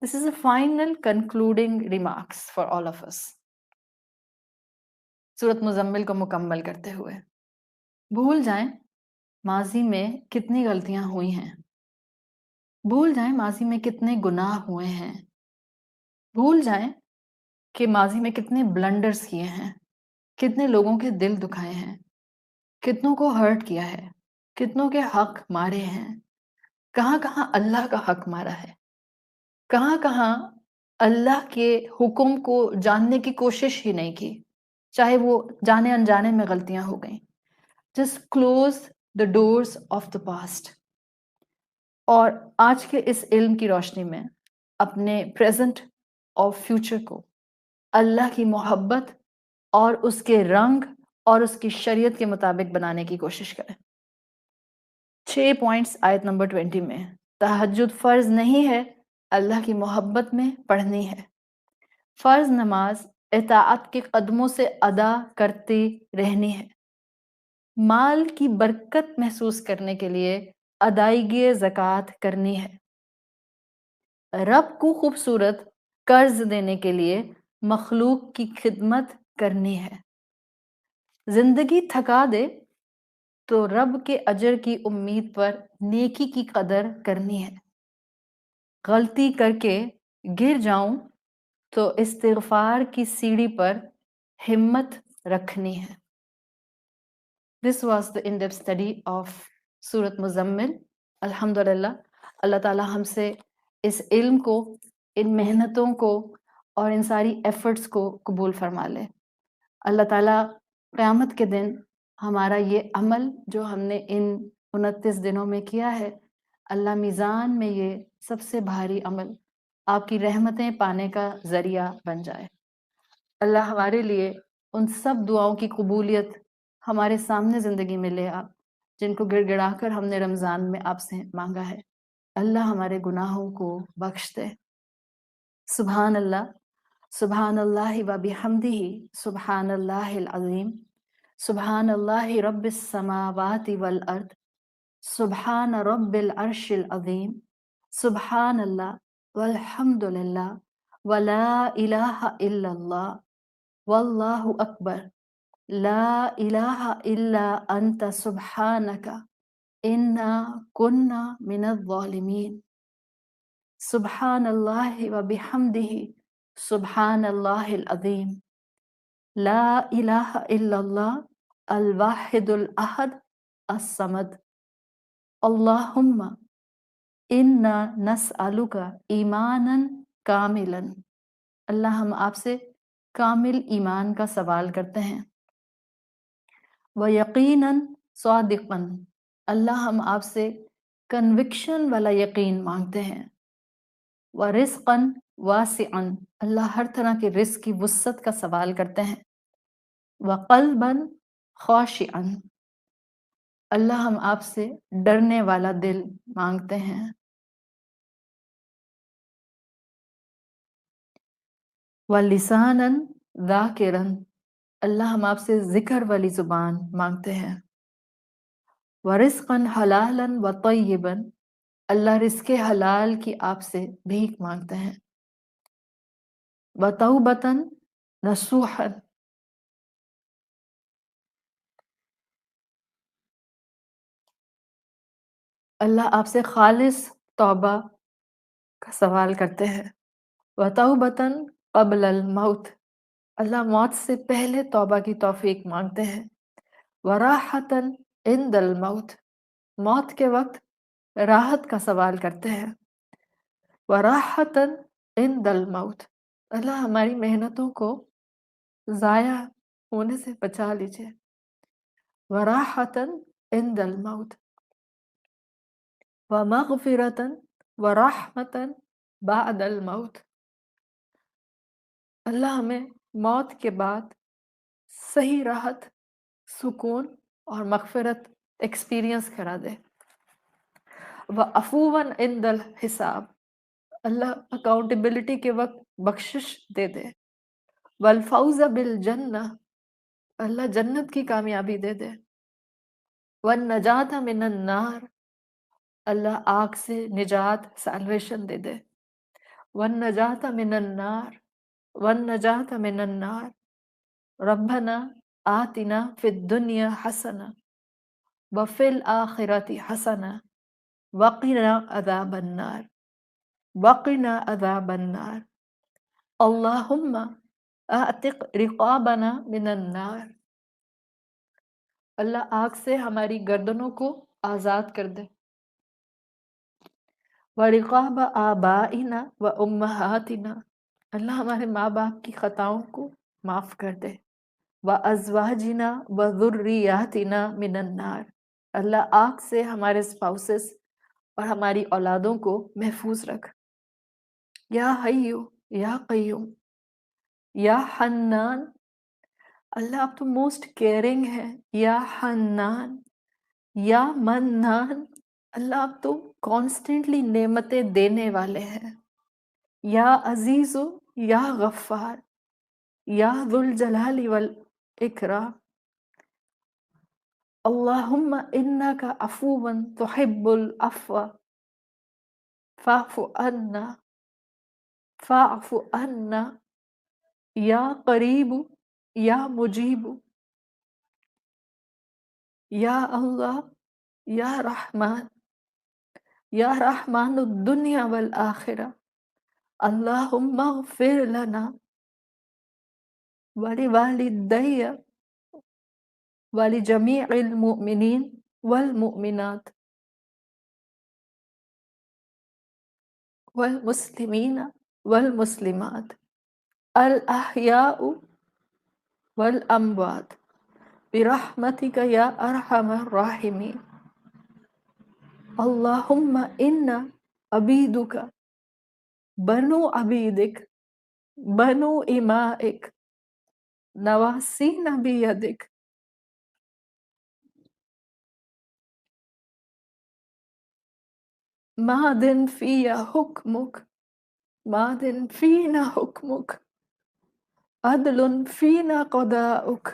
This is a final concluding remarks for all of us. سورۃ مزمل کو مکمل کرتے ہوئے بھول جائیں ماضی میں کتنی غلطیاں ہوئی ہیں، بھول جائیں ماضی میں کتنے گناہ ہوئے ہیں، بھول جائیں کہ ماضی میں کتنے بلنڈرز کیے ہیں، کتنے لوگوں کے دل دکھائے ہیں، کتنوں کو ہرٹ کیا ہے، کتنوں کے حق مارے ہیں، کہاں کہاں اللہ کا حق مارا ہے، کہاں کہاں اللہ کے حکم کو جاننے کی کوشش ہی نہیں کی، چاہے وہ جانے انجانے میں غلطیاں ہو گئیں. Just close the doors of the past. اور آج کے اس علم کی روشنی میں اپنے پریزنٹ اور فیوچر کو اللہ کی محبت اور اس کے رنگ اور اس کی شریعت کے مطابق بنانے کی کوشش کریں. 6 پوائنٹس آیت نمبر 20 میں. تہجد فرض نہیں ہے، اللہ کی محبت میں پڑھنی ہے. فرض نماز اطاعت کے قدموں سے ادا کرتی رہنی ہے. مال کی برکت محسوس کرنے کے لیے ادائیگی زکوٰۃ کرنی ہے. رب کو خوبصورت قرض دینے کے لیے مخلوق کی خدمت کرنی ہے. زندگی تھکا دے تو رب کے اجر کی امید پر نیکی کی قدر کرنی ہے. غلطی کر کے گر جاؤں تو استغفار کی سیڑھی پر ہمت رکھنی ہے. This was the in-depth study of سورۃ مزمل. الحمدللہ اللہ تعالیٰ ہم سے اس علم کو، ان محنتوں کو اور ان ساری ایفرٹس کو قبول فرما لے. اللہ تعالیٰ قیامت کے دن ہمارا یہ عمل جو ہم نے ان 29 دنوں میں کیا ہے، اللہ میزان میں یہ سب سے بھاری عمل آپ کی رحمتیں پانے کا ذریعہ بن جائے. اللہ ہمارے لیے ان سب دعاؤں کی قبولیت ہمارے سامنے زندگی میں لے آپ جن کو گڑ گڑا کر ہم نے رمضان میں آپ سے مانگا ہے. اللہ ہمارے گناہوں کو بخش دے. سبحان اللہ و بحمدہ سبحان اللہ العظیم. سبحان اللہ رب السماوات والارض. سبحان رب العرش العظیم. سبحان اللہ والحمد للہ ولا الہ الا اللہ واللہ اکبر لا إله إلا أنت سبحانك إنا كنا من الظالمين. سبحان الله وبحمده سبحان الله العظيم. لا إله إلا الله الواحد الأحد الصمد. اللهم إنا نسألك إيمانا كاملا. اللہ ہم آپ سے کامل ایمان کا سوال کرتے ہیں. وَيَقِينًا صَادِقًا. اللہ ہم آپ سے کنوکشن والا یقین مانگتے ہیں. وَرِزْقًا وَاسِعًا. اللہ ہر طرح کے رزق کی وسعت کا سوال کرتے ہیں. وَقَلْبًا خَاشِعًا. اللہ ہم آپ سے ڈرنے والا دل مانگتے ہیں. وَلِسَانًا ذَاكِرًا. اللہ ہم آپ سے ذکر والی زبان مانگتے ہیں. وَرِزْقًا حَلَالًا وَطَيِّبًا. اللہ رزق حلال کی آپ سے بھیک مانگتے ہیں. وَتَوْبَةً نَصُوحًا. اللہ آپ سے خالص توبہ کا سوال کرتے ہیں. وَتَوْبَةً قبل الموت. اللہ موت سے پہلے توبہ کی توفیق مانگتے ہیں. وَرَاحَةً عِنْدَ الموت. موت کے وقت راحت کا سوال کرتے ہیں. وَرَاحَةً عِنْدَ الموت. اللہ ہماری محنتوں کو ضائع ہونے سے بچا لیجئے. وَرَاحَةً عِنْدَ الموت. وَمَغْفِرَةً وَرَحْمَةً بعد الموت. اللہ ہمیں موت کے بعد صحیح راحت، سکون اور مغفرت ایکسپیرینس کرا دے. وَعَفُوًّا عِنْدَ الحساب. اللہ اکاؤنٹیبلٹی کے وقت بخشش دے دے. وَالْفَوْزَ بِالْجَنَّةِ. اللہ جنت کی کامیابی دے دے. وَالنَّجَاةَ مِنَ النَّارِ. اللہ آگ سے نجات سیلویشن دے دے. وَالنَّجَاةَ مِنَ النَّارِ. وَالنَّجَاةَ مِنَ النَّارِ. رَبَّنَا آتِنَا فِي الدُّنْيَا حَسَنَةً وَفِي الْآخِرَةِ حَسَنَةً وَقِنَا عَذَابَ النَّارِ. وَقِنَا عَذَابَ النَّارِ. اللہم اعتق رقابنا من النار. اللہ آگ سے ہماری گردنوں کو آزاد کر دے. وَرِقَابَ آبَائِنَا وَأُمَّهَاتِنَا. اللہ ہمارے ماں باپ کی خطاؤں کو معاف کر دے. وَأَزْوَاجِنَا وَذُرِّيَّاتِنَا مِنَ النَّارِ. اللہ آگ سے ہمارے اسپاؤسز اور ہماری اولادوں کو محفوظ رکھ. یا حیو یا قیوم یا حنان. اللہ آپ تو موسٹ کیئرنگ ہے. یا حنان یا منان. اللہ آپ تو کانسٹنٹلی نعمتیں دینے والے ہیں. یا عزیز یا غفار یا ذو الجلال والاکرام. اللہم انک عفو تحب العفو فاعف عنا. فاعف عنا یا قریب یا مجیب. یا اللہ یا رحمان یا رحمان الدنیا والآخرہ. اللہم اغفر لنا ولوالدی ولجمیع المؤمنین والمؤمنات والمسلمین والمسلمات الاحیاء والاموات برحمتک یا ارحم الراحمین. اللہم انا عبیدک بنو عبیدک بنو امائک نواسین بیدک ماضٍ فی حکمک ماضٍ فینا حکمک عدل فینا قضاؤک.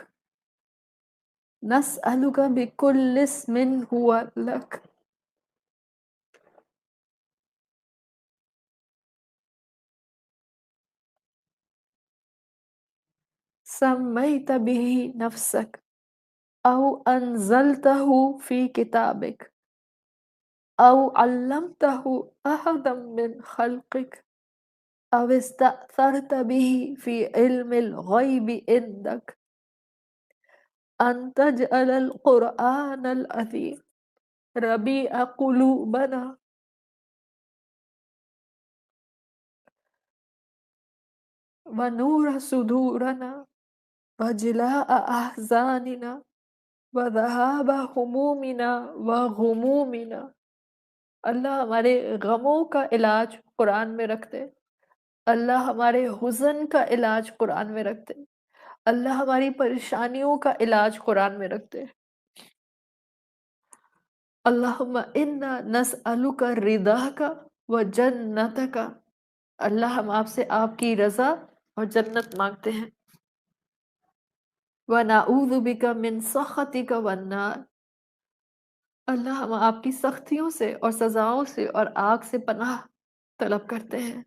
نسألک بکل اسم هو لک سمیت به نفسک او انزلته فی کتابک او علمته احدا من خلقک او استأثرت به فی علم الغیب عندک ان تجعل القرآن العظیم ربیع قلوبنا ونور صدورنا وجلاء احزاننا وذهاب همومنا وغمومنا۔ اللہ ہمارے غموں کا علاج قرآن میں رکھ دے، اللہ ہمارے حزن کا علاج قرآن میں رکھ دے، اللہ ہماری پریشانیوں کا علاج قرآن میں رکھ دے۔ اللہم انا نسألک رضاک و جنتک، اللہ ہم آپ سے آپ کی رضا اور جنت مانگتے ہیں۔ وَنَعُوذُ بِكَ مِن سَخَطِكَ وَالنَّارِ، اللہ ہم آپ کی سختیوں سے اور سزاؤں سے اور آگ سے پناہ طلب کرتے ہیں۔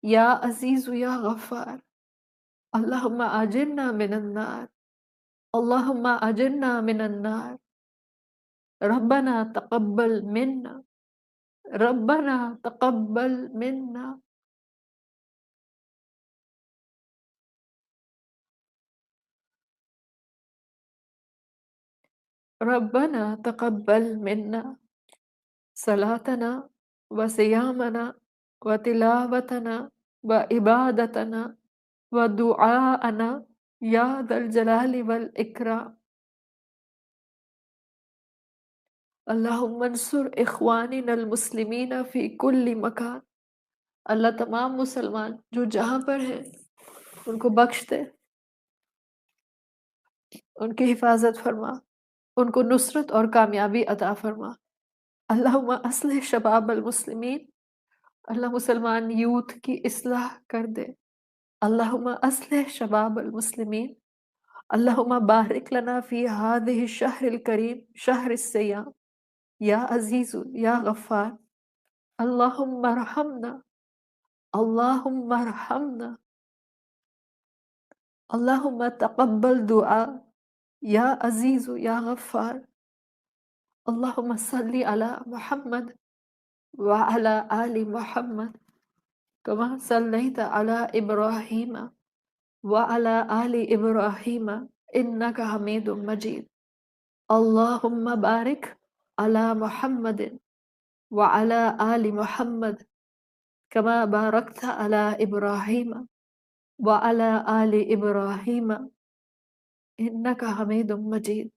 یا عزیز یا غفار، اللہم اجرنا من النار، اللہم اجرنا من النار، ربنا تقبل منا، ربنا تقبل منا۔ ربنا تقبل منا صلاتنا وصيامنا وتلاوتنا وعبادتنا ودعاءنا یا ذا الجلال والإکرام۔ اللہم انصر اخواننا المسلمین فی کل مکان، اللہ تمام مسلمان جو جہاں پر ہیں ان کو بخش دے، ان کی حفاظت فرما، ان کو نصرت اور کامیابی عطا فرما۔ اللہم اصلح شباب المسلمین، اللہ مسلمان یوتھ کی اصلاح کر دے۔ اللہم اصلح شباب المسلمین، اللہم بارک لنا فی هذه الشہر الکریم شہر السیام، یا عزیز یا غفار، اللہم ارحمنا، اللہم ارحمنا، اللہم تقبل دعا، یا عزیز یا غفار، اللہم صلی علی محمد وعلی آل محمد کما صلیت علی ابراہیم وعلی آل ابراہیم انک حمید مجید۔ اللہم بارک علی محمد وعلی آل محمد کما بارکت علی ابراہیم وعلی آل ابراہیم انک حمید مجید۔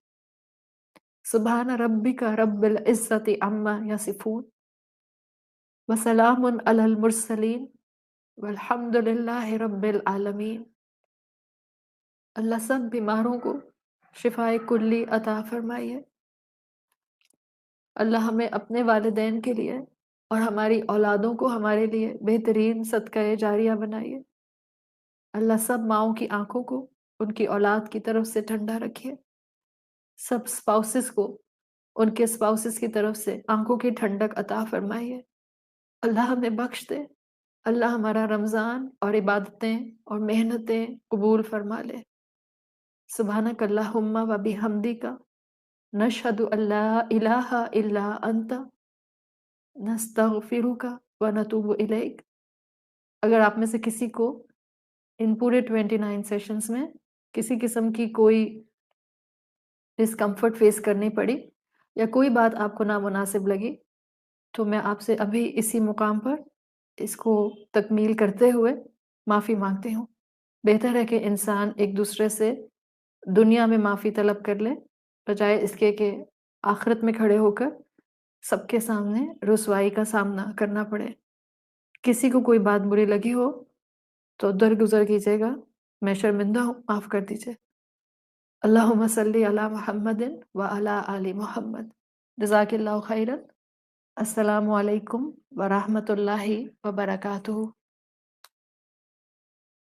سبحان ربک رب العزت عما یصفون وسلام علی المرسلین والحمد للہ رب العالمین۔ اللہ سب بیماروں کو شفائے کلی عطا فرمائیے۔ اللہ ہمیں اپنے والدین کے لیے اور ہماری اولادوں کو ہمارے لیے بہترین صدقہ جاریہ بنائیے۔ اللہ سب ماؤں کی آنکھوں کو ان کی اولاد کی طرف سے ٹھنڈا رکھیے، سب اسپاؤسز کو ان کے اسپاؤسز کی طرف سے آنکھوں کی ٹھنڈک عطا فرمائیے۔ اللہ ہمیں بخش دے، اللہ ہمارا رمضان اور عبادتیں اور محنتیں قبول فرما لے۔ سبحانک اللہم و بحمدک نشہد ان لا الہ الا انت نستغفرک و نتوب الیک۔ اگر آپ میں سے کسی کو ان پورے 29 سیشنز میں کسی قسم کی کوئی ڈسکمفرٹ فیس کرنی پڑی یا کوئی بات آپ کو نامناسب لگی تو میں آپ سے ابھی اسی مقام پر اس کو تکمیل کرتے ہوئے معافی مانگتی ہوں۔ بہتر ہے کہ انسان ایک دوسرے سے دنیا میں معافی طلب کر لے بجائے اس کے کہ آخرت میں کھڑے ہو کر سب کے سامنے رسوائی کا سامنا کرنا پڑے۔ کسی کو کوئی بات بری لگی ہو تو درگزر کیجیے گا، میں شرمندہ ہوں، معاف کر دیجیے۔ اللہم صلی علی محمد وعلی آل محمد۔ جزاک اللہ خیرا۔ السلام علیکم ورحمۃ اللہ وبرکاتہ۔